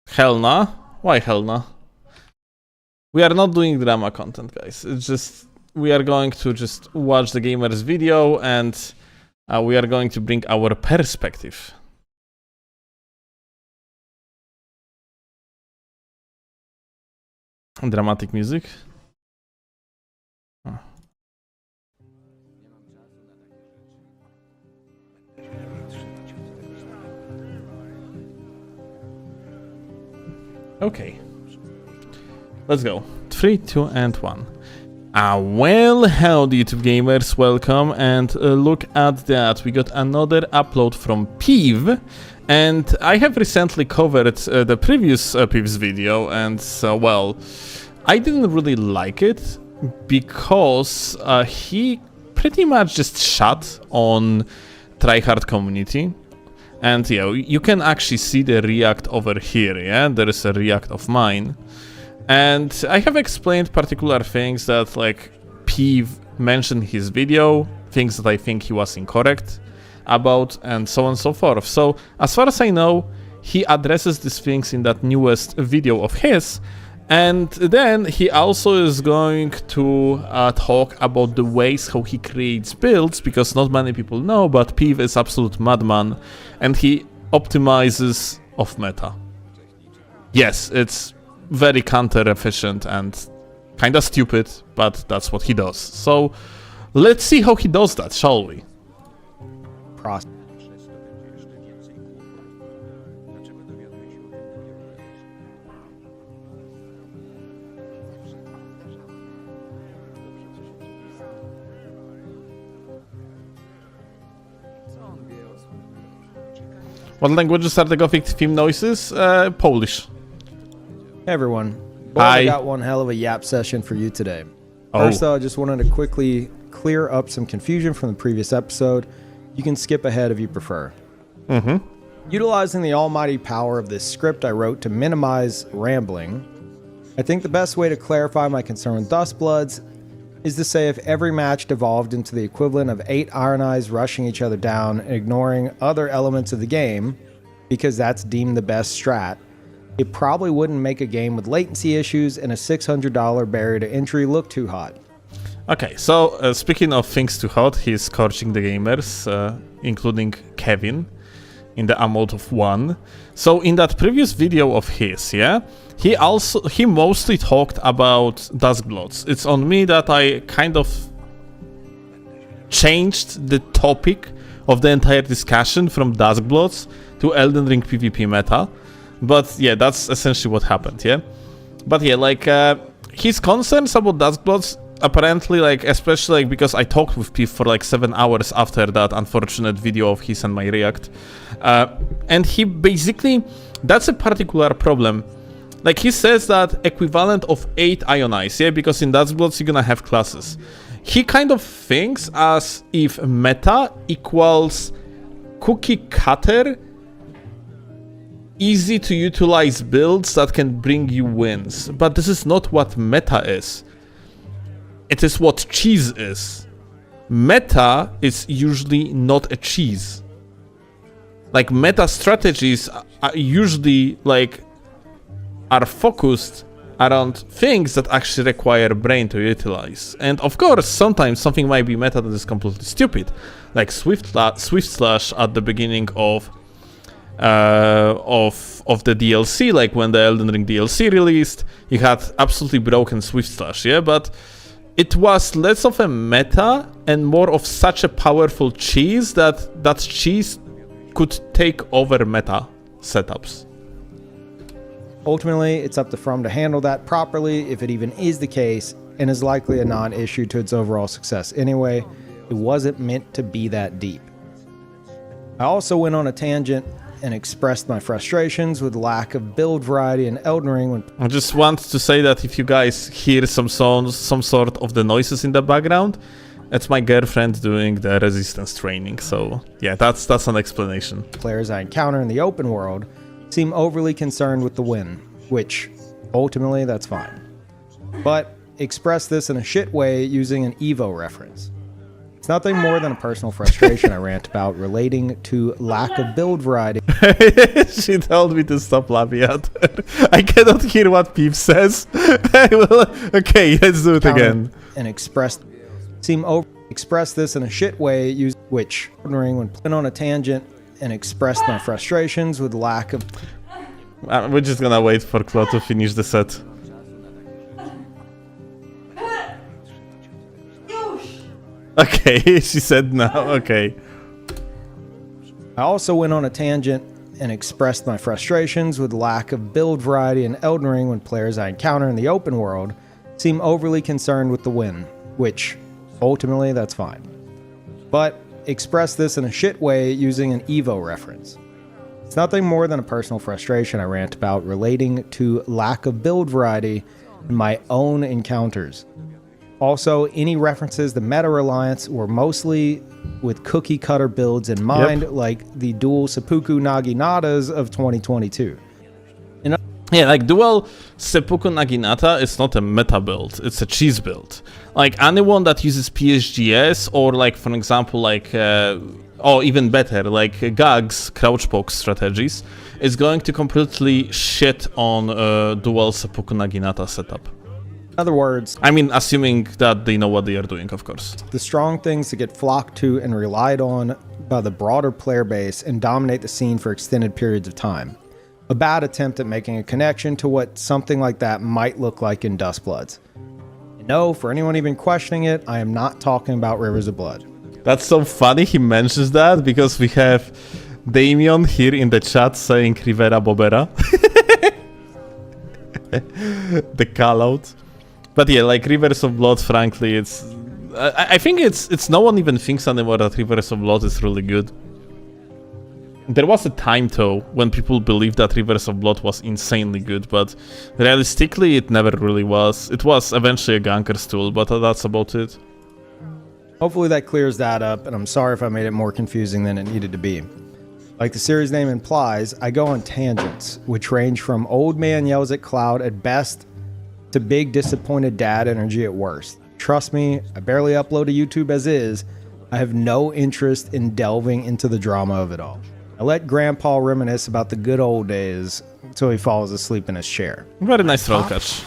Hell nah. Why hell nah? We are not doing drama content, guys. It's just, we are going to just watch the gamer's video and we are going to bring our perspective. Dramatic music. Oh. Okay. Let's go. 3, 2, and 1. Well, howdy YouTube gamers, welcome, and look at that, we got another upload from Peeve, and I have recently covered the previous Peeve's video, and well, I didn't really like it, because he pretty much just shut on tryhard community, and yeah, you can actually see the react over here, yeah, there is a react of mine. And I have explained particular things that like Peeve mentioned in his video, things that I think he was incorrect about, and so on and so forth. So as far as I know, he addresses these things in that newest video of his, and then he also is going to talk about the ways how he creates builds, because not many people know, but Peeve is absolute madman, and he optimizes off meta. Yes, it's very counter efficient and kinda stupid, but that's what he does. So let's see how he does that, shall we? What languages are the Gothic theme noises? Polish. Hey everyone. Boy, Hi. I got one hell of a yap session for you today. Oh. First though, I just wanted to quickly clear up some confusion from the previous episode. You can skip ahead if you prefer. Utilizing the almighty power of this script I wrote to minimize rambling, I think the best way to clarify my concern with Dustbloods is to say if every match devolved into the equivalent of 8 Iron Eyes rushing each other down and ignoring other elements of the game, because that's deemed the best strat, it probably wouldn't make a game with latency issues and a $600 barrier to entry look too hot. Okay, so speaking of things too hot, he's scorching the gamers, including Kevin, in the amount of 1. So in that previous video of his, yeah, he mostly talked about Duskbloods. It's on me that I kind of changed the topic of the entire discussion from Duskbloods to Elden Ring PvP meta. But yeah, that's essentially what happened, yeah? But yeah, like, his concerns about Duskbloods, apparently, like, especially like, because I talked with Peeve for like 7 hours after that unfortunate video of his and my react. And he basically, that's a particular problem. Like, he says that equivalent of 8 Iron Eyes, yeah? Because in Duskbloods you're gonna have classes. He kind of thinks as if meta equals cookie cutter, easy to utilize builds that can bring you wins. But this is not what meta is. It is what cheese is. Meta is usually not a cheese. Like, meta strategies are usually like are focused around things that actually require brain to utilize. And of course, sometimes something might be meta that is completely stupid, like Swift Slash at the beginning of the DLC, like when the Elden Ring DLC released, you had absolutely broken Swift Slash, yeah, but it was less of a meta and more of such a powerful cheese that that cheese could take over meta setups. Ultimately, it's up to From to handle that properly, if it even is the case, and is likely a non-issue to its overall success anyway. It wasn't meant to be that deep. I also went on a tangent and expressed my frustrations with lack of build variety in Elden Ring when I just want to say that if you guys hear some sounds, some sort of the noises in the background, that's my girlfriend doing the resistance training. So yeah, that's an explanation. players I encounter in the open world seem overly concerned with the win, which ultimately that's fine. But express this in a shit way using an Evo reference. It's nothing more than a personal frustration I rant about relating to lack of build variety. She told me to stop laughing at her. I cannot hear what Peeve says. Okay, let's do it again. And express this in a shit way use which when put on a tangent and expressed my frustrations with lack of We're just gonna wait for Claude to finish the set. Okay, she said no, okay. I also went on a tangent and expressed my frustrations with lack of build variety in Elden Ring when players I encounter in the open world seem overly concerned with the win, which ultimately that's fine. But express this in a shit way using an Evo reference. It's nothing more than a personal frustration I rant about relating to lack of build variety in my own encounters. Also, any references to meta reliance were mostly with cookie cutter builds in mind, like the dual seppuku naginatas of 2022. Yeah, like dual Seppuku Naginata is not a meta build, it's a cheese build. Like anyone that uses PSGS or like for example like or even better like Gag's crouch poke strategies is going to completely shit on dual Seppuku Naginata setup. In other words, I mean, assuming that they know what they are doing, of course. the strong things that get flocked to and relied on by the broader player base and dominate the scene for extended periods of time. A bad attempt at making a connection to what something like that might look like in Dustbloods. And no, for anyone even questioning it, I am not talking about Rivers of Blood. That's so funny he mentions that because we have Damien here in the chat saying Rivera Bobera. The call out. But yeah, like Rivers of Blood, frankly, it's... I think it's no one even thinks anymore that Rivers of Blood is really good. There was a time though when people believed that Rivers of Blood was insanely good, but realistically it never really was. It was eventually a ganker's tool, but that's about it. Hopefully that clears that up, and I'm sorry if I made it more confusing than it needed to be. Like the series name implies, I go on tangents, which range from old man yells at cloud at best to big disappointed dad energy at worst. Trust me, I barely upload to YouTube as is. I have no interest in delving into the drama of it all. I let Grandpa reminisce about the good old days until he falls asleep in his chair. Very nice roll catch.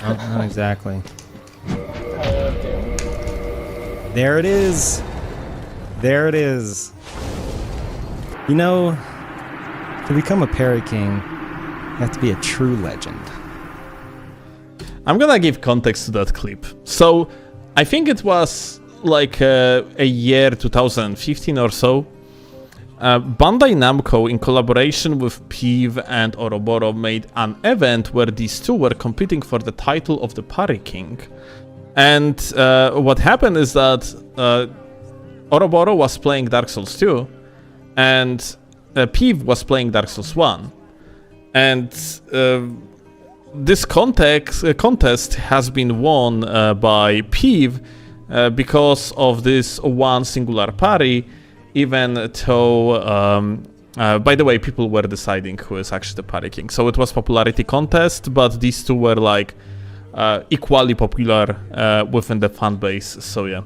Not exactly. There it is. There it is. You know, to become a Parry King, you have to be a true legend. I'm gonna give context to that clip. So, I think it was like a year 2015 or so. Bandai Namco, in collaboration with Peeve and Ouroboros, made an event where these two were competing for the title of the Parry King. And what happened is that Ouroboros was playing Dark Souls 2, and Peeve was playing Dark Souls 1. And this contest has been won by Peeve because of this one singular parry, even though, by the way, people were deciding who is actually the Parry King. So it was popularity contest, but these two were like equally popular within the fan base, so yeah.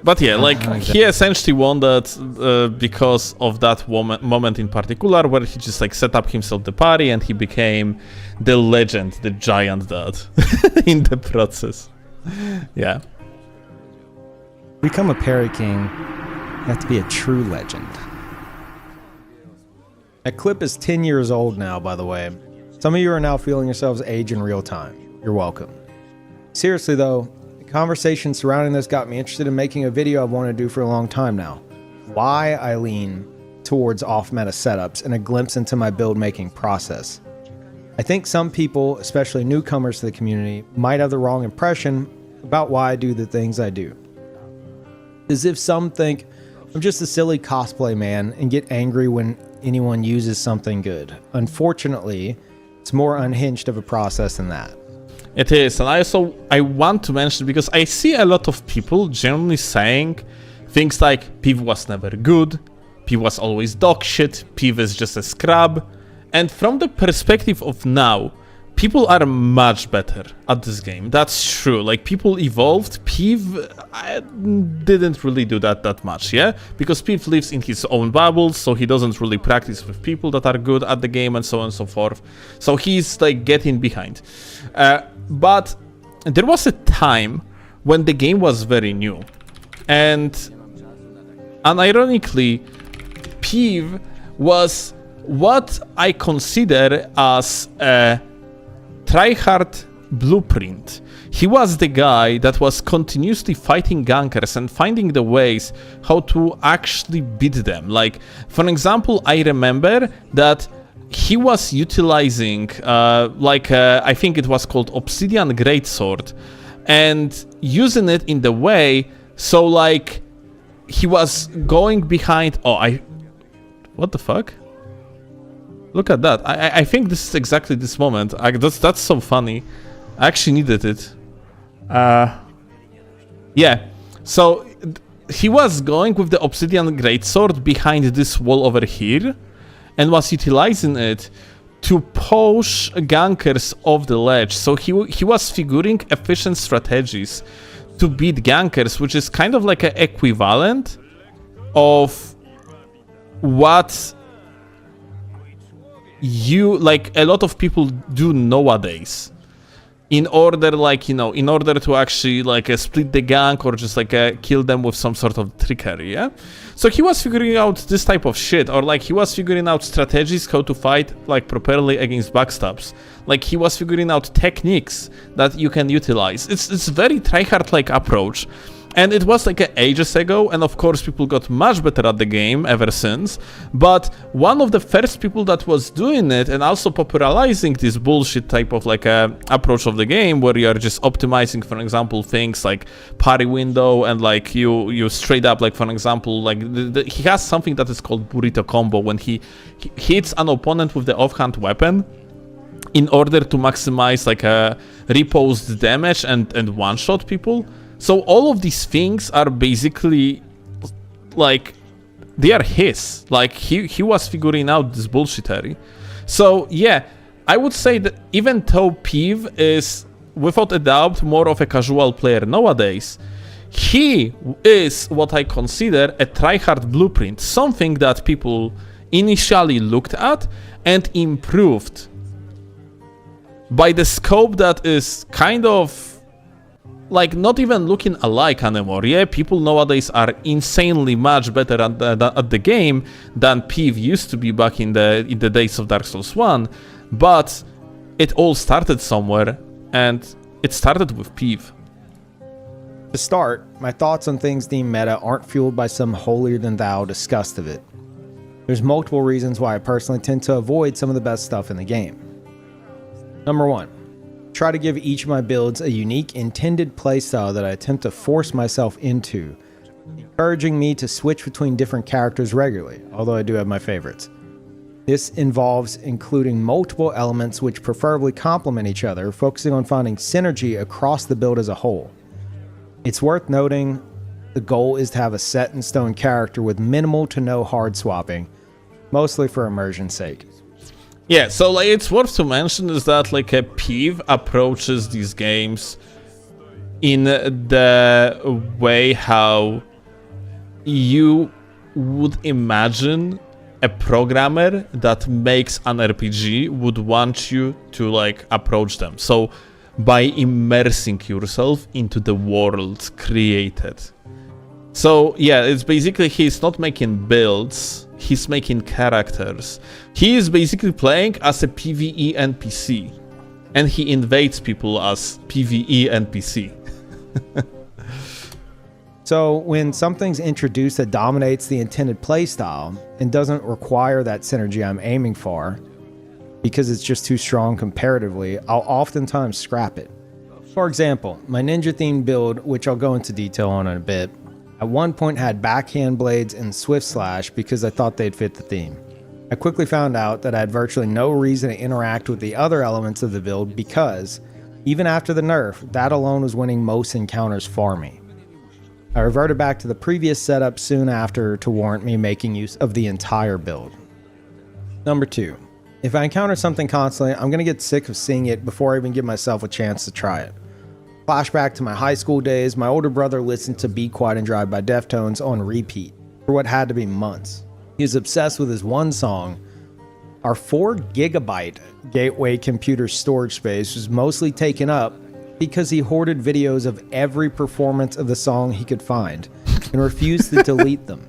But yeah, like he essentially won that because of that moment in particular where he just like set up himself the parry and he became the legend, the giant dad in the process. Yeah. To become a Parry King, you have to be a true legend. That clip is 10 years old now, by the way. Some of you are now feeling yourselves age in real time. You're welcome. Seriously though, the conversation surrounding this got me interested in making a video I've wanted to do for a long time now. Why I lean towards off-meta setups and a glimpse into my build-making process. I think some people, especially newcomers to the community, might have the wrong impression about why I do the things I do. As if some think I'm just a silly cosplay man and get angry when anyone uses something good. Unfortunately, it's more unhinged of a process than that. It is, and I want to mention, because I see a lot of people generally saying things like Peeve was never good, Peeve was always dog shit, Peeve is just a scrub, and from the perspective of now, people are much better at this game. That's true. Like, people evolved. Peeve didn't really do that much, yeah? Because Peeve lives in his own bubble, so he doesn't really practice with people that are good at the game and so on and so forth. So he's, like, getting behind. But there was a time when the game was very new. And unironically, Peeve was what I consider as a tryhard blueprint. He was the guy that was continuously fighting gankers and finding the ways how to actually beat them. Like, for example, I remember that he was utilizing I think it was called Obsidian Greatsword, and using it in the way so like he was going behind. What the fuck? Look at that. I think this is exactly this moment. That's so funny. I actually needed it. Yeah. So he was going with the Obsidian Greatsword behind this wall over here. and was utilizing it to push gankers off the ledge. So he was figuring efficient strategies to beat gankers, which is kind of like an equivalent of what a lot of people do nowadays. In order, in order to actually, split the gank or just, kill them with some sort of trickery, yeah? So he was figuring out this type of shit, or, he was figuring out strategies how to fight, properly against backstabs. He was figuring out techniques that you can utilize. It's very tryhard-like approach. And it was ages ago, and of course people got much better at the game ever since, but one of the first people that was doing it and also popularizing this bullshit type of approach of the game, where you are just optimizing, for example, things like parry window, and you straight up, for example, he has something that is called burrito combo, when he hits an opponent with the offhand weapon in order to maximize reposed damage and one-shot people. So all of these things are basically, they are his. He was figuring out this bullshittery. So yeah, I would say that even though Peeve is, without a doubt, more of a casual player nowadays, he is what I consider a tryhard blueprint. Something that people initially looked at and improved by the scope that is kind of not even looking alike anymore. Yeah, people nowadays are insanely much better at the game than Peeve used to be back in the days of Dark Souls 1, but it all started somewhere, and it started with Peeve. To start, my thoughts on things deemed meta aren't fueled by some holier-than-thou disgust of it. There's multiple reasons why I personally tend to avoid some of the best stuff in the game. Number 1. Try to give each of my builds a unique intended playstyle that I attempt to force myself into, encouraging me to switch between different characters regularly, although I do have my favorites. This involves including multiple elements which preferably complement each other, focusing on finding synergy across the build as a whole. It's worth noting the goal is to have a set-in-stone character with minimal to no hard swapping, mostly for immersion's sake. Yeah, so it's worth to mention is that a Peeve approaches these games in the way how you would imagine a programmer that makes an RPG would want you to approach them. So by immersing yourself into the world created. So yeah, it's basically he's not making builds, he's making characters. He is basically playing as a PvE NPC, and he invades people as PvE NPC. So when something's introduced that dominates the intended playstyle and doesn't require that synergy I'm aiming for, because it's just too strong comparatively, I'll oftentimes scrap it. For example, my ninja-themed build, which I'll go into detail on in a bit, at one point had backhand blades and swift slash because I thought they'd fit the theme. I quickly found out that I had virtually no reason to interact with the other elements of the build because, even after the nerf, that alone was winning most encounters for me. I reverted back to the previous setup soon after to warrant me making use of the entire build. Number 2. If I encounter something constantly, I'm going to get sick of seeing it before I even give myself a chance to try it. Flashback to my high school days, my older brother listened to Be Quiet and Drive by Deftones on repeat for what had to be months. He was obsessed with his one song. Our 4 gigabyte gateway computer storage space was mostly taken up because he hoarded videos of every performance of the song he could find and refused to delete them.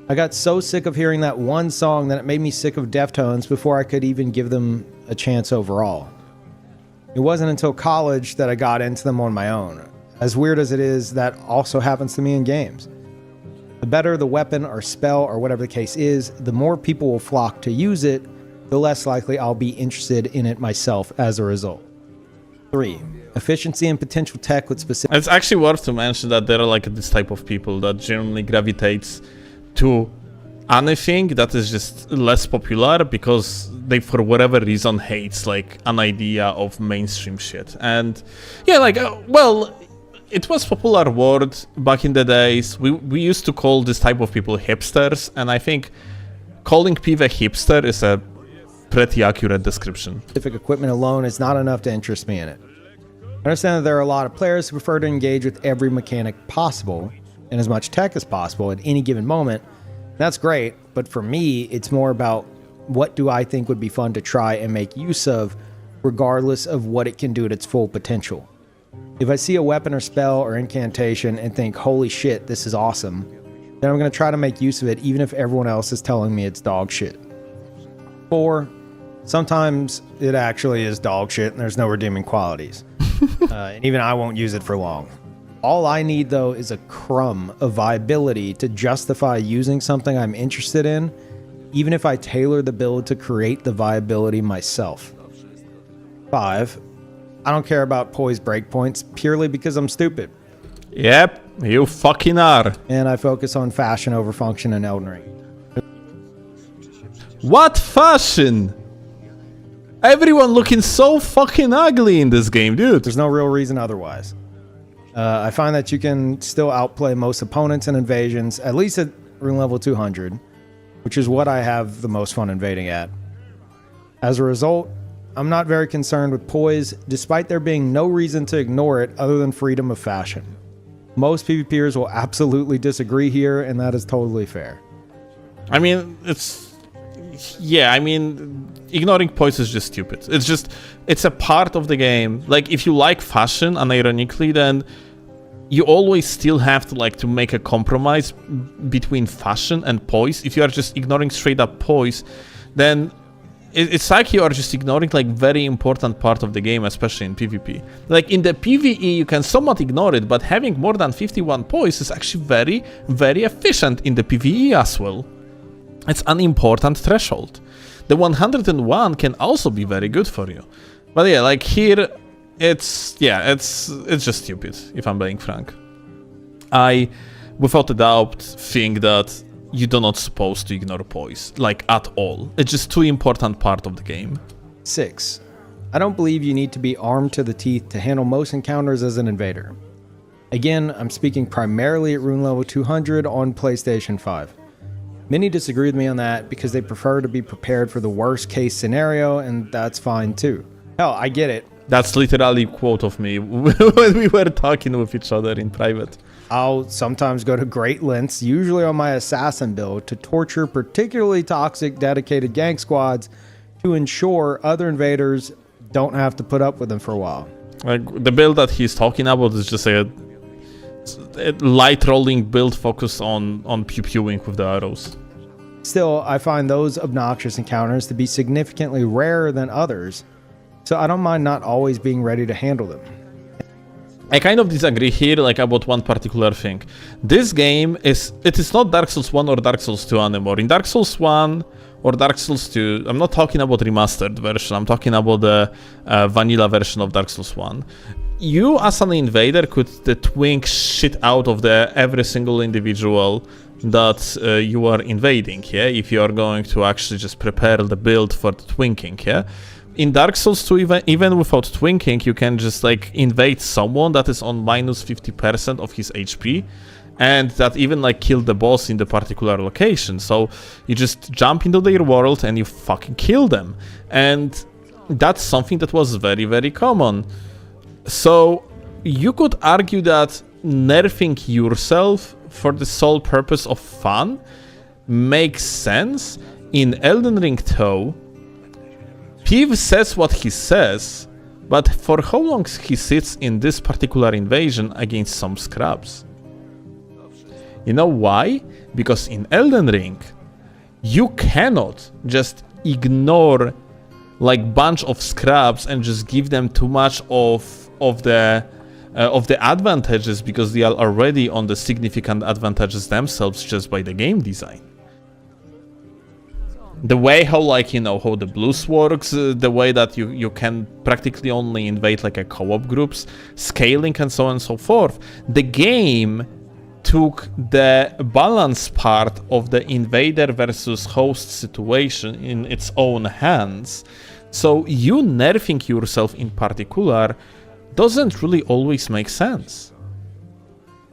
I got so sick of hearing that one song that it made me sick of Deftones before I could even give them a chance overall. It wasn't until college that I got into them on my own. As weird as it is, that also happens to me in games. The better the weapon or spell or whatever the case is, the more people will flock to use it, the less likely I'll be interested in it myself as a result. 3. Efficiency and potential tech with specific... It's actually worth to mention that there are this type of people that generally gravitates to anything that is just less popular because they for whatever reason hates an idea of mainstream shit. And yeah, well, it was popular word back in the days. We used to call this type of people hipsters, and I think calling Peeve a hipster is a pretty accurate description. Specific equipment alone is not enough to interest me in it. I understand that there are a lot of players who prefer to engage with every mechanic possible and as much tech as possible at any given moment. That's great, but for me, it's more about what do I think would be fun to try and make use of, regardless of what it can do at its full potential. If I see a weapon or spell or incantation and think, holy shit, this is awesome, then I'm going to try to make use of it even if everyone else is telling me it's dog shit. 4. Sometimes it actually is dog shit and there's no redeeming qualities. And even I won't use it for long. All I need, though, is a crumb of viability to justify using something I'm interested in, even if I tailor the build to create the viability myself. 5. I don't care about poise breakpoints purely because I'm stupid. Yep, you fucking are. And I focus on fashion over function in Elden Ring. What fashion? Everyone looking so fucking ugly in this game, dude. There's no real reason otherwise. I find that you can still outplay most opponents in invasions, at least at rune level 200, which is what I have the most fun invading at. As a result, I'm not very concerned with poise, despite there being no reason to ignore it other than freedom of fashion. Most PvPers will absolutely disagree here, and that is totally fair. I mean, ignoring poise is just stupid. It's a part of the game. Like, if you like fashion, unironically, then you always still have to make a compromise between fashion and poise. If you are just ignoring straight up poise, then it's like you are just ignoring very important part of the game, especially in PvP. Like in the PvE, you can somewhat ignore it, but having more than 51 poise is actually very, very efficient in the PvE as well. It's an important threshold. The 101 can also be very good for you. But yeah, like here, it's just stupid, if I'm being frank. I, without a doubt, think that you do not supposed to ignore poise, at all. It's just too important part of the game. 6. I don't believe you need to be armed to the teeth to handle most encounters as an invader. Again, I'm speaking primarily at rune level 200 on PlayStation 5. Many disagree with me on that because they prefer to be prepared for the worst case scenario, and that's fine too. Hell, I get it. That's literally a quote of me when we were talking with each other in private. I'll sometimes go to great lengths, usually on my assassin build, to torture particularly toxic dedicated gank squads to ensure other invaders don't have to put up with them for a while. Like, the build that he's talking about is just a light rolling build focused on pew-pewing with the arrows. Still, I find those obnoxious encounters to be significantly rarer than others, so I don't mind not always being ready to handle them. I kind of disagree here, about one particular thing. This game is not Dark Souls 1 or Dark Souls 2 anymore. In Dark Souls 1 or Dark Souls 2, I'm not talking about remastered version, I'm talking about the vanilla version of Dark Souls 1. You, as an invader, could twink shit out of every single individual that you are invading, yeah? If you are going to actually just prepare the build for the twinking, yeah? In Dark Souls 2, even without twinking, you can just invade someone that is on minus 50% of his HP, and that even kill the boss in the particular location. So you just jump into their world and you fucking kill them. And that's something that was very, very common. So you could argue that nerfing yourself for the sole purpose of fun makes sense. In Elden Ring though, Peeve says what he says, but for how long he sits in this particular invasion against some scrubs? You know why? Because in Elden Ring, you cannot just ignore bunch of scrubs and just give them too much of the advantages, because they are already on the significant advantages themselves just by the game design. The way how how the blues works, the way that you can practically only invade a co-op groups, scaling and so on and so forth. The game took the balance part of the invader versus host situation in its own hands. So you nerfing yourself in particular doesn't really always make sense.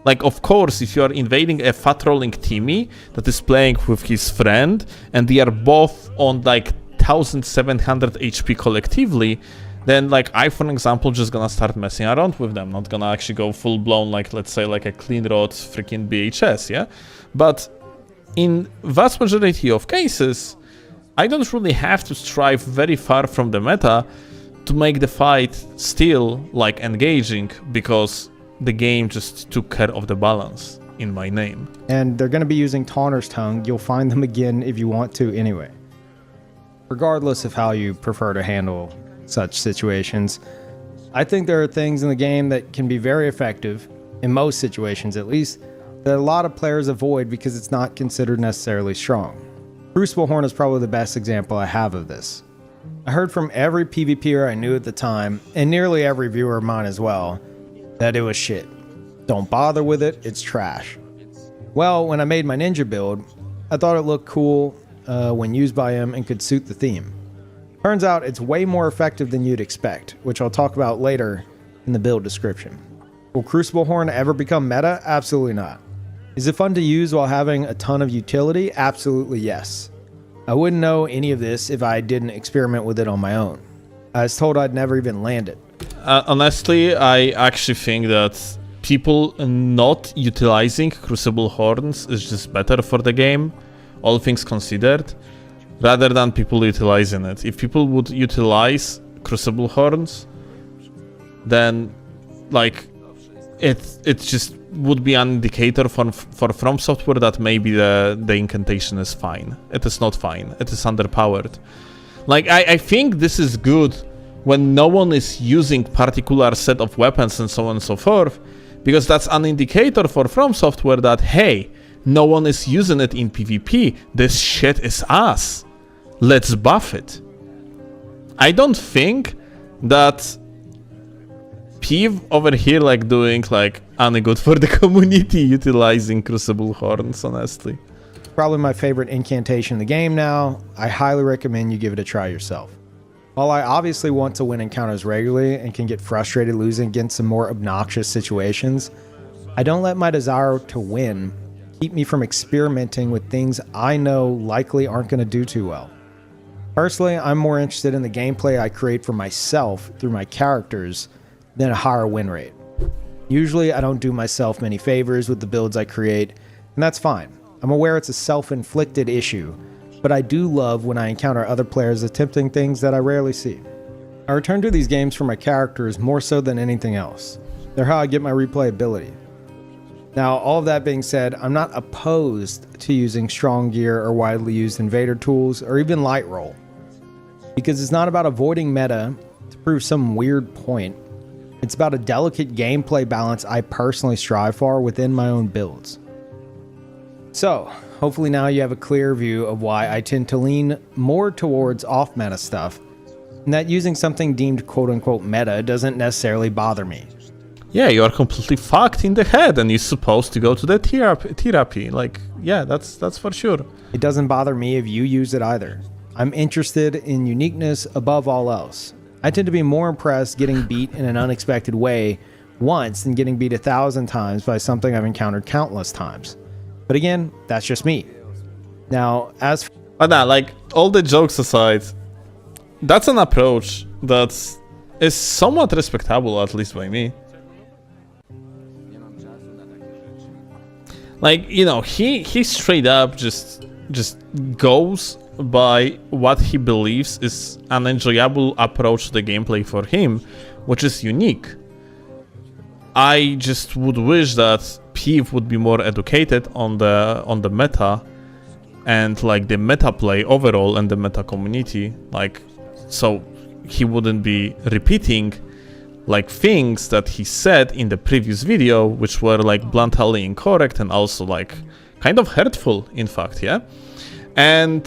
Like, of course, if you are invading a fat rolling teamy that is playing with his friend, and they are both on like 1700 HP collectively, then like I, for example, just gonna start messing around with them, not gonna actually go full blown, like, let's say, like a clean road freaking BHS, yeah? But in vast majority of cases, I don't really have to strive very far from the meta to make the fight still like engaging, because the game just took care of the balance in my name. And they're going to be using Taunter's Tongue. You'll find them again if you want to anyway. Regardless of how you prefer to handle such situations, I think there are things in the game that can be very effective, in most situations at least, that a lot of players avoid because it's not considered necessarily strong. Crucible Horn is probably the best example I have of this. I heard from every PvPer I knew at the time, and nearly every viewer of mine as well, that it was shit. Don't bother with it, it's trash. Well, when I made my ninja build, I thought it looked cool when used by him and could suit the theme. Turns out it's way more effective than you'd expect, which I'll talk about later in the build description. Will Crucible Horn ever become meta? Absolutely not. Is it fun to use while having a ton of utility? Absolutely yes. I wouldn't know any of this if I didn't experiment with it on my own. I was told I'd never even land it. Honestly, I actually think that people not utilizing Crucible Horns is just better for the game, all things considered, rather than people utilizing it. If people would utilize Crucible Horns, then like it just would be an indicator for From Software that maybe the incantation is fine. It is not fine. It is underpowered. Like I think this is good when no one is using particular set of weapons and so on and so forth, because that's an indicator for From Software that, hey, no one is using it in PvP. This shit is ass. Let's buff it. I don't think that Peeve over here like doing like any good for the community utilizing Crucible Horns, honestly. Probably my favorite incantation in the game now. I highly recommend you give it a try yourself. While I obviously want to win encounters regularly and can get frustrated losing against some more obnoxious situations, I don't let my desire to win keep me from experimenting with things I know likely aren't going to do too well. Personally, I'm more interested in the gameplay I create for myself through my characters than a higher win rate. Usually I don't do myself many favors with the builds I create, and that's fine. I'm aware it's a self-inflicted issue, but I do love when I encounter other players attempting things that I rarely see. I return to these games for my characters more so than anything else. They're how I get my replayability. Now, all of that being said, I'm not opposed to using strong gear or widely used invader tools or even light roll, because it's not about avoiding meta to prove some weird point. It's about a delicate gameplay balance I personally strive for within my own builds. So, hopefully now you have a clear view of why I tend to lean more towards off-meta stuff, and that using something deemed quote-unquote meta doesn't necessarily bother me. Yeah, you are completely fucked in the head and you're supposed to go to the therapy. Like, yeah, that's for sure. It doesn't bother me if you use it either. I'm interested in uniqueness above all else. I tend to be more impressed getting beat in an unexpected way once than getting beat 1,000 times by something I've encountered countless times. But again, that's just me. Now, as... But nah, like, all the jokes aside, that's an approach that is somewhat respectable, at least by me. Like, you know, he straight up just goes by what he believes is an enjoyable approach to the gameplay for him, which is unique. I just would wish that Peeve would be more educated on the meta and like the meta play overall and the meta community, like, so he wouldn't be repeating like things that he said in the previous video, which were like bluntly incorrect and also like kind of hurtful, in fact, yeah. And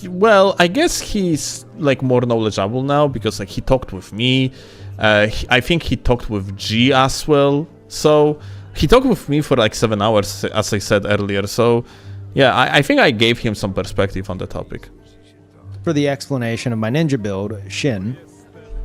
well, I guess he's like more knowledgeable now because like he talked with me. I think he talked with G as well. So he talked with me for like 7 hours, as I said earlier. So yeah, I think I gave him some perspective on the topic. For the explanation of my ninja build, Shin,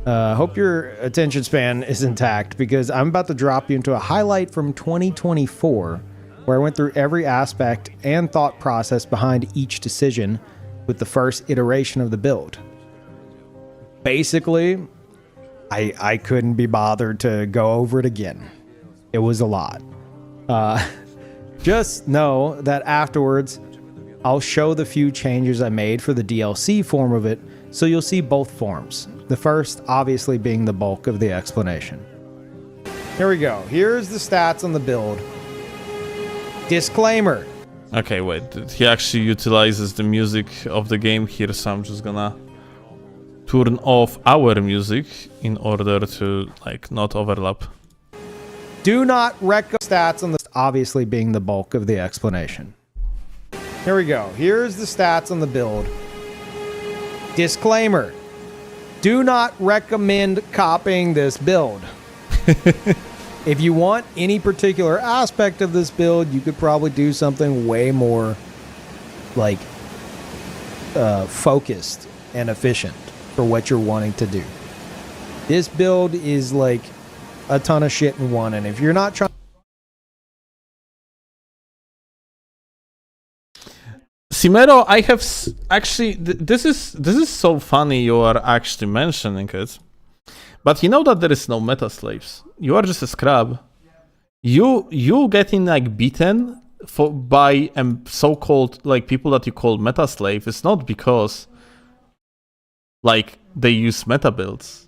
Hope your attention span is intact because I'm about to drop you into a highlight from 2024 where I went through every aspect and thought process behind each decision with the first iteration of the build. Basically, I couldn't be bothered to go over it again. It was a lot. Just know that afterwards, I'll show the few changes I made for the DLC form of it, so you'll see both forms. The first, obviously, being the bulk of the explanation. Here we go. Here's the stats on the build. Disclaimer. Okay, wait. He actually utilizes the music of the game here, so I'm just gonna turn off our music in order to, like, not overlap. Do not recommend stats on the obviously being the bulk of the explanation. Here we go. Here's the stats on the build. Disclaimer. Do not recommend copying this build. If you want any particular aspect of this build, you could probably do something way more like focused and efficient for what you're wanting to do. This build is like a ton of shit in one, and if you're not trying Simero, I have actually this is so funny you are actually mentioning it, but you know that there is no meta slaves. You are just a scrub. You getting like beaten by so-called like people that you call meta slave is not because like they use meta builds.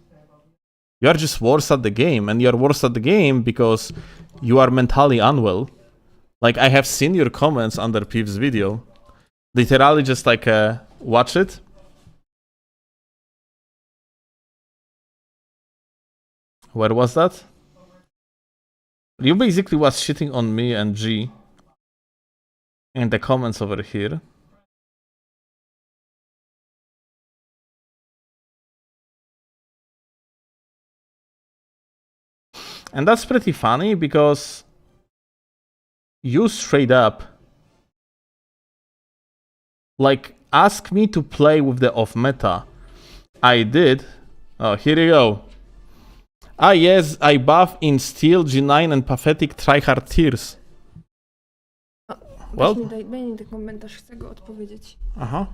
You are just worse at the game, and you are worse at the game because you are mentally unwell. Like I have seen your comments under Peeve's video. Literally just like watch it. Where was that? You basically was shitting on me and G in the comments over here. And that's pretty funny because you straight up like ask me to play with the off meta. I did. Oh, here you go. Ah yes, I buff in Steel, G9 and Pathetic Tryhard Tears. Well, Daj mi ten komentarz, chcę go odpowiedzieć. uh-huh.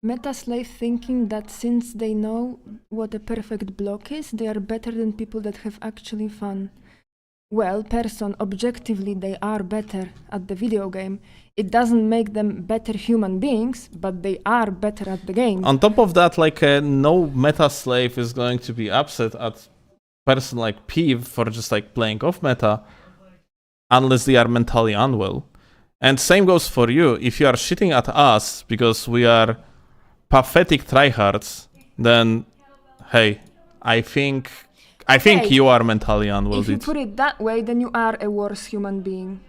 Meta slave thinking that since they know what a perfect block is, they are better than people that have actually fun. Well, person, objectively they are better at the video game. It doesn't make them better human beings, but they are better at the game. On top of that, like no meta slave is going to be upset at person like Peeve for just like playing off meta unless they are mentally unwell. And same goes for you. If you are shitting at us because we are pathetic tryhards, then hey, I think Hey, you are mentally unwell. If you put it that way, then you are a worse human being.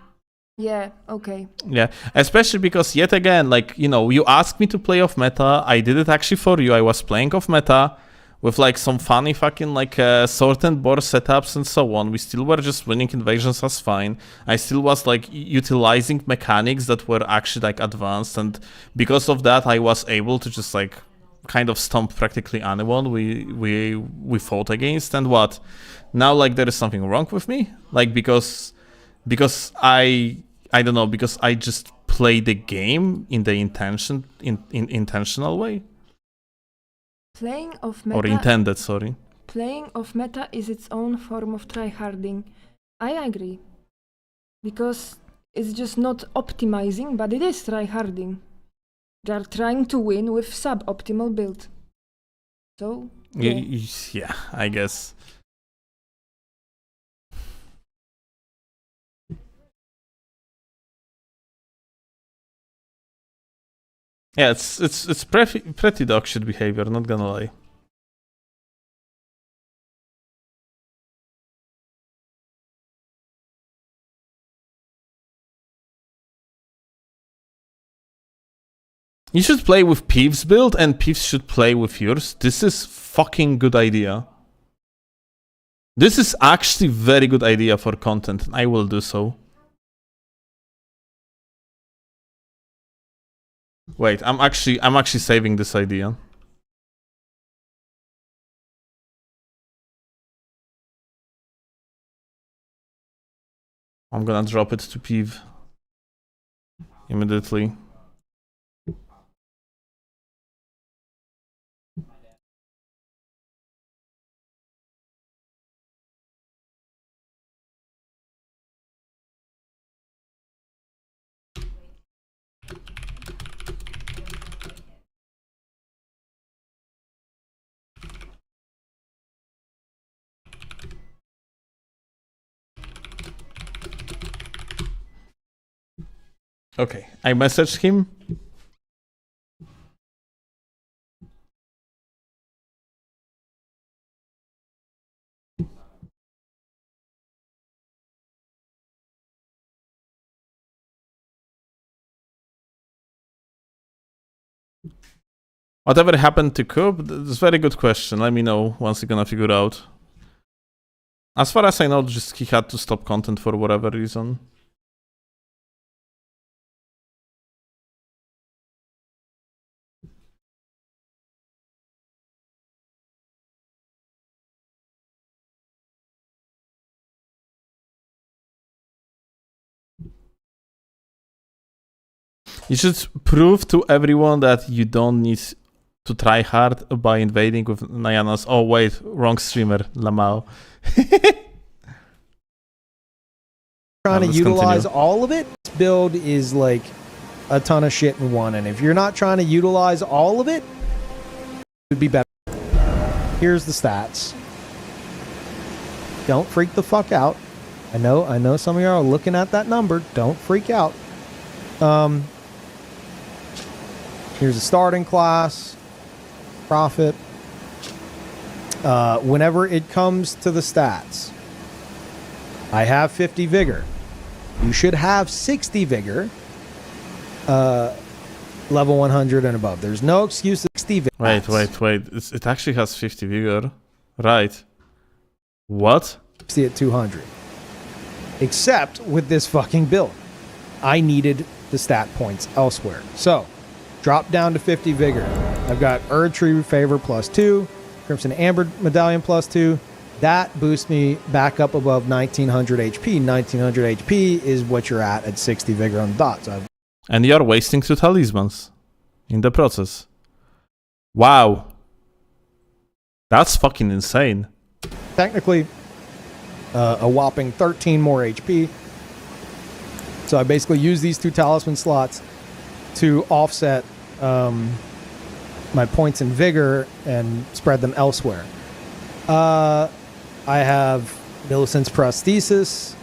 Yeah, okay. Yeah, especially because yet again, like, you know, you asked me to play off meta. I did it actually for you. I was playing off meta with like some funny fucking like sort and board setups and so on. We still were just winning invasions as fine. I still was like utilizing mechanics that were actually like advanced, and because of that, I was able to just like kind of stomp practically anyone we fought against. And what? Now like there is something wrong with me? Like because I don't know, because I just play the game in the intentional way? Playing of meta, Or intended, sorry. Playing of meta is its own form of tryharding. I agree. Because it's just not optimizing, but it is tryharding. They are trying to win with suboptimal build. So, Yeah, I guess. Yeah, it's pretty dog shit behavior, not gonna lie. You should play with Peeve's build and Peeves should play with yours. This is fucking good idea. This is actually very good idea for content. I will do so. Wait, I'm actually saving this idea. I'm gonna drop it to Peeve immediately. Okay, I messaged him. Whatever happened to Coop? That's a very good question. Let me know once you're gonna figure it out. As far as I know, just he had to stop content for whatever reason. You should prove to everyone that you don't need to try hard by invading with Nyanas. Oh wait, wrong streamer, Lamau. Trying to let's utilize continue. all of it. This build is like a ton of shit in one, and if you're not trying to utilize all of it, it would be better. Here's the stats. Don't freak the fuck out. I know some of you are looking at that number. Don't freak out. Here's a starting class, profit. Whenever it comes to the stats, I have 50 vigor. You should have 60 vigor, level 100 and above. There's no excuse to 60 vigor. Wait. It actually has 50 vigor. Right. What? See at 200. Except with this fucking build. I needed the stat points elsewhere. So, drop down to 50 vigor. I've got Erdtree Favor +2, Crimson Amber Medallion +2. That boosts me back up above 1900 HP. 1900 HP is what you're at 60 vigor on the dot. So And you're wasting 2 talismans in the process. Wow. That's fucking insane. technically a whopping 13 more HP. So I basically use these 2 talisman slots to offset my points in vigor and spread them elsewhere. I have Millicent's prosthesis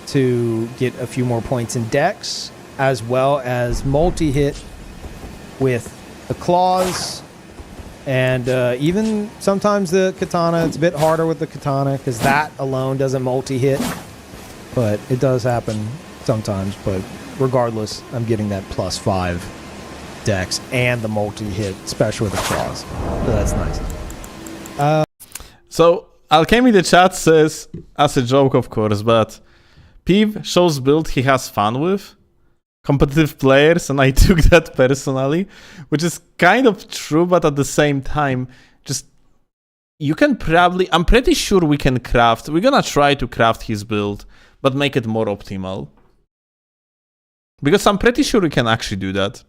to get a few more points in dex, as well as multi-hit with the claws, and even sometimes the katana. It's a bit harder with the katana because that alone doesn't multi-hit, but it does happen sometimes. But regardless, I'm getting that +5 dex and the multi-hit, especially with the claws. So that's nice. So Alchemy the chat says, as a joke of course, but Peeve shows build he has fun with competitive players, and I took that personally, which is kind of true, but at the same time, just you can probably, I'm pretty sure we can craft, we're gonna try to craft his build, but make it more optimal. Because I'm pretty sure we can actually do that.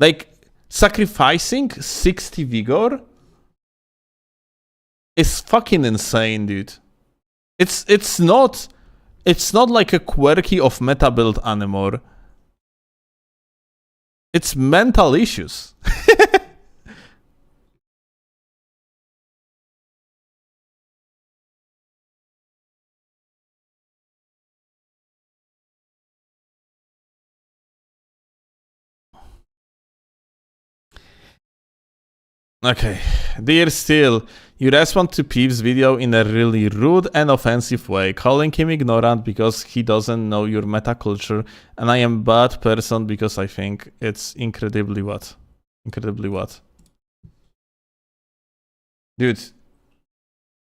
Like, sacrificing 60 vigor is fucking insane, dude. It's not like a quirky of meta build anymore. It's mental issues. Okay, dear Steel, you respond to Peeve's video in a really rude and offensive way, calling him ignorant because he doesn't know your meta culture, and I am a bad person because I think it's incredibly what? Incredibly what? Dude,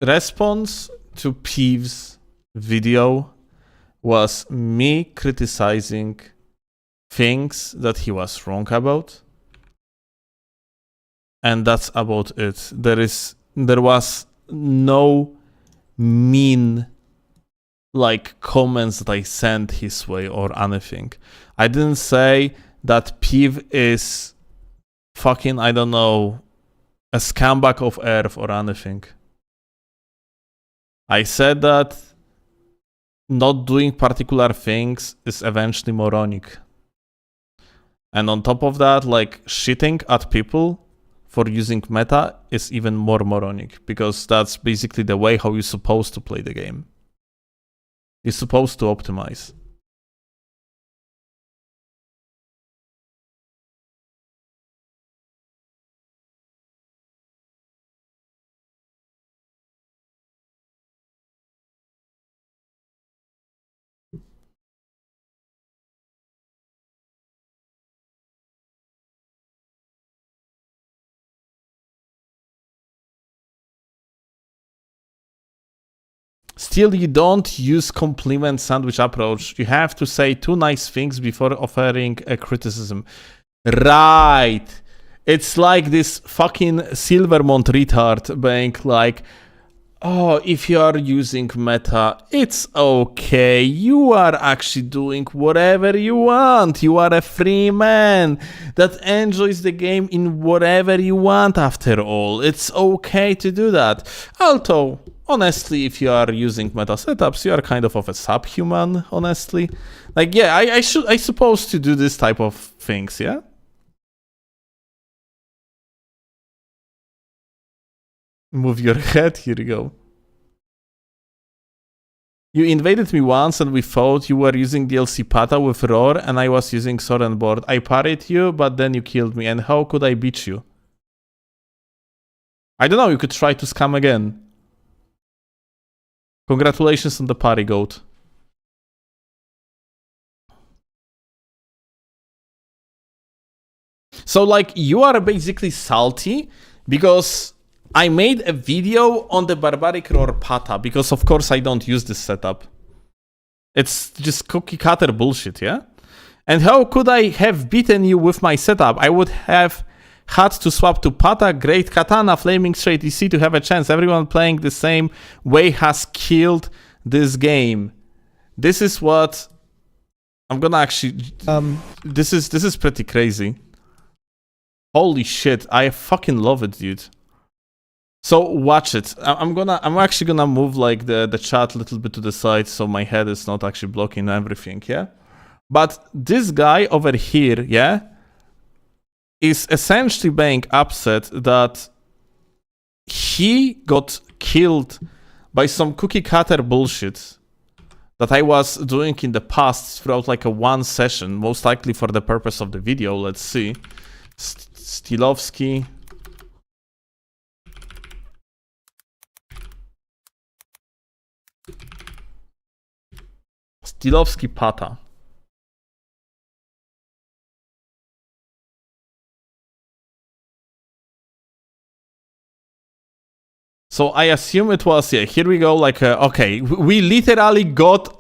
response to Peeve's video was me criticizing things that he was wrong about. And that's about it. There was no mean, like comments that I sent his way or anything. I didn't say that Peeve is fucking, I don't know, a scumbag of earth or anything. I said that not doing particular things is eventually moronic. And on top of that, like shitting at people for using meta is even more moronic, because that's basically the way how you're supposed to play the game. You're supposed to optimize. Still, you don't use compliment sandwich approach. You have to say 2 nice things before offering a criticism. Right. It's like this fucking Silvermont retard being like, oh, if you are using meta, it's okay. You are actually doing whatever you want. You are a free man that enjoys the game in whatever you want after all. It's okay to do that. Although, honestly, if you are using meta setups, you are kind of a subhuman, honestly. Like, yeah, I suppose to do this type of things, yeah? Move your head, here you go. You invaded me once and we fought. You were using DLC Pata with Roar and I was using Soren board. I parried you, but then you killed me. And how could I beat you? I don't know, you could try to scam again. Congratulations on the parry, goat. So, like, you are basically salty because I made a video on the Barbaric Roar Pata because, of course, I don't use this setup. It's just cookie cutter bullshit, yeah? And how could I have beaten you with my setup? I would have had to swap to Pata, Great Katana, Flaming Straight EC to have a chance. Everyone playing the same way has killed this game. This is what I'm gonna actually. This is pretty crazy. Holy shit! I fucking love it, dude. So watch it. I'm actually gonna move like the chat a little bit to the side so my head is not actually blocking everything, yeah? But this guy over here, yeah, is essentially being upset that he got killed by some cookie cutter bullshit that I was doing in the past throughout like a one session, most likely for the purpose of the video. Let's see. Steelovsky. Steelovsky Pata. So I assume it was, yeah, here we go, like, okay, we literally got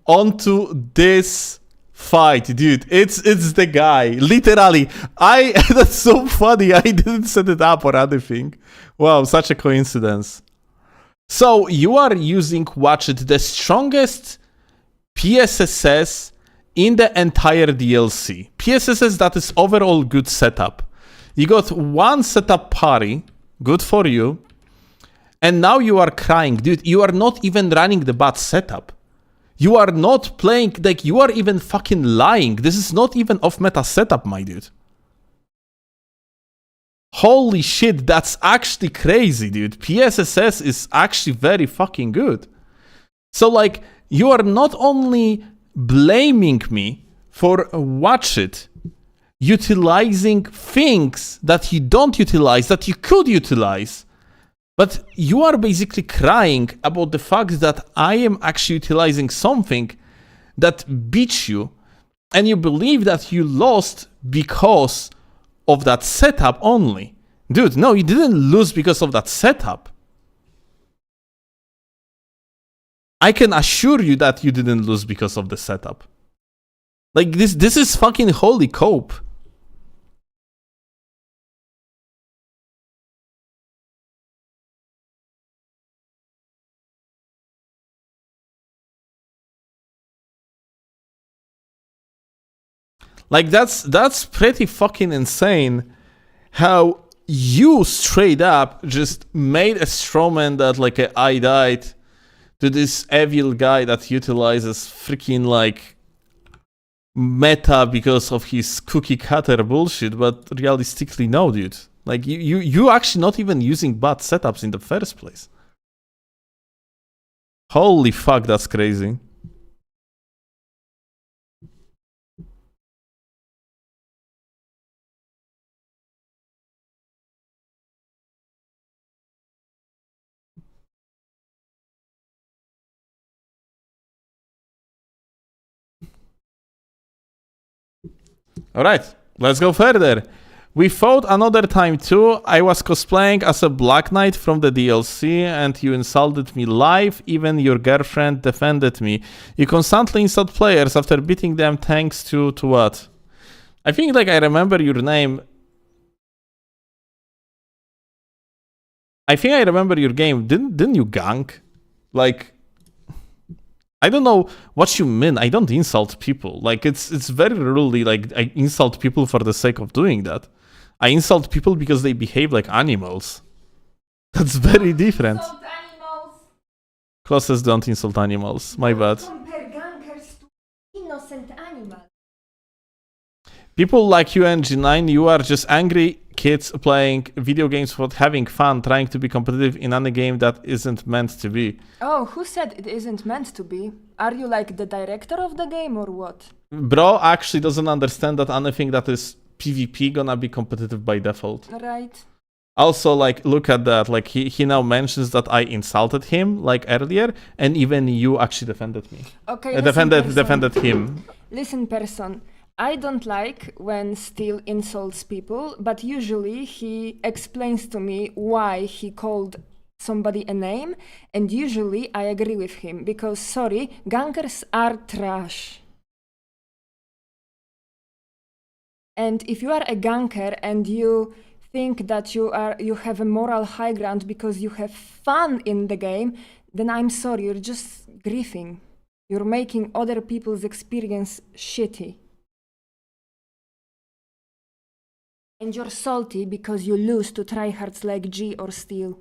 onto this fight, dude. It's the guy, literally. That's so funny, I didn't set it up or anything. Wow, such a coincidence. So you are using, watch it, the strongest PSSS in the entire DLC. PSSS that is overall good setup. You got one setup parry, good for you. And now you are crying, dude. You are not even running the bad setup. You are not playing, like, you are even fucking lying. This is not even off-meta setup, my dude. Holy shit, that's actually crazy, dude. PSSS is actually very fucking good. So, like, you are not only blaming me for, watch it, utilizing things that you don't utilize, that you could utilize, but you are basically crying about the fact that I am actually utilizing something that beats you, and you believe that you lost because of that setup only. Dude, no, you didn't lose because of that setup. I can assure you that you didn't lose because of the setup. Like, this is fucking holy cope. Like, that's pretty fucking insane how you straight up just made a strawman that, like, I died to this evil guy that utilizes freaking, like, meta because of his cookie cutter bullshit, but realistically, no, dude. Like, you actually not even using bad setups in the first place. Holy fuck, that's crazy. Alright, let's go further. We fought another time too. I was cosplaying as a Black Knight from the DLC and you insulted me live. Even your girlfriend defended me. You constantly insult players after beating them thanks to what? I think, like, I remember your name. I think I remember your game. Didn't you gank? Like, I don't know what you mean. I don't insult people. Like, it's very rarely like I insult people for the sake of doing that. I insult people because they behave like animals. That's very different. Insult animals. Closest don't insult animals. My bad. Compare gankers to innocent animals. People like you and G9, you are just angry kids playing video games for having fun, trying to be competitive in any game that isn't meant to be. Oh, who said it isn't meant to be? Are you like the director of the game or what? Bro actually doesn't understand that anything that is PvP gonna be competitive by default. Right. Also, like, look at that. Like, he now mentions that I insulted him, like, earlier, and even you actually defended me. Okay, defended him. Listen, person. I don't like when Steel insults people, but usually he explains to me why he called somebody a name, and usually I agree with him, because, sorry, gankers are trash. And if you are a ganker and you think that you have a moral high ground because you have fun in the game, then I'm sorry, you're just griefing. You're making other people's experience shitty. And you're salty because you lose to tryhards like G or Steel.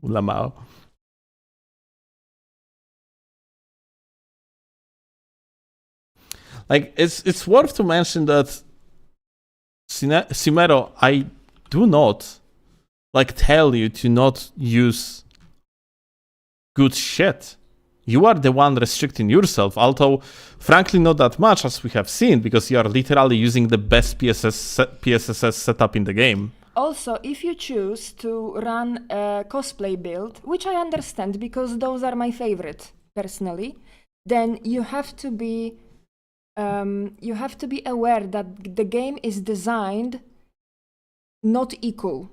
Ulamao. Like, it's worth to mention that Simero, I do not, like, tell you to not use good shit. You are the one restricting yourself, although frankly not that much as we have seen, because you are literally using the best PSSS setup in the game. Also, if you choose to run a cosplay build, which I understand because those are my favorite personally, then you have to be aware that the game is designed not equal.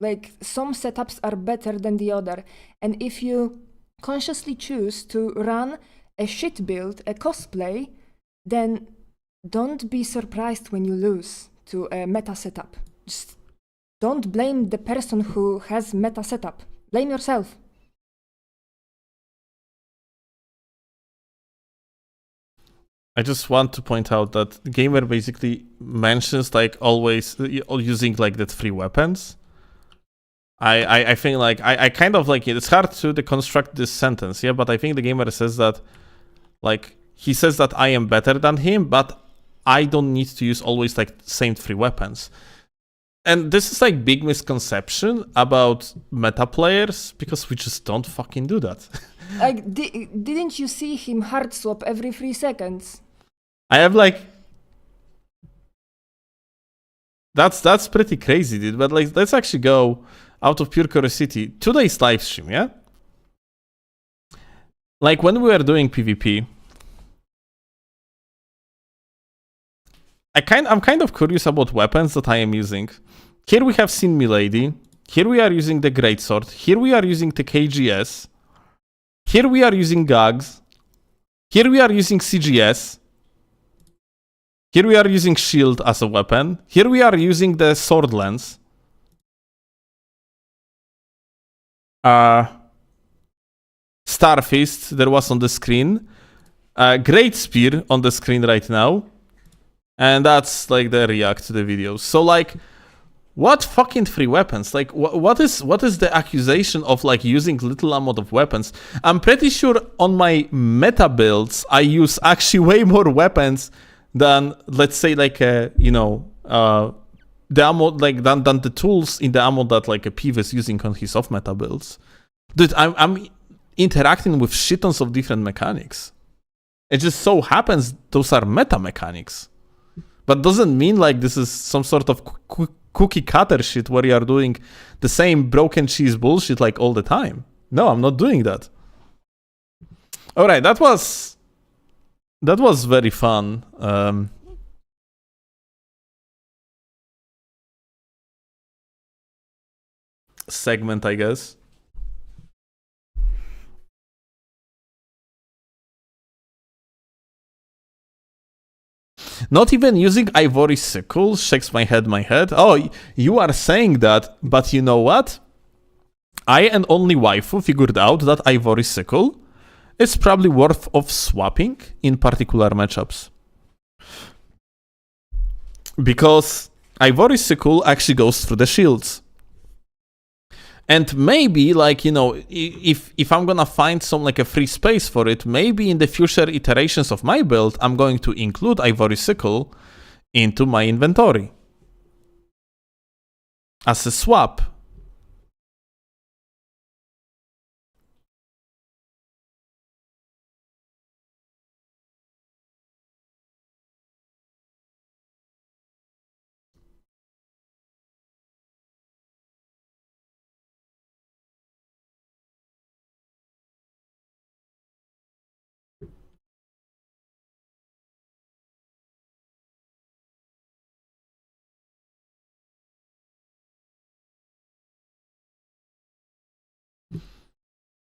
Like, some setups are better than the other, and if you consciously choose to run a shit build, a cosplay, then don't be surprised when you lose to a meta setup. Just don't blame the person who has meta setup. Blame yourself. I just want to point out that the gamer basically mentions, like, always using, like, the 3 weapons. I think, like, I kind of, like, it's hard to deconstruct this sentence, yeah, but I think the gamer says that, like, he says that I am better than him, but I don't need to use always, like, same 3 weapons. And this is, like, big misconception about meta players, because we just don't fucking do that. Like, didn't you see him hard swap every 3 seconds? I have, like... That's pretty crazy, dude, but, like, let's actually go out of pure curiosity. Today's live stream, yeah? Like, when we were doing PvP, I'm kind of curious about weapons that I am using. Here we have seen Milady. Here we are using the Greatsword. Here we are using the KGS. Here we are using Gags. Here we are using CGS. Here we are using Shield as a weapon. Here we are using the Sword Lance. Starfist there was on the screen, Great Spear on the screen right now, and that's like the react to the videos. So like, what fucking free weapons? Like, what is the accusation of like using little amount of weapons? I'm pretty sure on my meta builds I use actually way more weapons than, let's say, like you know, the ammo, like than the tools in the ammo that like a Peeve is using on his off meta builds. Dude, I'm interacting with shit tons of different mechanics. It just so happens those are meta mechanics, but doesn't mean like this is some sort of cookie cutter shit where you are doing the same broken cheese bullshit like all the time. No, I'm not doing that. All right, that was very fun. Segment, I guess. Not even using Ivory Sickle shakes my head. Oh, you are saying that, but you know what? I and only waifu figured out that Ivory Sickle is probably worth of swapping in particular matchups. Because Ivory Sickle actually goes through the shields. And maybe, like, you know, if I'm gonna find some, like, a free space for it, maybe in the future iterations of my build, I'm going to include Ivory Sickle into my inventory as a swap.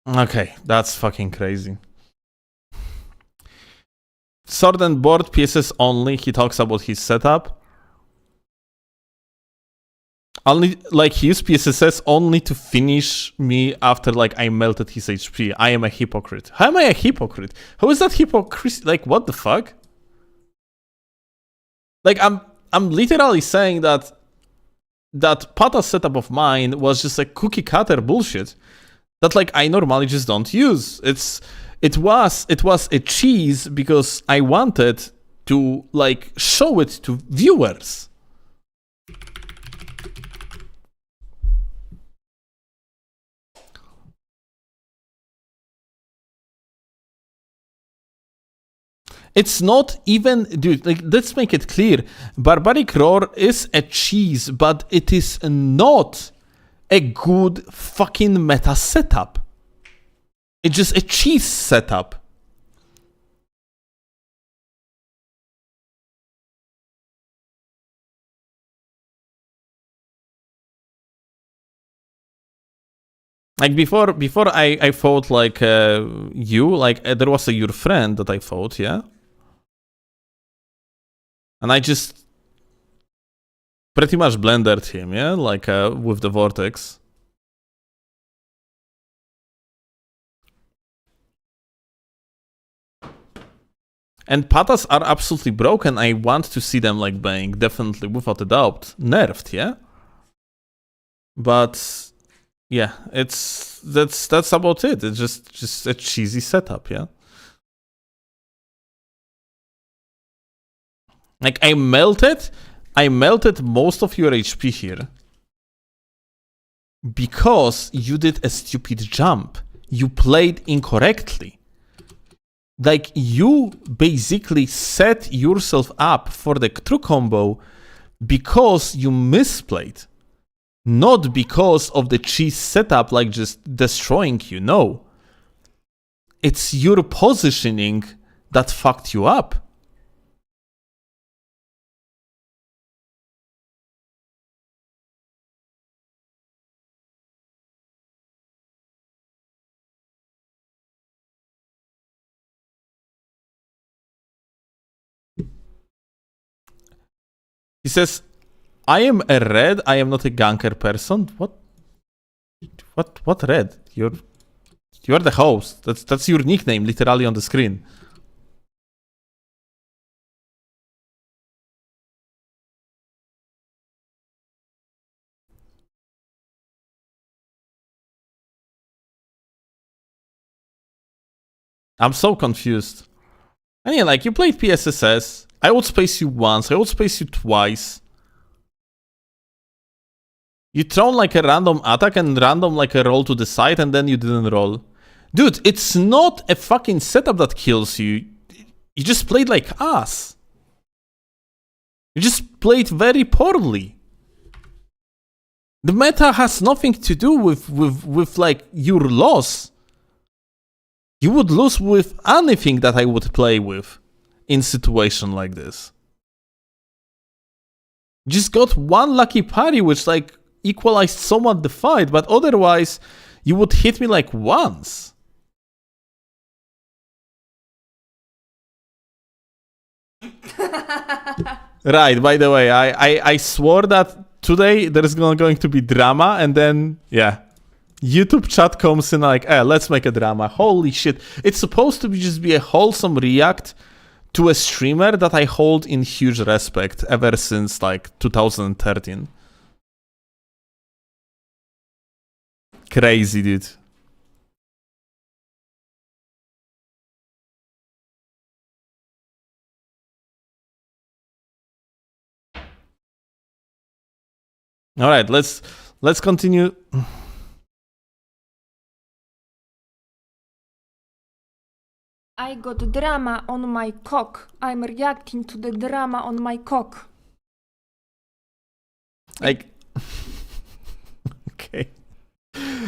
Okay, that's fucking crazy. Sword and board pieces only. He talks about his setup. Only, like, he used PSSS only to finish me after, like, I melted his HP. I am a hypocrite. How am I a hypocrite? How is that hypocrisy? Like, what the fuck? Like, I'm literally saying that Pata's setup of mine was just a cookie cutter bullshit that, like, I normally just don't use. It was a cheese because I wanted to, like, show it to viewers. It's not even, dude, like, let's make it clear. Barbaric Roar is a cheese, but it is not a good fucking meta setup. It's just a cheese setup. Like, before I fought, like, you, like, there was your friend that I fought, yeah? And I just pretty much blended him, yeah? Like, with the vortex. And patas are absolutely broken. I want to see them, like, being definitely, without a doubt, nerfed, yeah? But yeah, that's about it. It's just a cheesy setup, yeah? Like, I melted most of your HP here because you did a stupid jump. You played incorrectly. Like, you basically set yourself up for the true combo because you misplayed. Not because of the cheese setup, like, just destroying you. No. It's your positioning that fucked you up. He says, I am a red, I am not a ganker person. What red? You are the host. That's your nickname, literally on the screen. I'm so confused. And yeah, like, you played PSSS. I would space you once. I would space you twice. You thrown like a random attack and random like a roll to the side and then you didn't roll. Dude, it's not a fucking setup that kills you. You just played like ass. You just played very poorly. The meta has nothing to do with like your loss. You would lose with anything that I would play with in situation like this. You just got one lucky parry which like equalized somewhat the fight, but otherwise you would hit me like once. Right, by the way, I swore that today there is going to be drama, and then, yeah, YouTube chat comes in like, let's make a drama. Holy shit. It's supposed to just be a wholesome react to a streamer that I hold in huge respect ever since like 2013. Crazy, dude. All right, let's continue. I got drama on my cock. I'm reacting to the drama on my cock. Like, okay.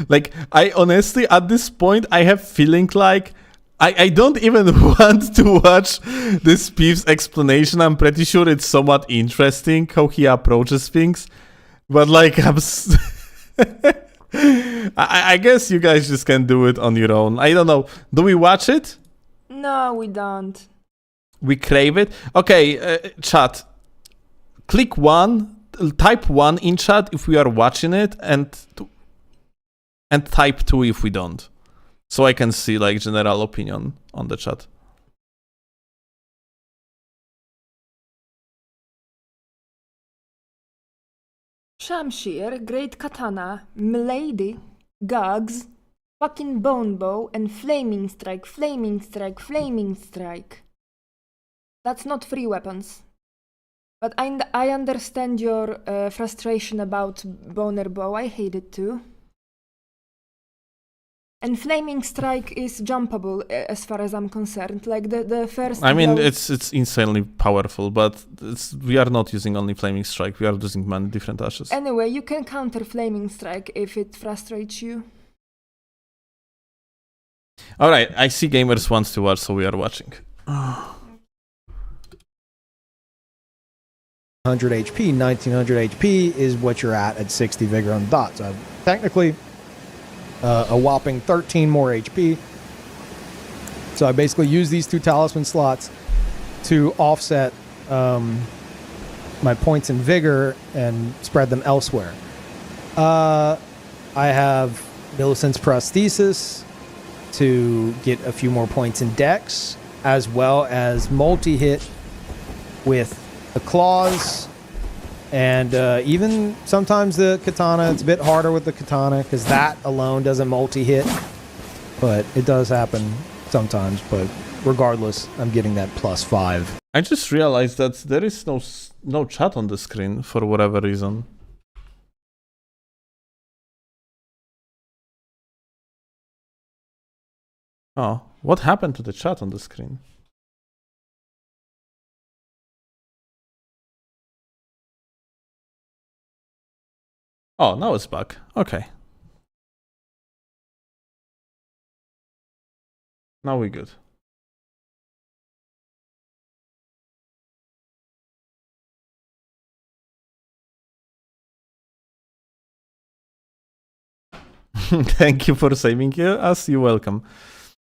Like, I honestly, at this point, I have feeling like I don't even want to watch this Peeve's explanation. I'm pretty sure it's somewhat interesting how he approaches things. But like, I guess you guys just can do it on your own. I don't know. Do we watch it? No, we don't. We crave it? Okay, chat. Click 1, type 1 in chat if we are watching it, and type 2 if we don't. So I can see like general opinion on the chat. Shamshir, Great Katana, Milady, Gugs, fucking Bone Bow, and Flaming Strike, Flaming Strike, Flaming Strike. That's not free weapons. But I understand your frustration about Boner Bow. I hate it too. And Flaming Strike is jumpable as far as I'm concerned. Like the first. I mean, blow... it's insanely powerful, but we are not using only Flaming Strike. We are using many different ashes. Anyway, you can counter Flaming Strike if it frustrates you. All right, I see gamers wants to watch, so we are watching. 100 HP, 1900 HP is what you're at 60 vigor on the dot. So technically, a whopping 13 more HP. So I basically use these 2 talisman slots to offset my points in vigor and spread them elsewhere. I have Millicent's prosthesis to get a few more points in dex, as well as multi-hit with the claws, and even sometimes the katana. It's a bit harder with the katana because that alone doesn't multi-hit, but it does happen sometimes. But regardless, I'm getting that +5. I just realized that there is no chat on the screen for whatever reason. Oh, what happened to the chat on the screen? Oh, now it's back. Okay. Now we're good. Thank you for saving us. You're welcome.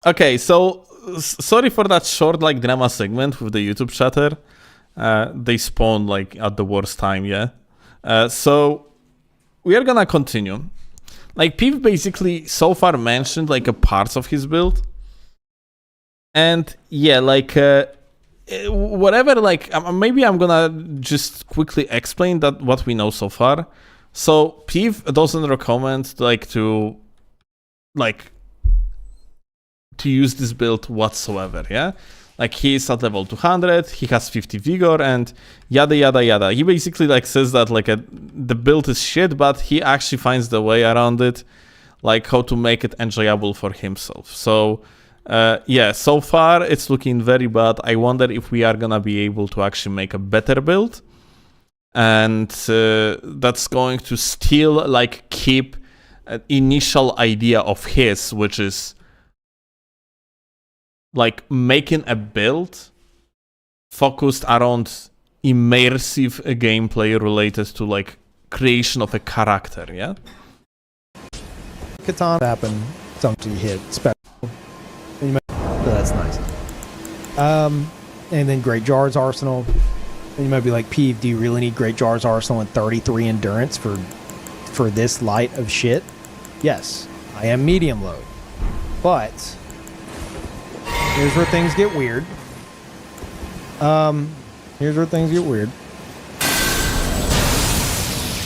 Okay, so sorry for that short like drama segment with the YouTube chatter. They spawned like at the worst time, yeah. So we are gonna continue. Like, Peeve basically so far mentioned, like, a parts of his build. And, yeah, like, whatever, like, maybe I'm gonna just quickly explain that what we know so far. So, Peeve doesn't recommend, like, to use this build whatsoever, yeah? Like, he's at level 200, he has 50 vigor, and yada yada yada. He basically, like, says that, like, the build is shit, but he actually finds the way around it, like, how to make it enjoyable for himself. So, yeah, so far, it's looking very bad. I wonder if we are gonna be able to actually make a better build, and that's going to still, like, keep an initial idea of his, which is like making a build focused around immersive gameplay related to like creation of a character, yeah? Katana happen, something hit special. So that's nice. And then Great Jar's Arsenal. And you might be like, Peeve, do you really need Great Jar's Arsenal and 33 endurance for this light of shit? Yes, I am medium load. But here's where things get weird.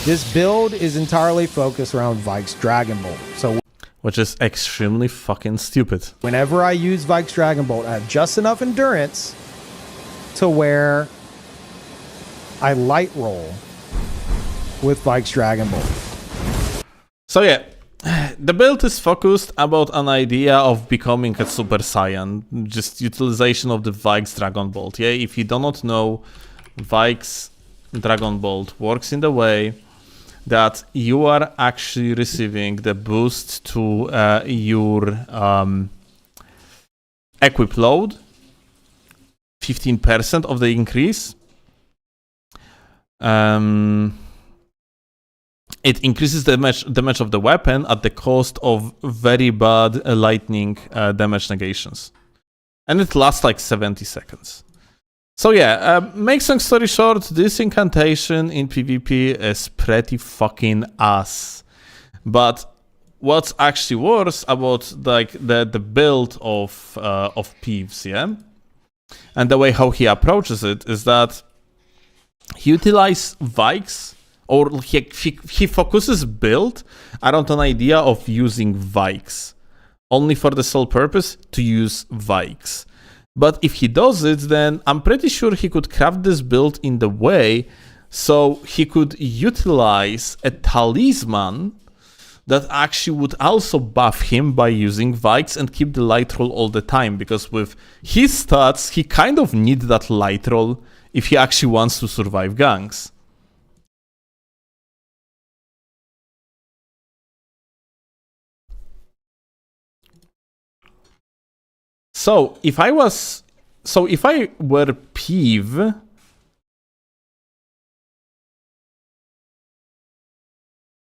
This build is entirely focused around Vike's Dragon Bolt. So Which is extremely fucking stupid. whenever I use Vike's Dragon Bolt, I have just enough endurance to where I light roll with Vike's Dragon Bolt. So yeah, the build is focused about an idea of becoming a Super Saiyan, just utilization of the Vike's Dragon Bolt. Yeah, if you do not know, Vike's Dragon Bolt works in the way that you are actually receiving the boost to your equip load, 15% of the increase. It increases the damage of the weapon at the cost of very bad lightning damage negations. And it lasts like 70 seconds. So yeah, make long story short, this incantation in PvP is pretty fucking ass. But what's actually worse about like the build of Peeves, yeah? And the way how he approaches it is that he utilizes Vikes, or he focuses build around an idea of using Vikes, only for the sole purpose to use Vikes. But if he does it, then I'm pretty sure he could craft this build in the way so he could utilize a talisman that actually would also buff him by using Vikes and keep the light roll all the time, because with his stats, he kind of needs that light roll if he actually wants to survive ganks. So if I were Peeve,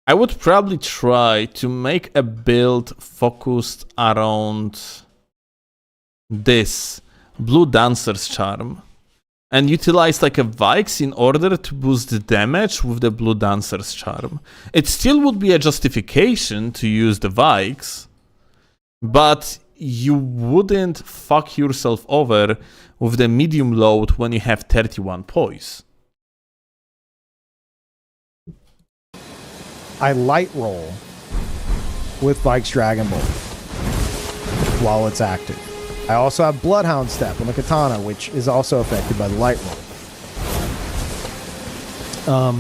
I would probably try to make a build focused around this Blue Dancer's Charm and utilize like a Vikes in order to boost the damage with the Blue Dancer's Charm. It still would be a justification to use the Vikes, but you wouldn't fuck yourself over with the medium load when you have 31 poise. I light roll with Vike's Dragon Bolt while it's active. I also have Bloodhound Step on the Katana, which is also affected by the light roll.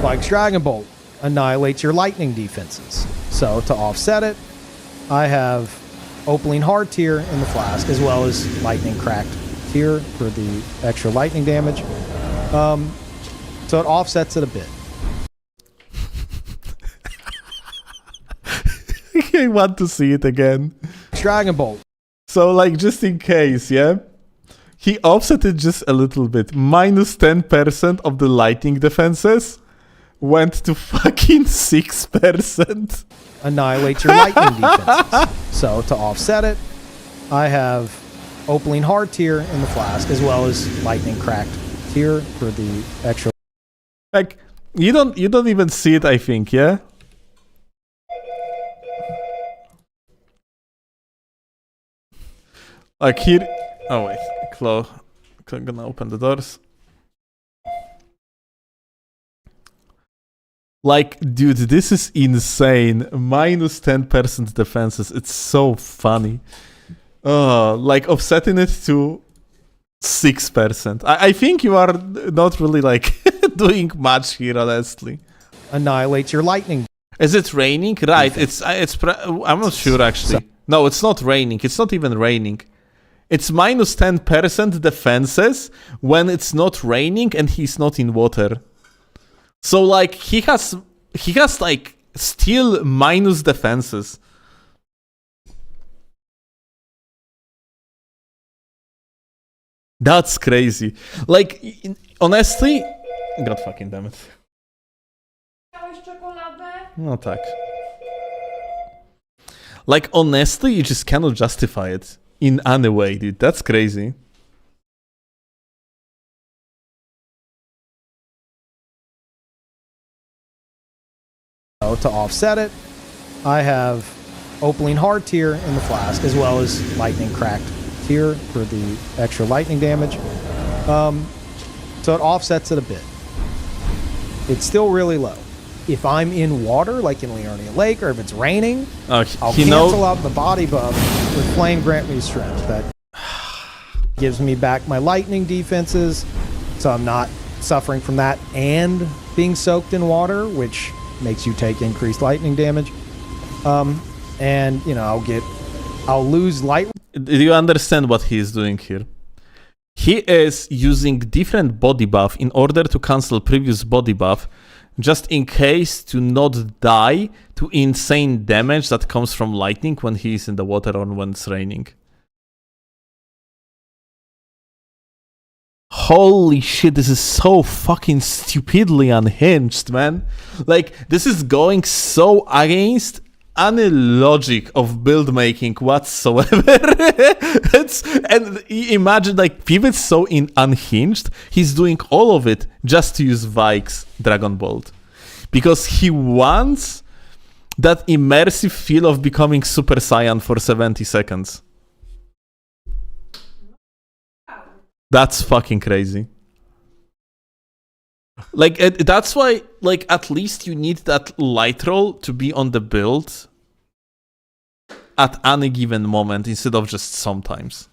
Vike's Dragon Bolt annihilates your lightning defenses. So to offset it, I have Opaline Hard Tier in the flask, as well as Lightning Cracked Tier for the extra lightning damage. So it offsets it a bit. I want to see it again. Dragon Bolt. So, like, just in case, yeah? He offset it just a little bit. Minus 10% of the lightning defenses went to fucking 6%. Annihilate your lightning defenses. So to offset it, I have Opaline Hard Tier in the flask, as well as Lightning Cracked Tier for the extra. Like, you don't even see it, I think, yeah? Like here. Oh wait, Claw gonna open the doors. Like, dude, this is insane. Minus 10% defenses. It's so funny. Like offsetting it to 6%. I think you are not really like doing much here, honestly. Annihilates your lightning. Is it raining? Right. I'm not sure actually. No, it's not raining. It's not even raining. It's minus 10% defenses when it's not raining and he's not in water. So like he has like still minus defenses. That's crazy. Like honestly, God fucking damn it. Chciałeś czekoladę? No tak. Like honestly, you just cannot justify it in any way, dude. That's crazy. To offset it, I have Opaline Hard tier in the flask, as well as Lightning Cracked tier for the extra lightning damage. So it offsets it a bit. It's still really low. If I'm in water, like in Leonia Lake, or if it's raining, I'll cancel out the body buff with Flame Grant Me Strength. That gives me back my lightning defenses, so I'm not suffering from that and being soaked in water, which makes you take increased lightning damage. And, you know, I'll lose light. Do you understand what he is doing here? He is using different body buff in order to cancel previous body buff, just in case to not die to insane damage that comes from lightning when he is in the water or when it's raining. Holy shit, this is so fucking stupidly unhinged, man. Like, this is going so against any logic of build making whatsoever. And imagine, like, Peeve is so unhinged, he's doing all of it just to use Vike's Dragon Bolt. Because he wants that immersive feel of becoming Super Saiyan for 70 seconds. That's fucking crazy. Like, that's why, like, at least you need that light roll to be on the build at any given moment instead of just sometimes.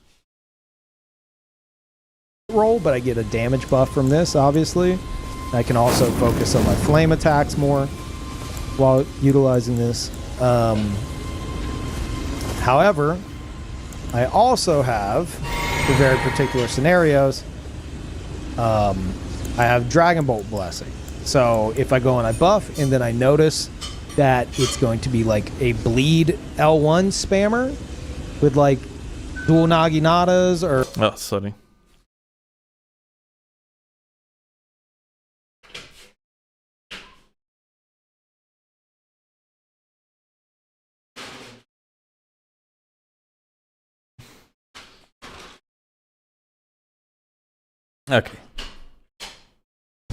Roll, but I get a damage buff from this, obviously. I can also focus on my flame attacks more while utilizing this. However, I also have, for very particular scenarios, I have Dragon Bolt Blessing. So if I go and I buff and then I notice that it's going to be like a bleed L1 spammer with like dual Naginatas or... Oh, sorry. Okay.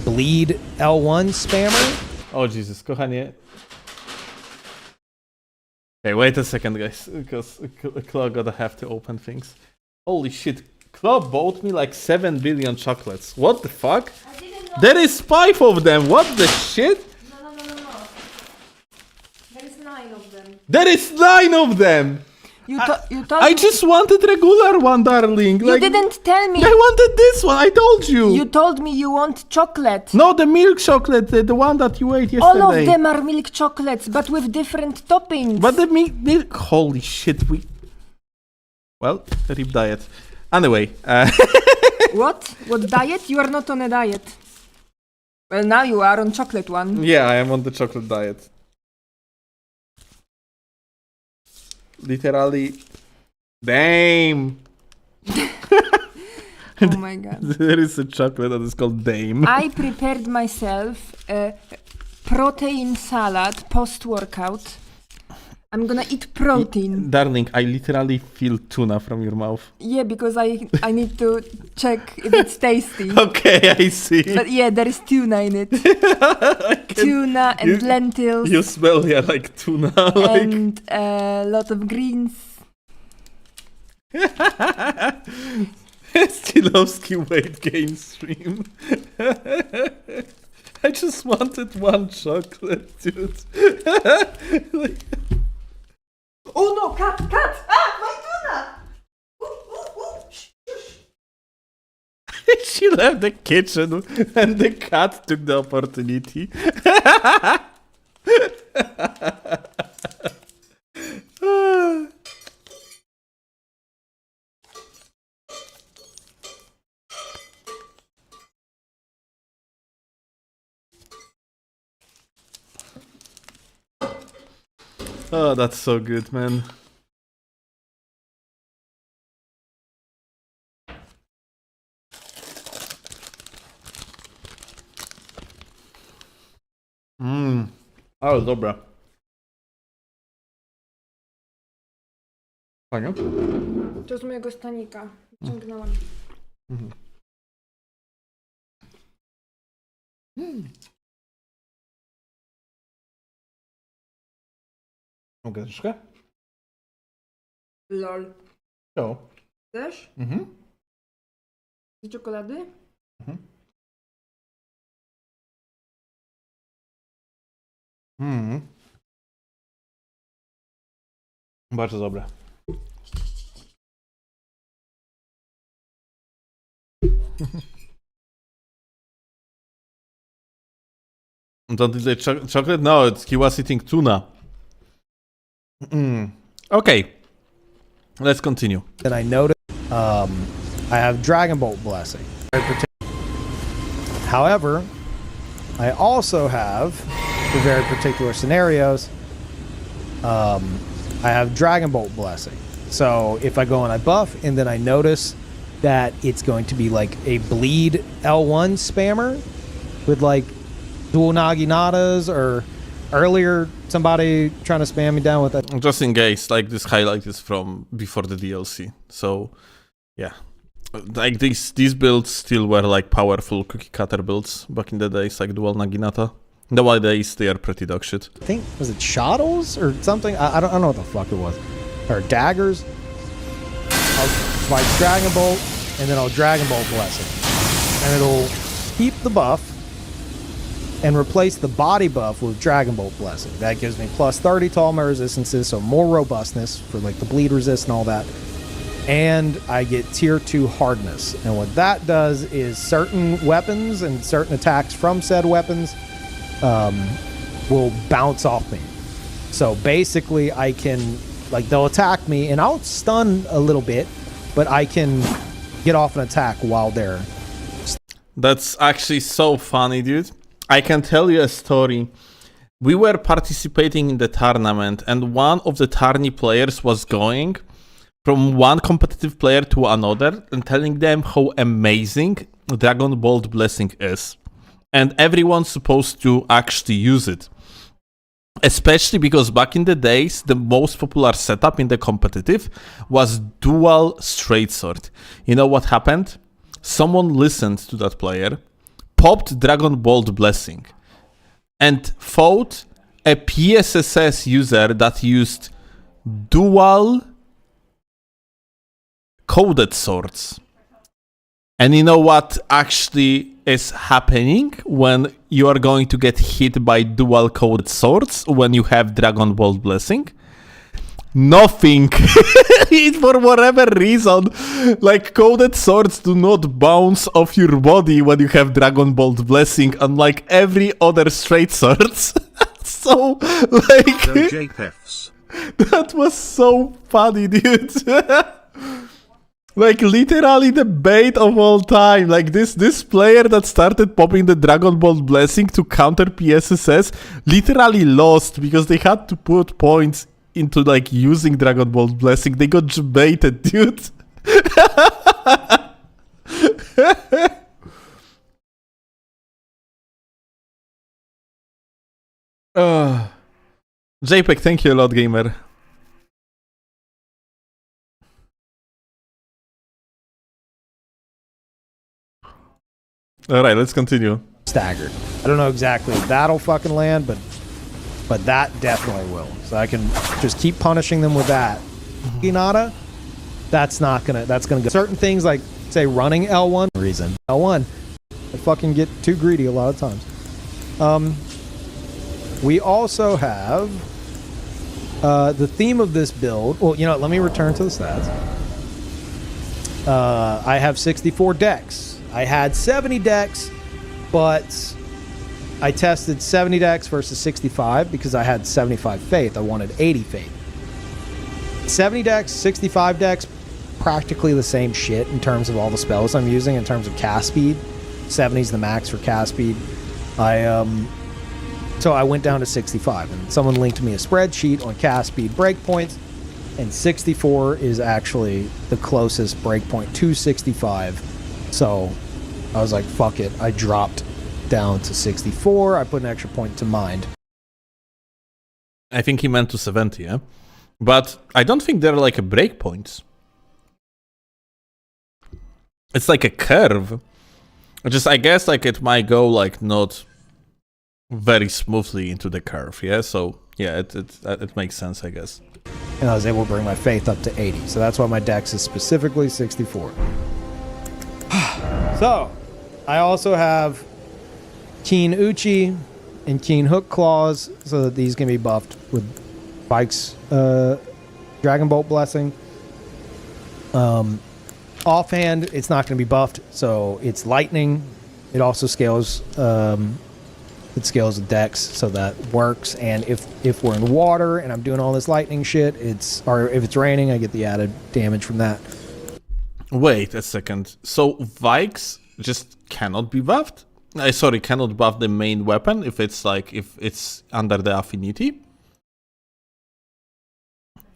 Bleed L1 spammer? Oh Jesus, kochanie. Okay, wait a second, guys, because Claw gotta have to open things. Holy shit, Claw bought me like 7 billion chocolates. What the fuck? I didn't know. There is 5 of them. What the shit? No. There is 9 of them. There is 9 of them. You told I me. just wanted regular one, darling. You didn't tell me. I wanted this one. I told you. You told me you want chocolate. No, the milk chocolate, the one that you ate yesterday. All of them are milk chocolates, but with different toppings. But the milk. Holy shit, Well, rip diet. Anyway. What? What diet? You are not on a diet. Well, now you are on chocolate one. Yeah, I am on the chocolate diet. Literally. Damn. Oh my god. There is a chocolate that is called Dame. I prepared myself a protein salad post-workout. I'm gonna eat protein. Darling, I literally feel tuna from your mouth. Yeah, because I need to check if it's tasty. Okay, I see. But yeah, there is tuna in it. Tuna and lentils. You smell, yeah, like tuna. And a lot of greens. Steelovsky weight gain stream. I just wanted one chocolate, dude. Like, Oh no, cat! Ah, my tuna! Shh. she left the kitchen and the cat took the opportunity. Oh, that's so good, man. Ale dobra. Fajnie? To z mojego stanika. Ciągnęłam. Mogę troszkę? Lol. Jo. Chcesz? Z czekolady? Bardzo dobre. Don't eat the chocolate? No, he was eating tuna. Okay. Let's continue. Then I noticed I have Dragon Bolt Blessing. However, I also have, for very particular scenarios, I have Dragon Bolt Blessing. So if I go and I buff, and then I notice that it's going to be like a bleed L1 spammer with like dual Naginatas, or earlier somebody trying to spam me down with that. Just in case, like this highlight is from before the DLC. So, yeah. Like these builds still were like powerful cookie cutter builds back in the days, like dual Naginata. Nowadays they are pretty dog shit. I think, was it Shadows or something? I don't know what the fuck it was. Or daggers. I'll fight Dragon Bolt, and then I'll Dragon Bolt Blessing. And it'll keep the buff and replace the body buff with Dragon Bolt Blessing. That gives me plus 30 to all my resistances, so more robustness for like the bleed resist and all that. And I get tier 2 hardness. And what that does is certain weapons and certain attacks from said weapons will bounce off me. So basically I can, like, they'll attack me and I'll stun a little bit, but I can get off an attack while they're... That's actually so funny, dude. I can tell you a story. We were participating in the tournament and one of the tourney players was going from one competitive player to another and telling them how amazing Dragon Bolt Blessing is. And everyone's supposed to actually use it. Especially because back in the days, the most popular setup in the competitive was dual straight sword. You know what happened? Someone listened to that player, popped Dragon Bolt Blessing, and fought a PSSS user that used dual coded swords. And you know what actually is happening when you are going to get hit by dual coded swords when you have Dragon Bolt Blessing? Nothing. For whatever reason, like, coded swords do not bounce off your body when you have Dragon Bolt Blessing, unlike every other straight swords. So, like, that was so funny, dude. Like, literally the bait of all time. Like, this player that started popping the Dragon Bolt Blessing to counter PSSS literally lost because they had to put points into, like, using Dragon Bolt Blessing. They got baited, dude. JPEG, thank you a lot, gamer. Alright, let's continue. Staggered. I don't know exactly if that'll fucking land, but that definitely will. So I can just keep punishing them with that. Hinata, that's gonna go. Certain things like, say, running L1 reason. L1, I fucking get too greedy a lot of times. We also have the theme of this build. Well, you know what, let me return to the stats. I have 64 decks. I had 70 decks, but I tested 70 decks versus 65 because I had 75 faith. I wanted 80 faith. 70 decks, 65 decks, practically the same shit in terms of all the spells I'm using in terms of cast speed. 70 is the max for cast speed. So I went down to 65, and someone linked me a spreadsheet on cast speed breakpoints, and 64 is actually the closest breakpoint to 65. So I was like, fuck it. I dropped down to 64. I put an extra point to mind. I think he meant to 70, yeah? But I don't think they're like a breakpoints. It's like a curve. I guess like it might go like not very smoothly into the curve, yeah? So yeah, it makes sense, I guess. And I was able to bring my faith up to 80. So that's why my dex is specifically 64. So I also have Keen Uchi and Keen Hook Claws, so that these can be buffed with Spike's Dragon Bolt Blessing. Offhand, it's not going to be buffed, so it's lightning. It also scales. It scales with dex, so that works. And if we're in water and I'm doing all this lightning shit, or if it's raining, I get the added damage from that. Wait a second. So Vikes just cannot be buffed? Sorry, cannot buff the main weapon if it's under the affinity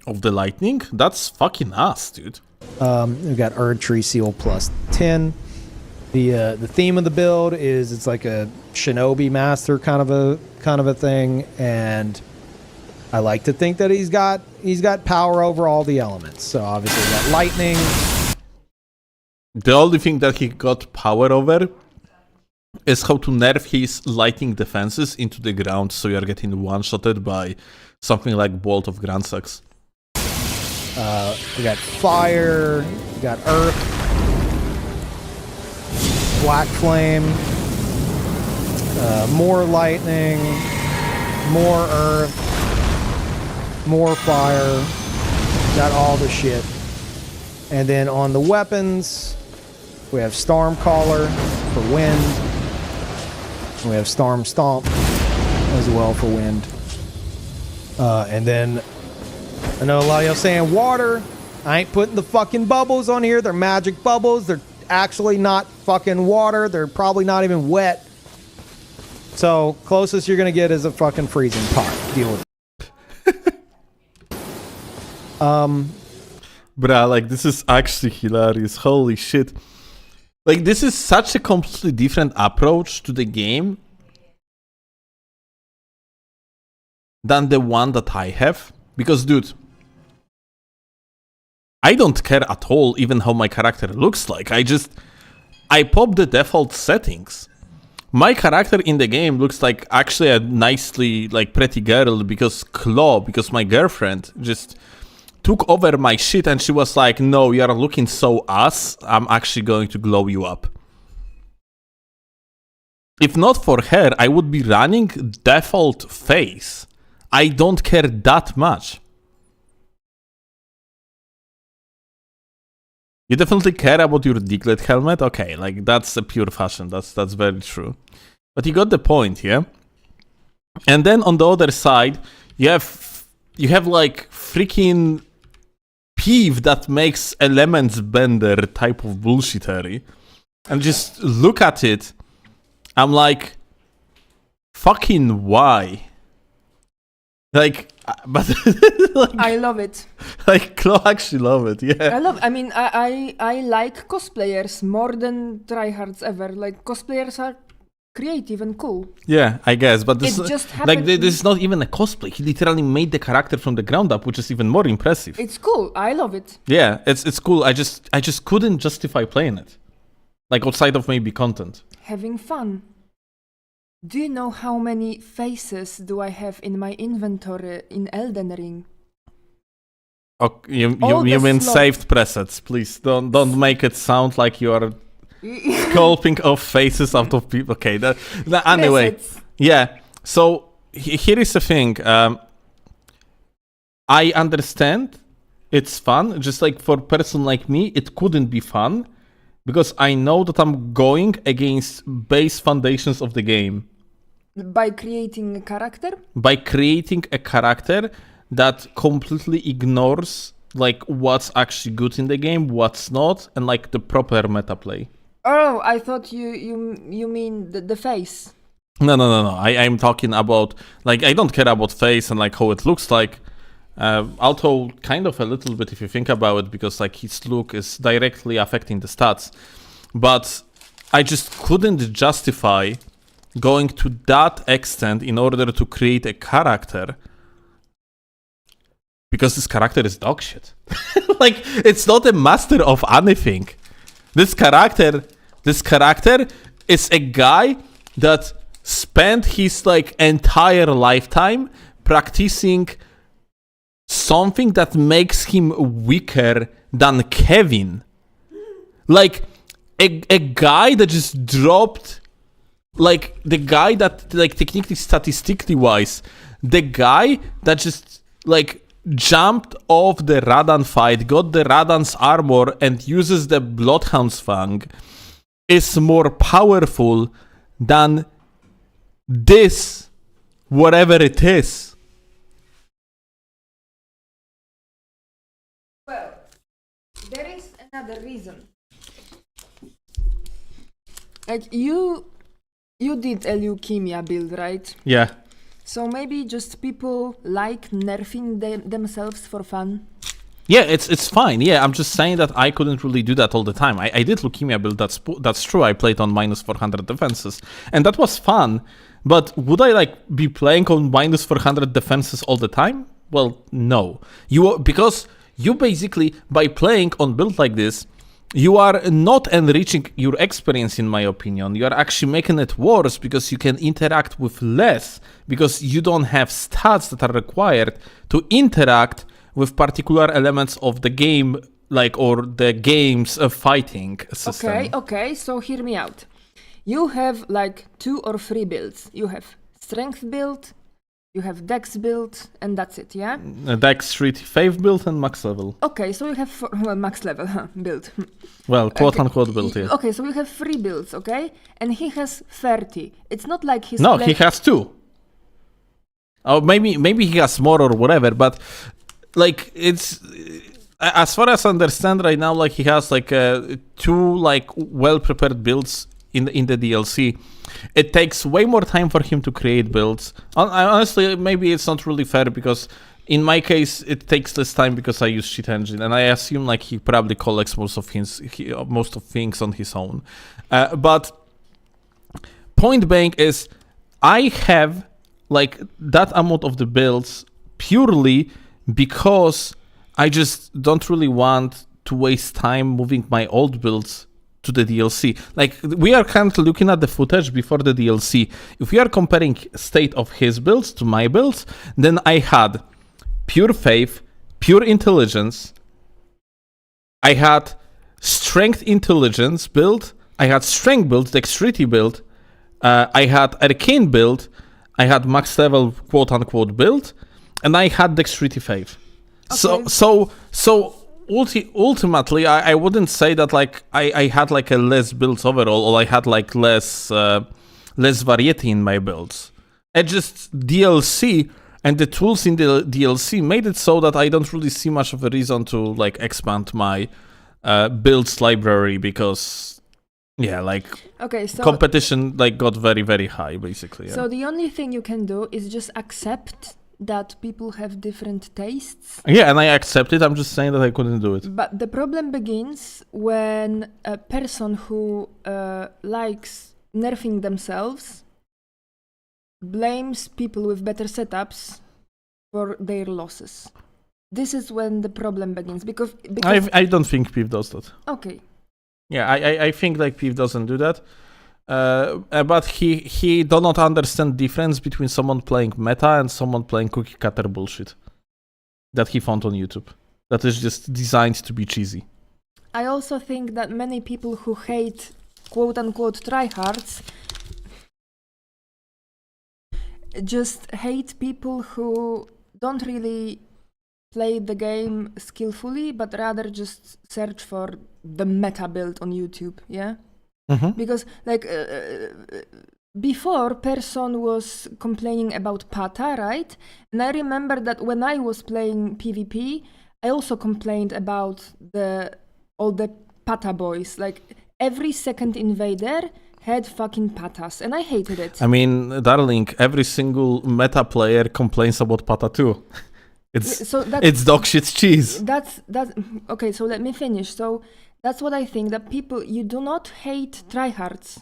of the lightning? That's fucking ass, dude. We've got Erd Tree Seal plus 10. The theme of the build is it's like a shinobi master kind of a thing, and I like to think that he's got power over all the elements. So obviously we got lightning. The only thing that he got power over is how to nerf his lightning defenses into the ground, so you're getting one-shotted by something like Bolt of Grandsax. We got fire, we got earth, black flame, more lightning, more earth, more fire, got all the shit. And then on the weapons, we have Stormcaller for wind, and we have Storm Stomp as well for wind. And then I know a lot of y'all saying water. I ain't putting the fucking bubbles on here. They're magic bubbles. They're actually not fucking water. They're probably not even wet. So closest you're gonna get is a fucking freezing pot. Deal with it. Bruh, like this is actually hilarious. Holy shit. Like this is such a completely different approach to the game than the one that I have. Because dude, I don't care at all even how my character looks like. I pop the default settings. My character in the game looks like actually a nicely like pretty girl because my girlfriend just took over my shit and she was like, no, you're looking so ass, I'm actually going to glow you up. If not for her, I would be running default face. I don't care that much. You definitely care about your Diglett helmet? Okay, like that's a pure fashion, that's very true. But you got the point, yeah? And then on the other side, you have like freaking Peeve that makes elements bender type of bullshittery. And just look at it, I'm like, fucking why? Like, but like, I love it. Like, Chloe actually love it, yeah. I like cosplayers more than tryhards ever. Like, cosplayers are creative and cool. Yeah, I guess, but this It just like happened- this is not even a cosplay. He literally made the character from the ground up, which is even more impressive. It's cool. I love it. Yeah, it's cool. I just couldn't justify playing it, like outside of maybe content. Having fun. Do you know how many faces do I have in my inventory in Elden Ring? Oh, you All the mean slot- saved presets? Please don't make it sound like you are sculpting off faces out of people. Okay, anyway, Presets. yeah. So here is the thing. I understand it's fun. Just like for a person like me, it couldn't be fun because I know that I'm going against base foundations of the game By creating a character? by creating a character that completely ignores like what's actually good in the game, what's not, and like the proper meta play. Oh, I thought you mean the face. No. I'm talking about like I don't care about face and like how it looks like. Although kind of a little bit if you think about it, because like his look is directly affecting the stats. But I just couldn't justify going to that extent in order to create a character. Because this character is dog shit. Like, it's not a master of anything. This character is a guy that spent his like entire lifetime practicing something that makes him weaker than Kevin. Like, a guy that just dropped, like, the guy that, like, technically, statistically wise, the guy that just, like, jumped off the Radan fight, got the Radan's armor, and uses the Bloodhound's Fang is more powerful than this, whatever it is. Well, there is another reason. Like you did a leukemia build, right? Yeah. So maybe just people like nerfing themselves for fun. Yeah, it's fine. Yeah, I'm just saying that I couldn't really do that all the time. I did leukemia build. That's true. I played on minus 400 defenses, and that was fun. But would I like be playing on minus 400 defenses all the time? Well, no. Because you basically by playing on build like this, you are not enriching your experience, in my opinion. You are actually making it worse because you can interact with less, because you don't have stats that are required to interact with particular elements of the game, like, or the game's fighting system. Okay, so hear me out. You have like 2 or 3 builds. You have strength build, you have dex build, and that's it, yeah? Dex 3 Faith build and max level. Okay, so you have max level build. Well, quote-unquote build, yeah. Okay, so you have 3 builds, okay? And he has 30. It's not like he's No, he has 2. Oh, maybe he has more or whatever, but like it's as far as I understand right now, like he has like 2 like well prepared builds in the DLC. It takes way more time for him to create builds. Honestly, maybe it's not really fair because in my case it takes less time because I use cheat engine, and I assume like he probably collects most of things on his own. But point blank is I have like that amount of the builds purely because I just don't really want to waste time moving my old builds to the DLC. Like, we are currently looking at the footage before the DLC. If we are comparing state of his builds to my builds, then I had pure faith, pure intelligence, I had strength intelligence build, I had strength build, dexterity build, I had arcane build, I had max level quote-unquote build, and I had dexterity faith. Okay. So ultimately, I wouldn't say that like I had like a less builds overall, or I had like less variety in my builds. It just DLC and the tools in the DLC made it so that I don't really see much of a reason to like expand my builds library because like Okay, so competition like got very, very high basically. Yeah. so the only thing you can do is just accept that people have different tastes. Yeah, and I accept it. I'm just saying that I couldn't do it. But the problem begins when a person who likes nerfing themselves blames people with better setups for their losses. This is when the problem begins because I don't think Peeve does that. okay. Yeah, I think like Peeve doesn't do that. But he do not understand difference between someone playing meta and someone playing cookie cutter bullshit that he found on YouTube. that is just designed to be cheesy. I also think that many people who hate quote-unquote tryhards just hate people who don't really play the game skillfully, but rather just search for the meta build on YouTube, yeah? Because, like, before, Person was complaining about Pata, right? And I remember that when I was playing PvP, I also complained about all the Pata boys. Like, every second invader had fucking Patas, and I hated it. I mean, darling, every single meta player complains about Pata too. It's dog shit cheese. That's okay. So let me finish. So that's what I think. That people, you do not hate tryhards.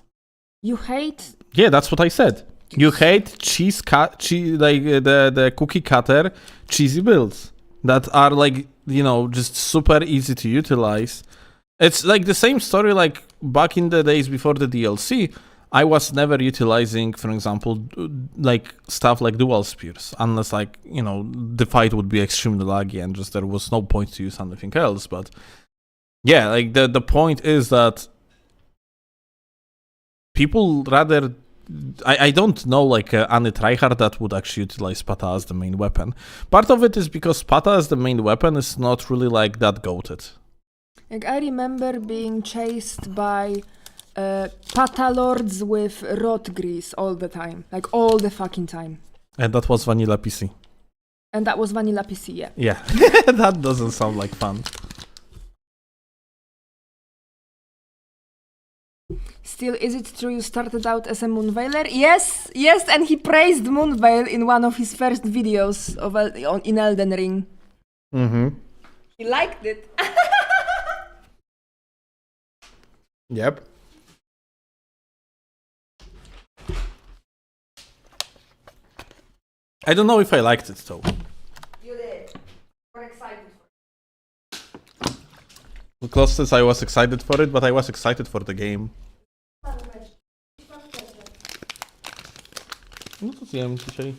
You hate. Yeah, that's what I said. You hate cheese like the cookie cutter cheesy builds that are like, you know, just super easy to utilize. It's like the same story like back in the days before the DLC. I was never utilizing, for example, like stuff like dual spears, unless like, you know, the fight would be extremely laggy and just there was no point to use anything else. But yeah, like the point is that people rather, I don't know like any tryhard that would actually utilize Pata as the main weapon. Part of it is because Pata as the main weapon is not really like that goated. Like I remember being chased by Pata lords with rot grease all the time, like all the fucking time. And that was vanilla PC. And that was vanilla PC, yeah. Yeah, that doesn't sound like fun. Still, is it true you started out as a Moonveiler? Yes, yes, and he praised Moonveil in one of his first videos in Elden Ring. He liked it. Yep. I don't know if I liked it though. You did. We're excited. Closest I was excited for it, but I was excited for the game. No to zjem dzisiaj.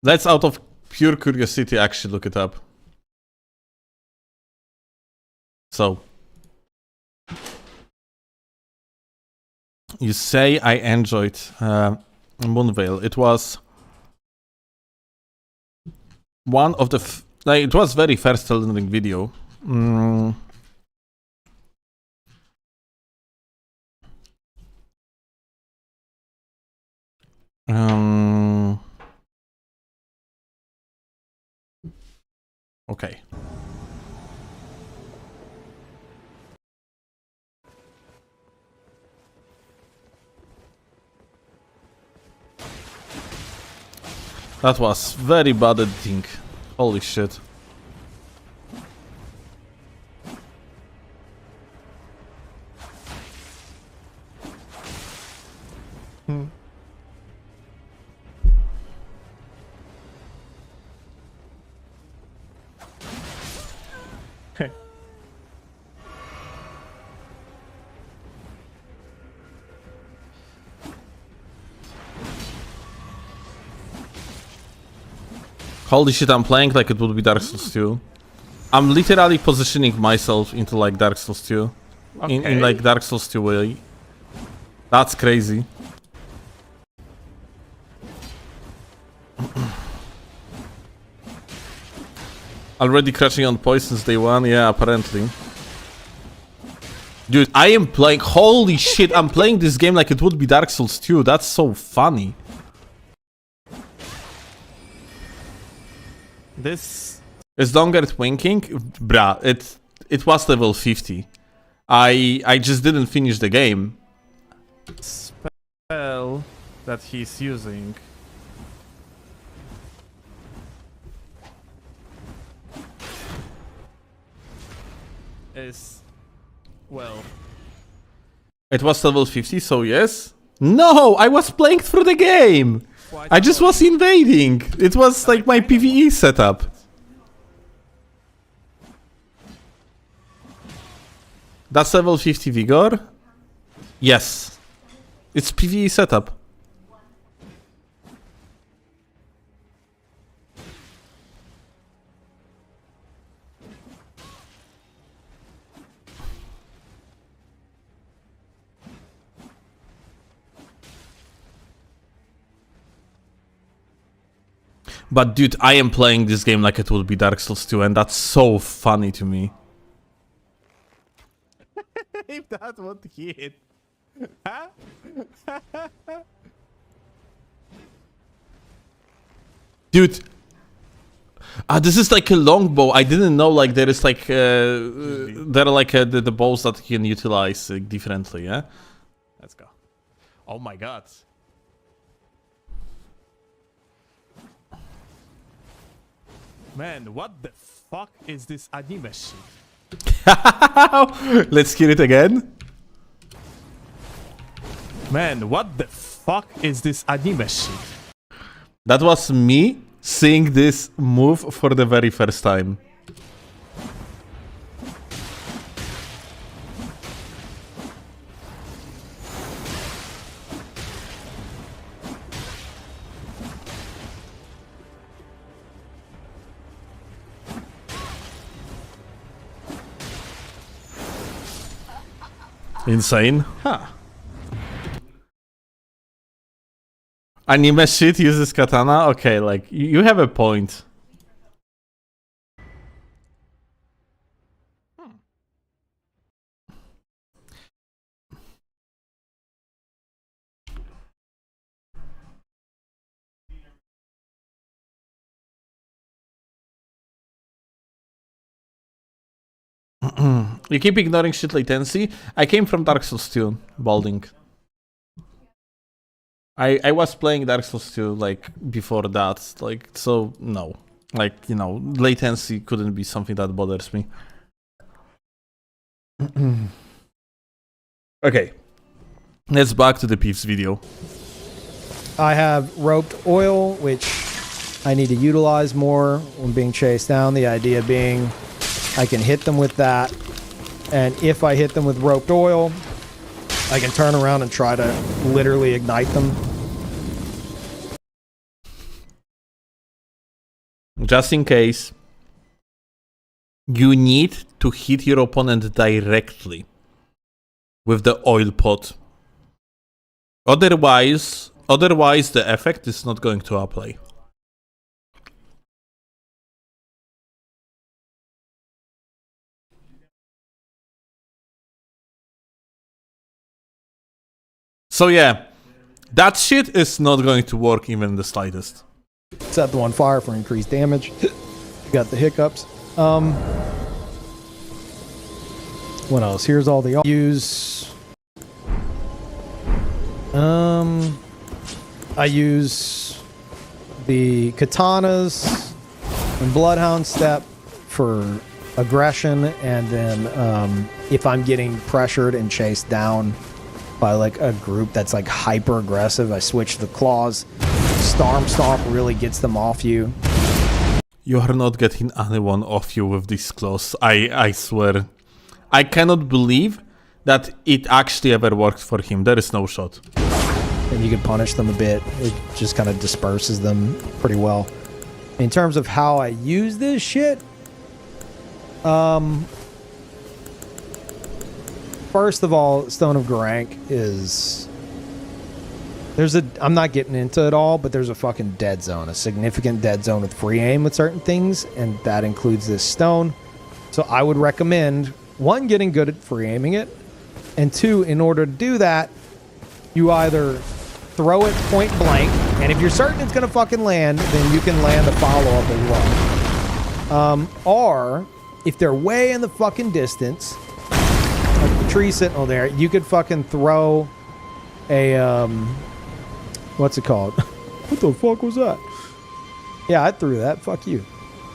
Let's out of pure curiosity actually look it up. So, you say I enjoyed Moonveil. It was one of the like it was very first Elden Ring video. Okay. That was very bad editing. Holy shit. Holy shit, I'm playing like it would be Dark Souls 2. I'm literally positioning myself into like Dark Souls 2. In like Dark Souls 2 way. That's crazy. Already crashing on poisons day one? Yeah, apparently. Dude, I am playing... Holy shit, I'm playing this game like it would be Dark Souls 2. That's so funny. This is longer winking, bruh. It was level 50. I just didn't finish the game. Spell that he's using is well. It was level 50, so yes. No, I was playing through the game. I just was invading. It was like my PvE setup. That's level 50 vigor? Yes. It's PvE setup. But dude, I am playing this game like it would be Dark Souls 2, and that's so funny to me. If that would hit. Huh? Dude. This is like a longbow. I didn't know like there is like there are like the bows that you can utilize differently, yeah? Let's go. Oh my god. Man, what the fuck is this anime shit? Let's hear it again. Man, what the fuck is this anime shit? That was me seeing this move for the very first time. Insane. Huh. Anime shit uses katana? Okay, like, you have a point. You keep ignoring shit latency. I came from Dark Souls 2, Balding. I was playing Dark Souls 2, like, before that, like, so, no. Like, you know, latency couldn't be something that bothers me. Okay. Let's back to the Peeves video. I have roped oil, which I need to utilize more when being chased down. The idea being I can hit them with that, and if I hit them with roped oil, I can turn around and try to literally ignite them. Just in case, you need to hit your opponent directly with the oil pot. Otherwise the effect is not going to apply. So yeah, that shit is not going to work even the slightest. Set them on fire for increased damage. Got the hiccups. What else? Here's all the use. I use the katanas and bloodhound step for aggression, and then if I'm getting pressured and chased down by like a group that's like hyper aggressive, I switch to the claws. Storm Stomp really gets them off you. You are not getting anyone off you with these claws. I swear. I cannot believe that it actually ever worked for him. There is no shot. And you can punish them a bit. It just kind of disperses them pretty well. In terms of how I use this shit, first of all, Stone of Garank is... I'm not getting into it all, but there's a fucking dead zone. A significant dead zone with free aim with certain things, and that includes this stone. So I would recommend, one, getting good at free aiming it, and two, in order to do that, you either throw it point blank, and if you're certain it's gonna fucking land, then you can land a follow-up as well. Or, if they're way in the fucking distance, like the tree sentinel there, you could fucking throw a, what's it called? What the fuck was that? Yeah, I threw that. Fuck you.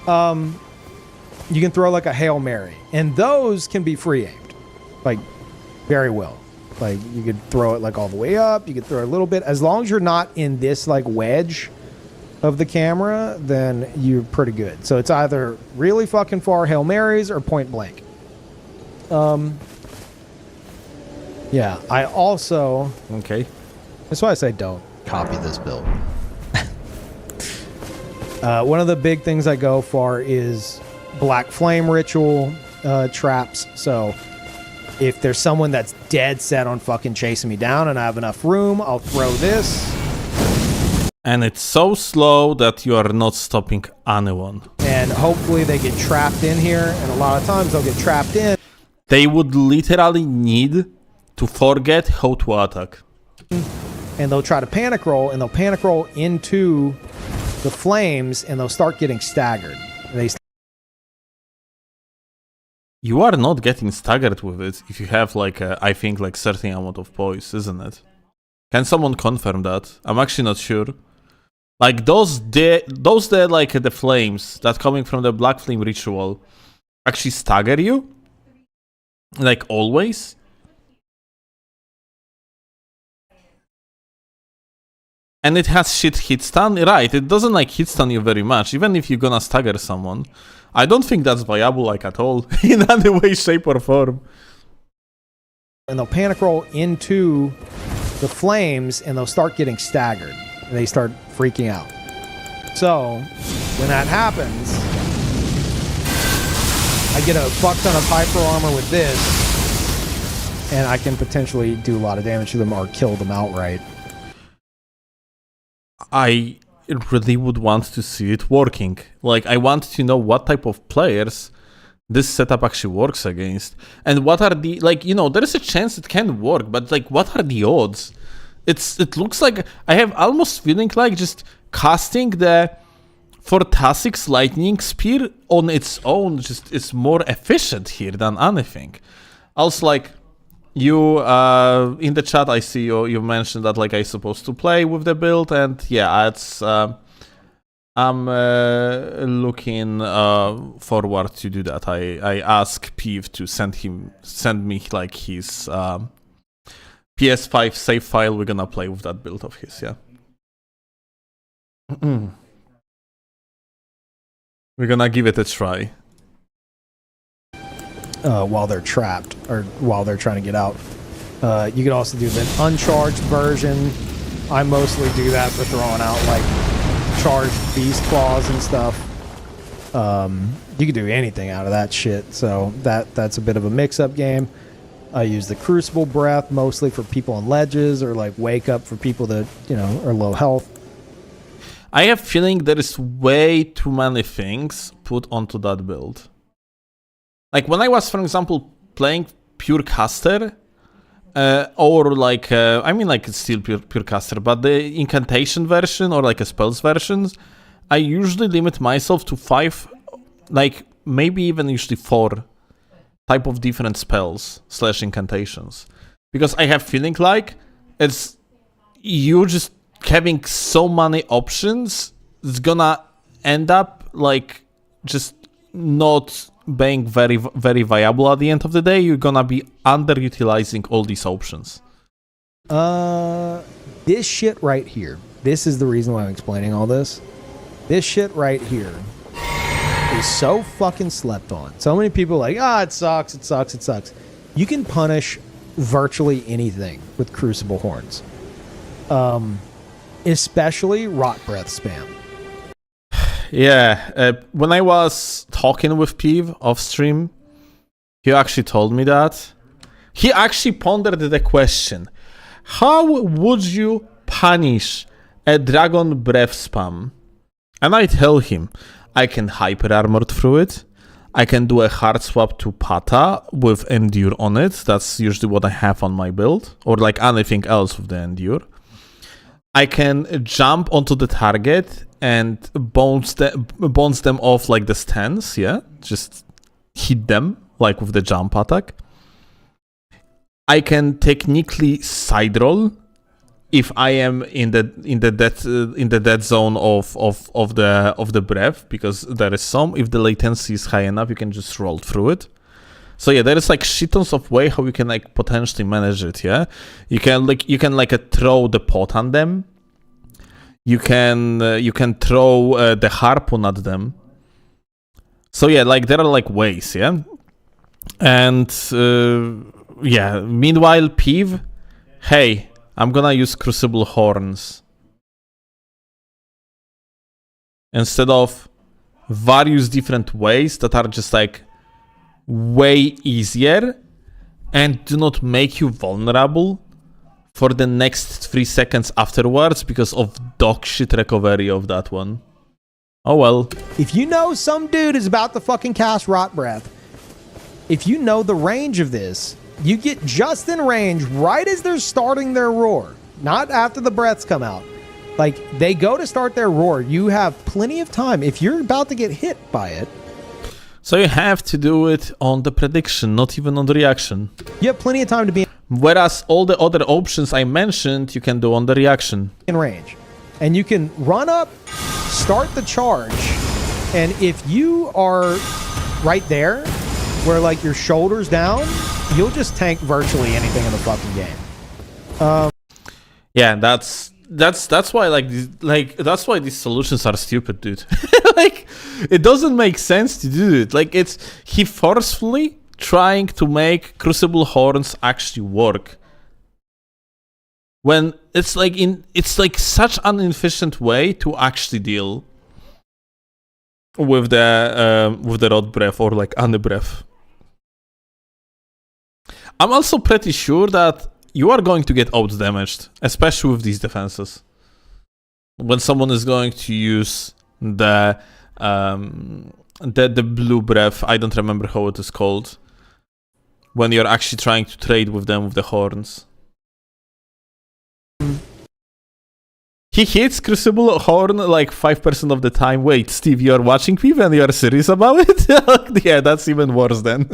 You can throw like a Hail Mary. And those can be free aimed. Like, very well. Like, you could throw it like all the way up. You could throw it a little bit. As long as you're not in this like wedge of the camera, then you're pretty good. So it's either really fucking far Hail Marys or point blank. Yeah, I also... Okay. That's why I say don't copy this build. One of the big things I go for is Black Flame Ritual traps. So if there's someone that's dead set on fucking chasing me down and I have enough room, I'll throw this. And it's so slow that you are not stopping anyone. And hopefully they get trapped in here. And a lot of times they'll get trapped in. They would literally need to forget how to attack. And they'll try to panic roll, and they'll panic roll into the flames, and they'll start getting staggered. And You are not getting staggered with it if you have like a, I think like certain amount of poise, isn't it? Can someone confirm that? I'm actually not sure. Like those like the flames that coming from the Black Flame Ritual actually stagger you? Like always? And it has shit hit stun, right? It doesn't like hit stun you very much, even if you're gonna stagger someone. I don't think that's viable like at all, in any way, shape or form. And they'll panic roll into the flames, and they'll start getting staggered. And they start freaking out. So, when that happens, I get a fuck ton of hyper armor with this, and I can potentially do a lot of damage to them or kill them outright. I really would want to see it working. Like, I want to know what type of players this setup actually works against. And what are the, like, you know, there is a chance it can work, but, like, what are the odds? It looks like, I have almost feeling like just casting the Fortasic's Lightning Spear on its own just is more efficient here than anything. Also, like, you, in the chat, I see you mentioned that, like, I'm supposed to play with the build, and yeah, it's, I'm looking forward to do that. I asked Peeve to send me, like, his PS5 save file. We're gonna play with that build of his, yeah. We're gonna give it a try. While they're trapped or while they're trying to get out. You can also do the uncharged version. I mostly do that for throwing out like charged beast claws and stuff. You can do anything out of that shit, so that's a bit of a mix-up game. I use the Crucible Breath mostly for people on ledges or like Wake Up for people that, you know, are low health. I have a feeling there is way too many things put onto that build. Like, when I was, for example, playing Pure Caster, or like, I mean, like, it's still pure Caster, but the Incantation version or like a Spells versions, I usually limit myself to 5, like, maybe even usually 4 type of different spells / incantations. Because I have feeling like it's, you just having so many options, it's gonna end up, like, just not being very, very viable at the end of the day. You're gonna be underutilizing all these options. This shit right here. This is the reason why I'm explaining all this. This shit right here is so fucking slept on. So many people are like, it sucks, it sucks, it sucks. You can punish virtually anything with Crucible Horns. Especially Rot Breath spam. Yeah, when I was talking with Peeve off stream, he actually told me that. He actually pondered the question, how would you punish a Dragon Breath spam? And I tell him, I can hyper armor through it, I can do a hard swap to Pata with Endure on it, that's usually what I have on my build, or like anything else with the Endure. I can jump onto the target and bounce them off like the stance, yeah? Just hit them, like with the jump attack. I can technically side roll if I am in the dead zone of the breath, because there is some. If the latency is high enough, you can just roll through it. So yeah, there is like shitons of way how you can like potentially manage it. Yeah, you can throw the pot on them. You can throw the harpoon at them. So yeah, like there are like ways. Yeah, and yeah. Meanwhile, Peeve, hey, I'm gonna use Crucible Horns instead of various different ways that are just like way easier and do not make you vulnerable for the next 3 seconds afterwards because of dog shit recovery of that one. Oh well. If you know some dude is about to fucking cast Rot Breath, if you know the range of this, you get just in range right as they're starting their roar, not after the breaths come out. Like, they go to start their roar. You have plenty of time. If you're about to get hit by it... So you have to do it on the prediction, not even on the reaction. You have plenty of time to be Whereas all the other options I mentioned, you can do on the reaction. in range. And you can run up, start the charge, and if you are right there, where, like, your shoulder's down, you'll just tank virtually anything in the fucking game. Yeah, that's why that's why these solutions are stupid, dude. Like, it doesn't make sense to do it. Like, he forcefully trying to make Crucible Horns actually work when it's like such an inefficient way to actually deal with the Rot Breath or like Ani Breath. I'm also pretty sure that you are going to get out-damaged, especially with these defenses. When someone is going to use the blue breath, I don't remember how it is called, when you're actually trying to trade with them with the horns. He hits Crucible Horn like 5% of the time. Wait, Steve, you're watching Peeve and you're serious about it? Yeah, that's even worse then.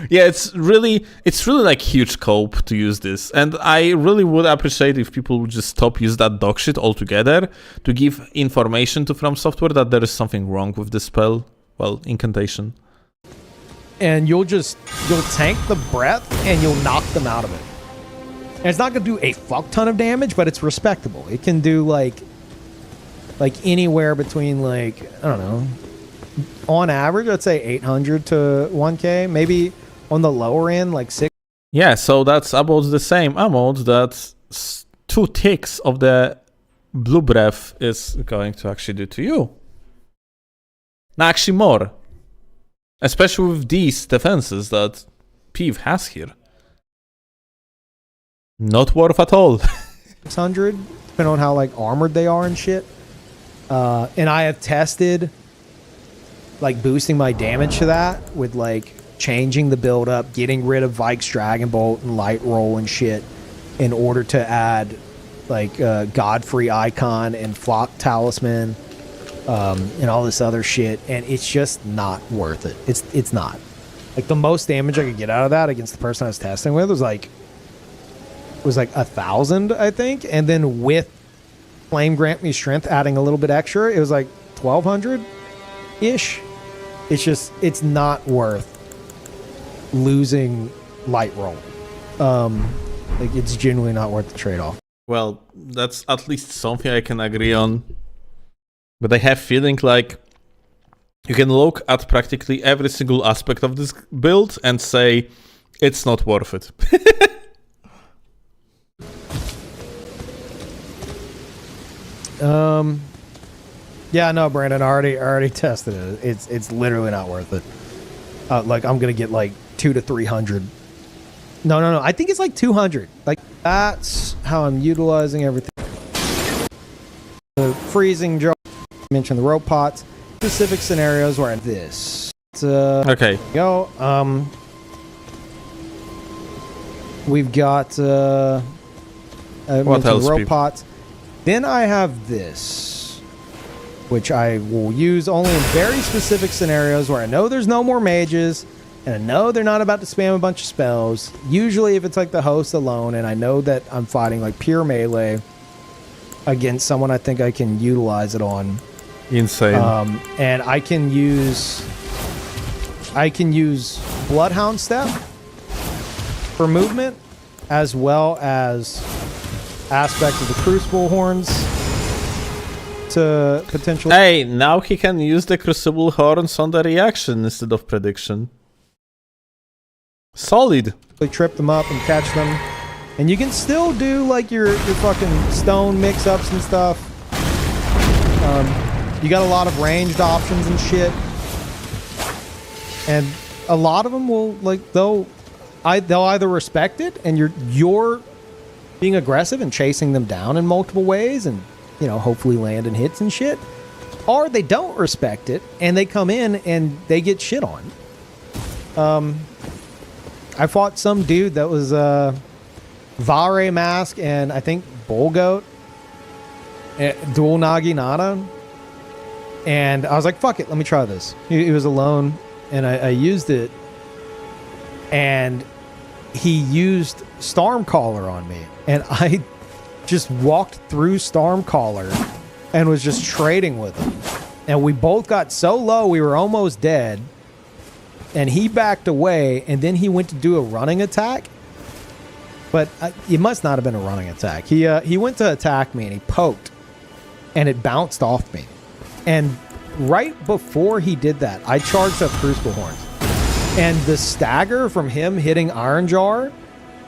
Yeah, it's really like huge scope to use this. And I really would appreciate if people would just stop use that dog shit altogether to give information to From Software that there is something wrong with this spell. Well, incantation. And you'll tank the breath and you'll knock them out of it. And it's not going to do a fuck ton of damage, but it's respectable. It can do like anywhere between like, I don't know, on average, I'd say 800 to 1K, maybe on the lower end, like 6. Yeah, so that's about the same amount that 2 ticks of the blue breath is going to actually do to you. Now, actually more. Especially with these defenses that Peeve has here. Not worth at all. 600, depending on how like armored they are and shit. And I have tested like boosting my damage to that with like changing the build up, getting rid of Vike's Dragon Bolt and Light Roll and shit in order to add like Godfrey Icon and Flock Talisman and all this other shit, and it's just not worth it. It's not. Like the most damage I could get out of that against the person I was testing with was like 1,000, I think, and then with Flame Grant Me Strength adding a little bit extra, it was like 1,200 ish. It's not worth losing Light Roll. Like it's genuinely not worth the trade-off. Well, that's at least something I can agree on. But I have feeling like you can look at practically every single aspect of this build and say it's not worth it. Yeah, no, Brandon, I already tested it. It's literally not worth it. Like I'm gonna get like 200 to 300. No. I think it's like 200. Like that's how I'm utilizing everything. The freezing jar. Mention the rope pots. Specific scenarios where this. Okay. Go. We've got what else? The rope People? pots. Then I have this, which I will use only in very specific scenarios where I know there's no more mages, and I know they're not about to spam a bunch of spells. Usually if it's like the host alone, and I know that I'm fighting like pure melee against someone I think I can utilize it on. Insane. And I can use I can use Bloodhound Step for movement, as well as aspect of the Crucible Horns to potentially... Hey, now he can use the Crucible Horns on the reaction instead of prediction. Solid. trip them up and catch them. And you can still do like your fucking stone mix-ups and stuff. You got a lot of ranged options and shit. And a lot of them will like they'll either respect it and you're being aggressive and chasing them down in multiple ways and you know hopefully landing hits and shit, or they don't respect it and they come in and they get shit on. I fought some dude that was Vare Mask and I think Bull Goat dual Naginata, and I was like fuck it, let me try this. He was alone and I used it, and he used Stormcaller on me, and I just walked through Stormcaller and was just trading with him, and we both got so low we were almost dead, and he backed away, and then he went to do a running attack, but it must not have been a running attack. He went to attack me and he poked and it bounced off me, and right before he did that, I charged up Crucible Horns. And the stagger from him hitting Iron Jar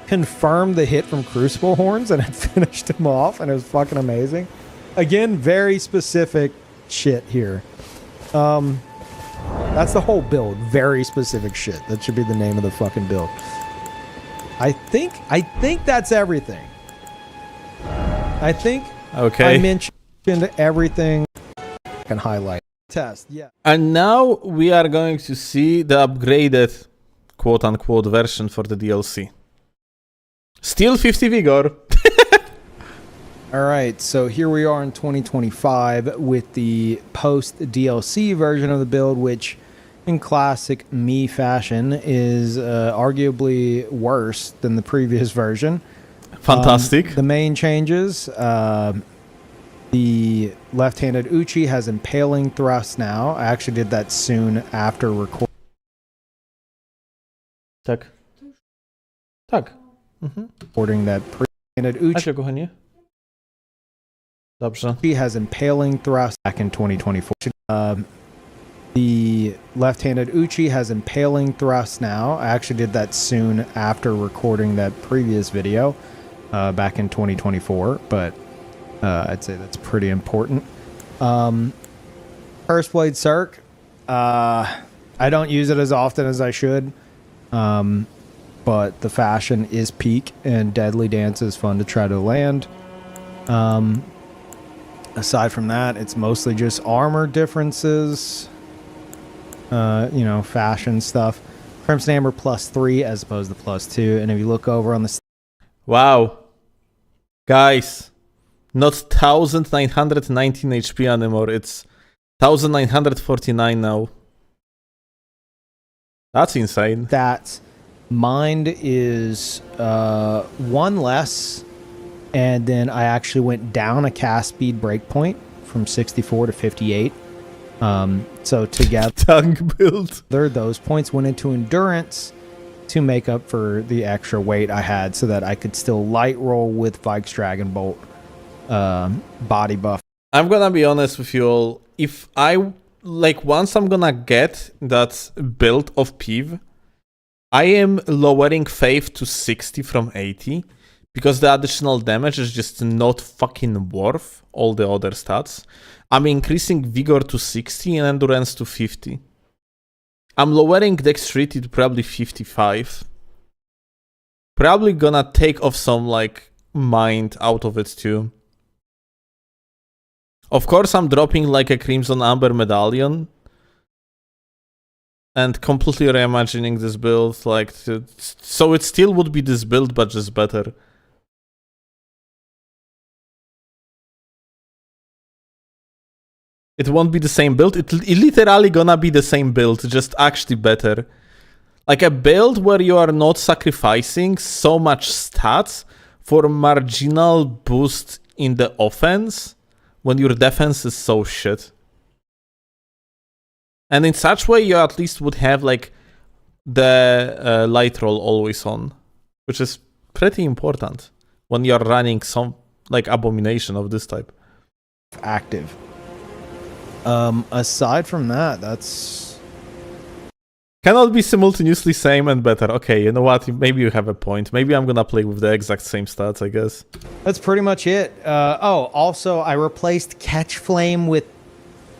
confirmed the hit from Crucible Horns, and it finished him off, and it was fucking amazing. Again, very specific shit here. That's the whole build. Very specific shit. That should be the name of the fucking build. I think that's everything. I think I mentioned everything I can highlight. Test, yeah. And now we are going to see the upgraded quote-unquote version for the DLC. Still 50 vigor. All right, so here we are in 2025 with the post-DLC version of the build, which in classic me fashion is arguably worse than the previous version. Fantastic. The main changes... the left-handed Uchi has impaling thrust now. I actually did that soon after recording. Tak. Tak. Recording that pre-handed Uchi. Asia, kochanie. Dobrze. She has impaling thrust back in 2024. The left-handed Uchi has impaling thrust now. I actually did that soon after recording that previous video back in 2024, but I'd say that's pretty important. First Blade Cirque. I don't use it as often as I should, but the fashion is peak, and Deadly Dance is fun to try to land. Aside from that, it's mostly just armor differences, you know, fashion stuff. Crimson Amber +3 as opposed to +2, and if you look over on the... Wow. Guys. Not 1919 HP anymore, it's 1949 now. That's insane. That mind is 1 less, and then I actually went down a cast speed breakpoint from 64 to 58. So together, Tank build. those points went into endurance to make up for the extra weight I had, so that I could still light roll with Vike's Dragon Bolt body buff. I'm gonna be honest with you all. If I once I'm gonna get that build of Peeve, I am lowering faith to 60 from 80 because the additional damage is just not fucking worth all the other stats. I'm increasing vigor to 60 and endurance to 50. I'm lowering dexterity to probably 55. Probably gonna take off some mind out of it too. Of course, I'm dropping a Crimson Amber Medallion and completely reimagining this build, so it still would be this build, but just better. It won't be the same build. It literally gonna be the same build, just actually better. Like a build where you are not sacrificing so much stats for marginal boost in the offense when your defense is so shit. And in such way, you at least would have like the light roll always on, which is pretty important when you're running some like abomination of this type. Active. Aside from that, that's... Cannot be simultaneously same and better. Okay, you know what? Maybe you have a point. Maybe I'm gonna play with the exact same stats, I guess. That's pretty much it. Oh, also, I replaced Catch Flame with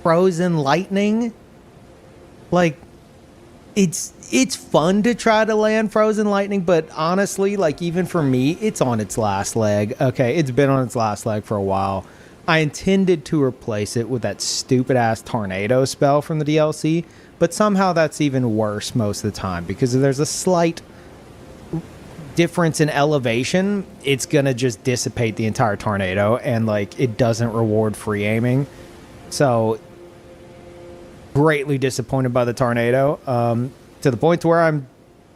Frozen Lightning. Like, it's fun to try to land Frozen Lightning, but honestly, like, even for me, it's on its last leg. Okay, it's been on its last leg for a while. I intended to replace it with that stupid-ass Tornado spell from the DLC, but somehow that's even worse most of the time, because if there's a slight difference in elevation, it's gonna just dissipate the entire Tornado, and, like, it doesn't reward free aiming. So, greatly disappointed by the Tornado, to the point to where I'm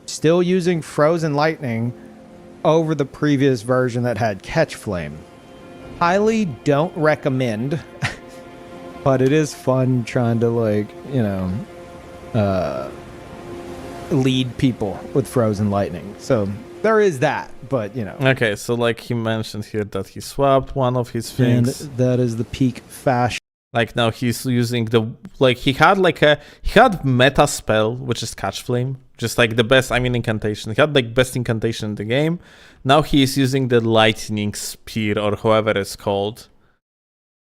still using Frozen Lightning over the previous version that had Catch Flame. Highly don't recommend, but it is fun trying to, like, you know, lead people with Frozen Lightning. So there is that, but, you know. Okay, so like he mentioned here that he swapped one of his things. And that is the peak fashion. Like now he's using the, like he had meta spell, which is Catch Flame, just like the best, I mean, incantation. He had like best incantation in the game. Now he is using the Lightning Spear or however it's called.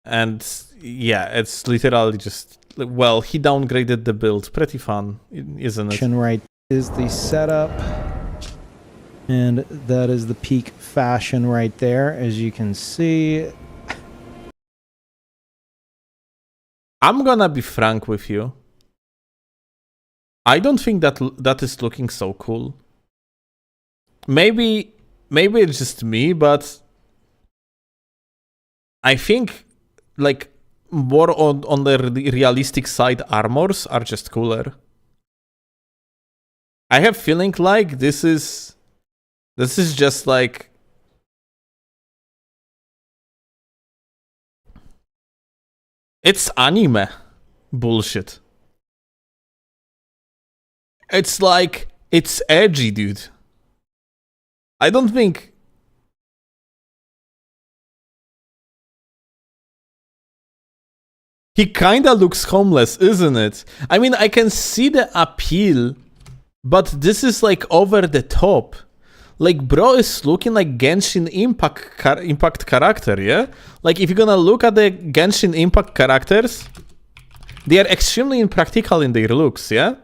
And yeah, it's literally just, well, he downgraded the build. Pretty fun, isn't it? Right is the setup. And that is the peak fashion right there, as you can see. I'm gonna be frank with you. I don't think that is looking so cool. Maybe it's just me, but I think like more on the realistic side armors are just cooler. I have feeling like this is just like it's anime bullshit. It's like, it's edgy, dude. I don't think... He kinda looks homeless, isn't it? I mean, I can see the appeal, but this is like over the top. Like, bro is looking like Genshin Impact character, yeah? Like, if you're gonna look at the Genshin Impact characters, they are extremely impractical in their looks, yeah?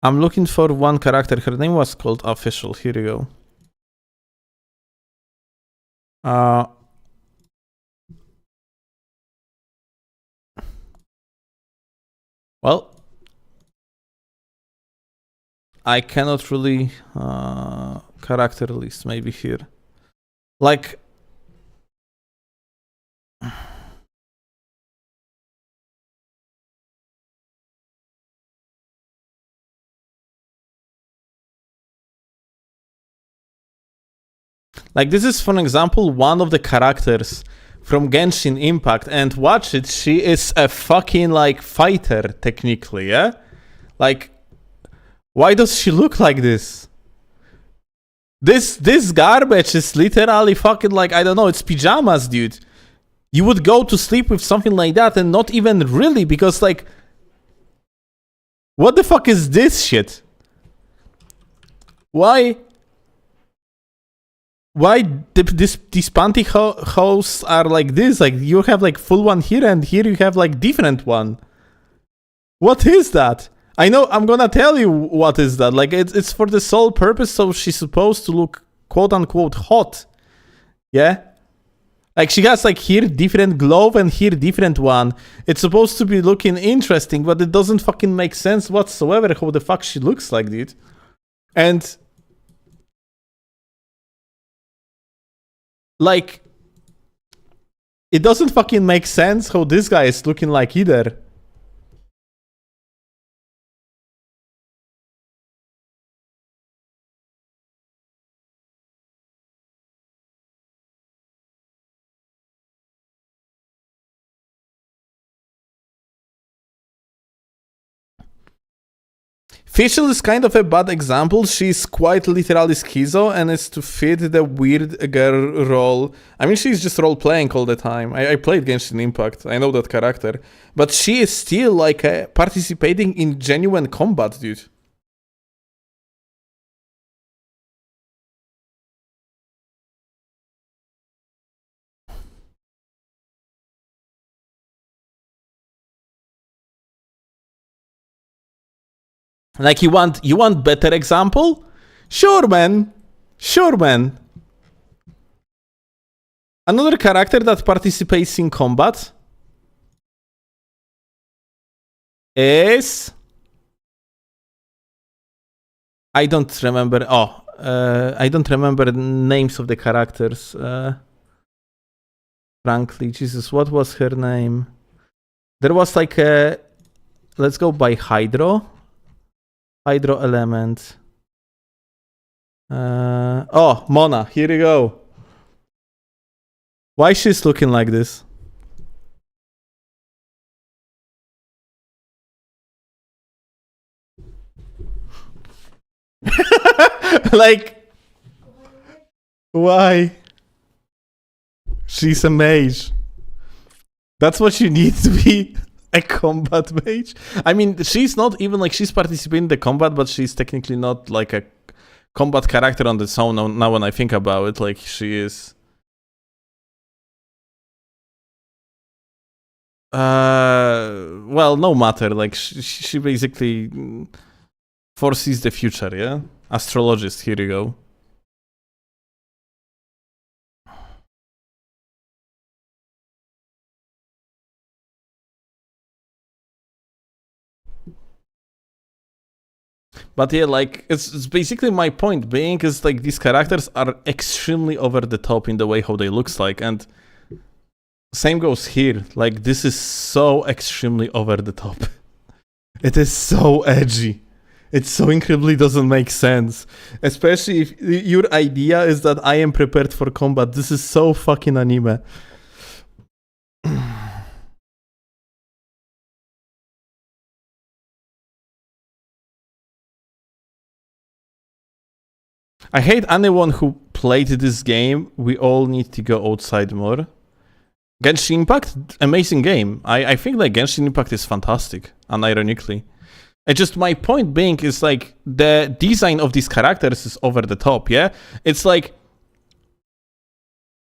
I'm looking for one character. Her name was called Official. Here you go. Well, I cannot really character list maybe here. Like this is, for example, one of the characters from Genshin Impact, and watch it, she is a fucking, like, fighter, technically, yeah? Like, why does she look like this? This garbage is literally fucking, like, I don't know, it's pajamas, dude. You would go to sleep with something like that, and not even really, because, like, what the fuck is this shit? Why these pantyhose are like this? Like, you have like full one here, and here you have like different one. What is that? I know, I'm gonna tell you what is that. Like, it's for the sole purpose, so she's supposed to look quote unquote hot. Yeah? Like, she has like here different glove and here different one. It's supposed to be looking interesting, but it doesn't fucking make sense whatsoever how the fuck she looks like, dude. And Like, it doesn't fucking make sense how this guy is looking like either. Facial is kind of a bad example. She's quite literally schizo and is to fit the weird girl role. I mean, she's just role playing all the time. I played Genshin Impact. I know that character. But she is still like participating in genuine combat, dude. Like, you want better example? Sure, man. Sure, man. Another character that participates in combat is... I don't remember... Oh, I don't remember the names of the characters. Frankly, Jesus, what was her name? There was like a... Let's go by Hydro. Hydro element. Oh, Mona. Here you go. Why she's looking like this? Like, why? She's a mage. That's what you need to be a combat mage. I mean, she's not even like she's participating in the combat, but she's technically not like a combat character on its own. Now when I think about it, like she is. Well, no matter. Like she basically foresees the future. Yeah, astrologist. Here you go. But yeah, like it's basically my point being is like these characters are extremely over the top in the way how they looks like, and same goes here. Like this is so extremely over the top. It is so edgy. It so incredibly doesn't make sense. Especially if your idea is that I am prepared for combat. This is so fucking anime. I hate anyone who played this game. We all need to go outside more. Genshin Impact, amazing game. I think like Genshin Impact is fantastic, unironically. And just my point being is like the design of these characters is over the top, yeah? It's like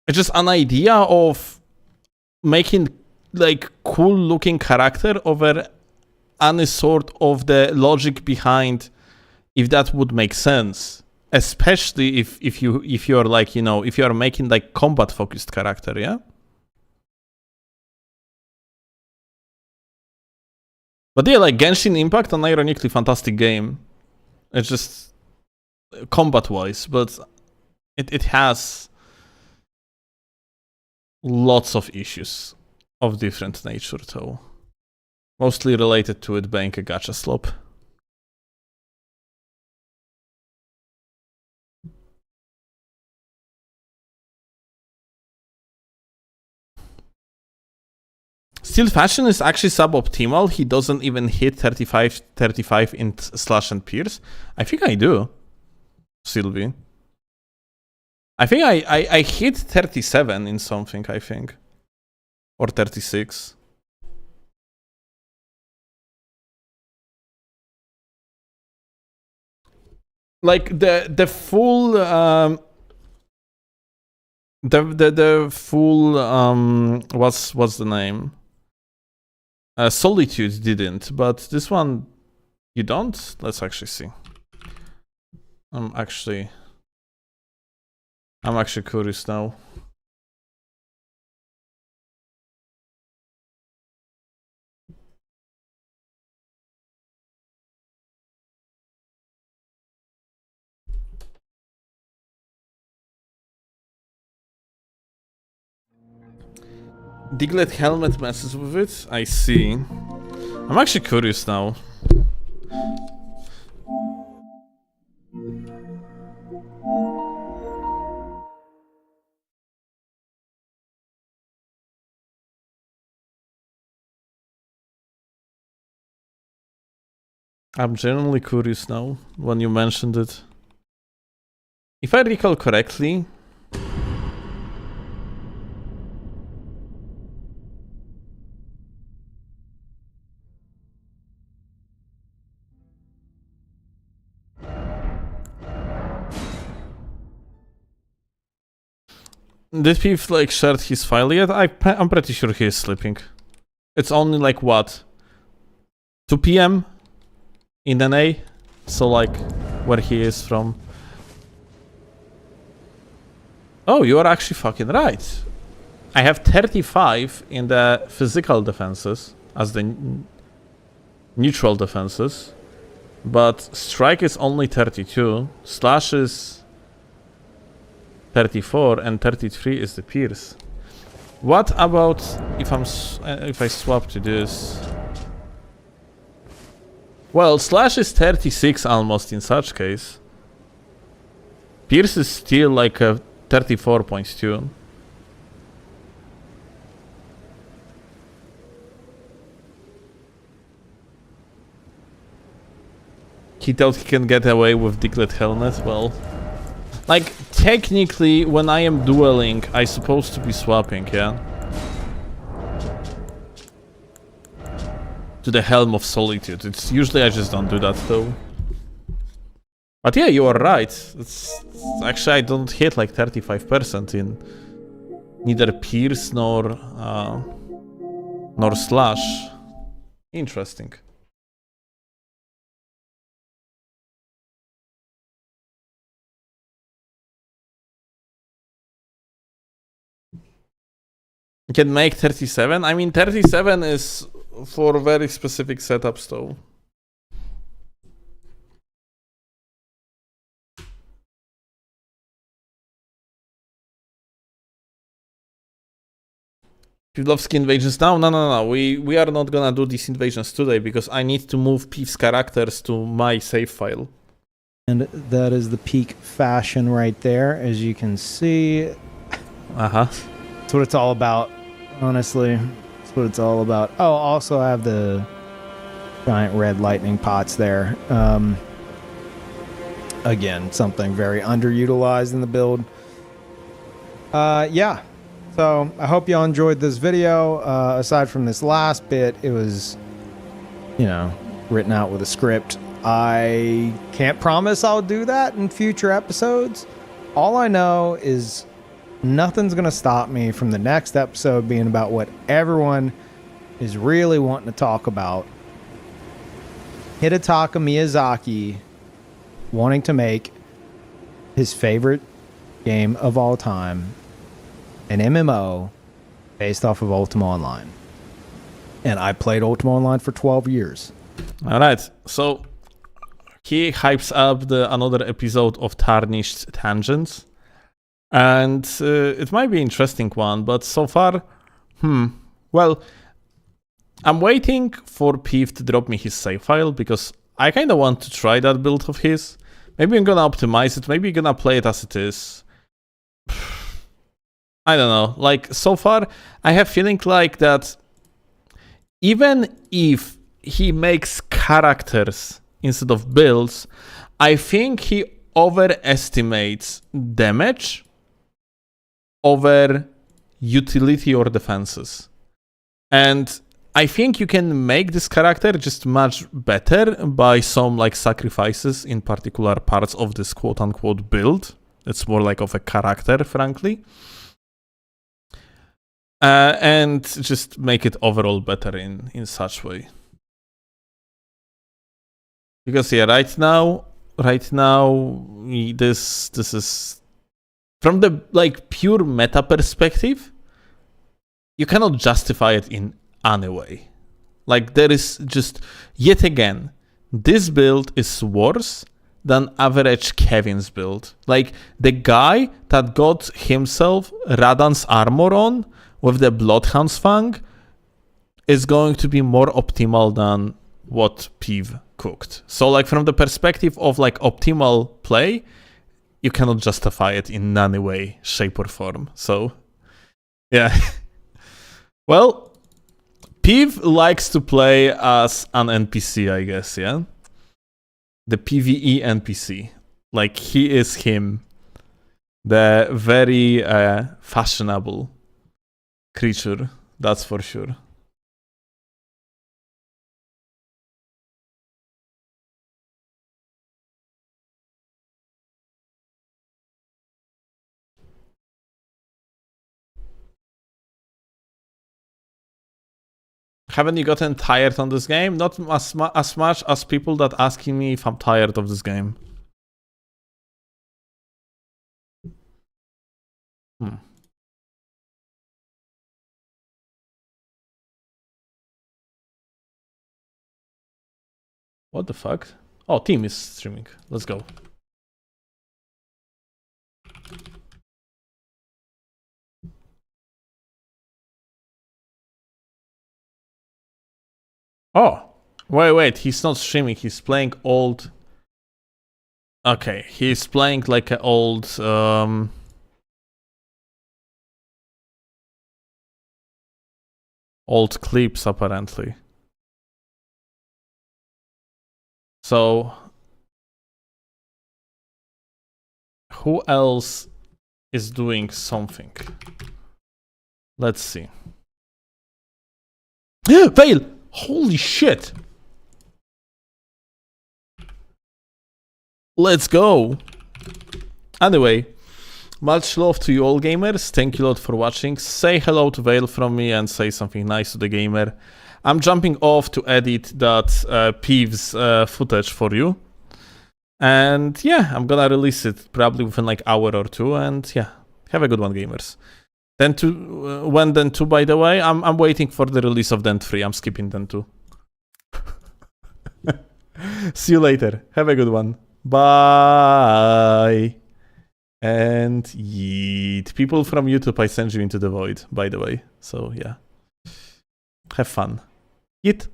it's just an idea of making like cool looking character over any sort of the logic behind if that would make sense. Especially if you're like, you know, if you're making like combat focused character, yeah? But yeah, like Genshin Impact, unironically fantastic game. It's just combat wise, but it has lots of issues of different nature though. Mostly related to it being a gacha slop. Steel Fashion is actually suboptimal. He doesn't even hit 35 in slash and pierce. I think I do, Sylvie. I think I hit 37 in something, I think. Or 36. Like the full the full what's the name? Solitude didn't, but this one you don't? Let's actually see. I'm actually curious now. Diglett helmet messes with it? I see. I'm actually curious now. I'm genuinely curious now when you mentioned it. If I recall correctly, did Peeve like shared his file yet? I'm pretty sure he is sleeping. It's only like what? 2 PM in NA? So like where he is from. Oh, you are actually fucking right. I have 35 in the physical defenses as the neutral defenses. But strike is only 32. Slash is 34 and 33 is the pierce. What about if I swap to this? Well, slash is 36 almost in such case. Pierce is still like a 34.2. He thought he can get away with Diglett helmet. Well, like technically when I am dueling I'm supposed to be swapping, yeah? To the Helm of Solitude. It's usually I just don't do that though. But yeah, you are right. It's actually I don't hit like 35% in neither pierce nor slash. Interesting. You can make 37. I mean 37 is for very specific setups though. Steelovsky invasions now? No. We are not gonna do these invasions today because I need to move Peeve's characters to my save file. And that is the peak fashion right there, as you can see. That's what it's all about, honestly. That's what it's all about. Oh, also I have the giant red lightning pots there. Again, something very underutilized in the build. Yeah. So I hope y'all enjoyed this video. Aside from this last bit, it was, you know, written out with a script. I can't promise I'll do that in future episodes. All I know is nothing's going to stop me from the next episode being about what everyone is really wanting to talk about. Hidetaka Miyazaki wanting to make his favorite game of all time, an MMO based off of Ultima Online. And I played Ultima Online for 12 years. Alright, so he hypes up another episode of Tarnished Tangents. And it might be an interesting one, but so far, well, I'm waiting for Peeve to drop me his save file because I kind of want to try that build of his. Maybe I'm gonna optimize it, maybe I'm gonna play it as it is. I don't know, like so far I have feeling like that even if he makes characters instead of builds, I think he overestimates damage over utility or defenses. And I think you can make this character just much better by some like sacrifices in particular parts of this quote-unquote build. It's more like of a character, frankly. And just make it overall better in such way. Because yeah, right now, this is from the like pure meta perspective, you cannot justify it in any way. Like there is just yet again, this build is worse than average Kevin's build. Like the guy that got himself Radan's armor on with the Bloodhound's Fang is going to be more optimal than what Peeve cooked. So like from the perspective of like optimal play, you cannot justify it in any way, shape or form. So yeah. Well, Peeve likes to play as an NPC, I guess, yeah? The PvE NPC. Like he is him. The very fashionable creature, that's for sure. Haven't you gotten tired on this game? Not as much as people that asking me if I'm tired of this game. What the fuck? Oh, team is streaming. Let's go. Oh, wait, he's not streaming, he's playing old... Okay, he's playing like an old... old clips, apparently. So... who else is doing something? Let's see. Veil! Holy shit! Let's go! Anyway, much love to you all gamers, thank you a lot for watching. Say hello to Veil from me and say something nice to the gamer. I'm jumping off to edit that Peeve's footage for you. And yeah, I'm gonna release it probably within like hour or two, and yeah, have a good one gamers. Den 2, when Den 2, by the way, I'm waiting for the release of Den 3. I'm skipping Den 2. See you later. Have a good one. Bye. And yeet. People from YouTube, I send you into the void, by the way. So yeah. Have fun. Yeet.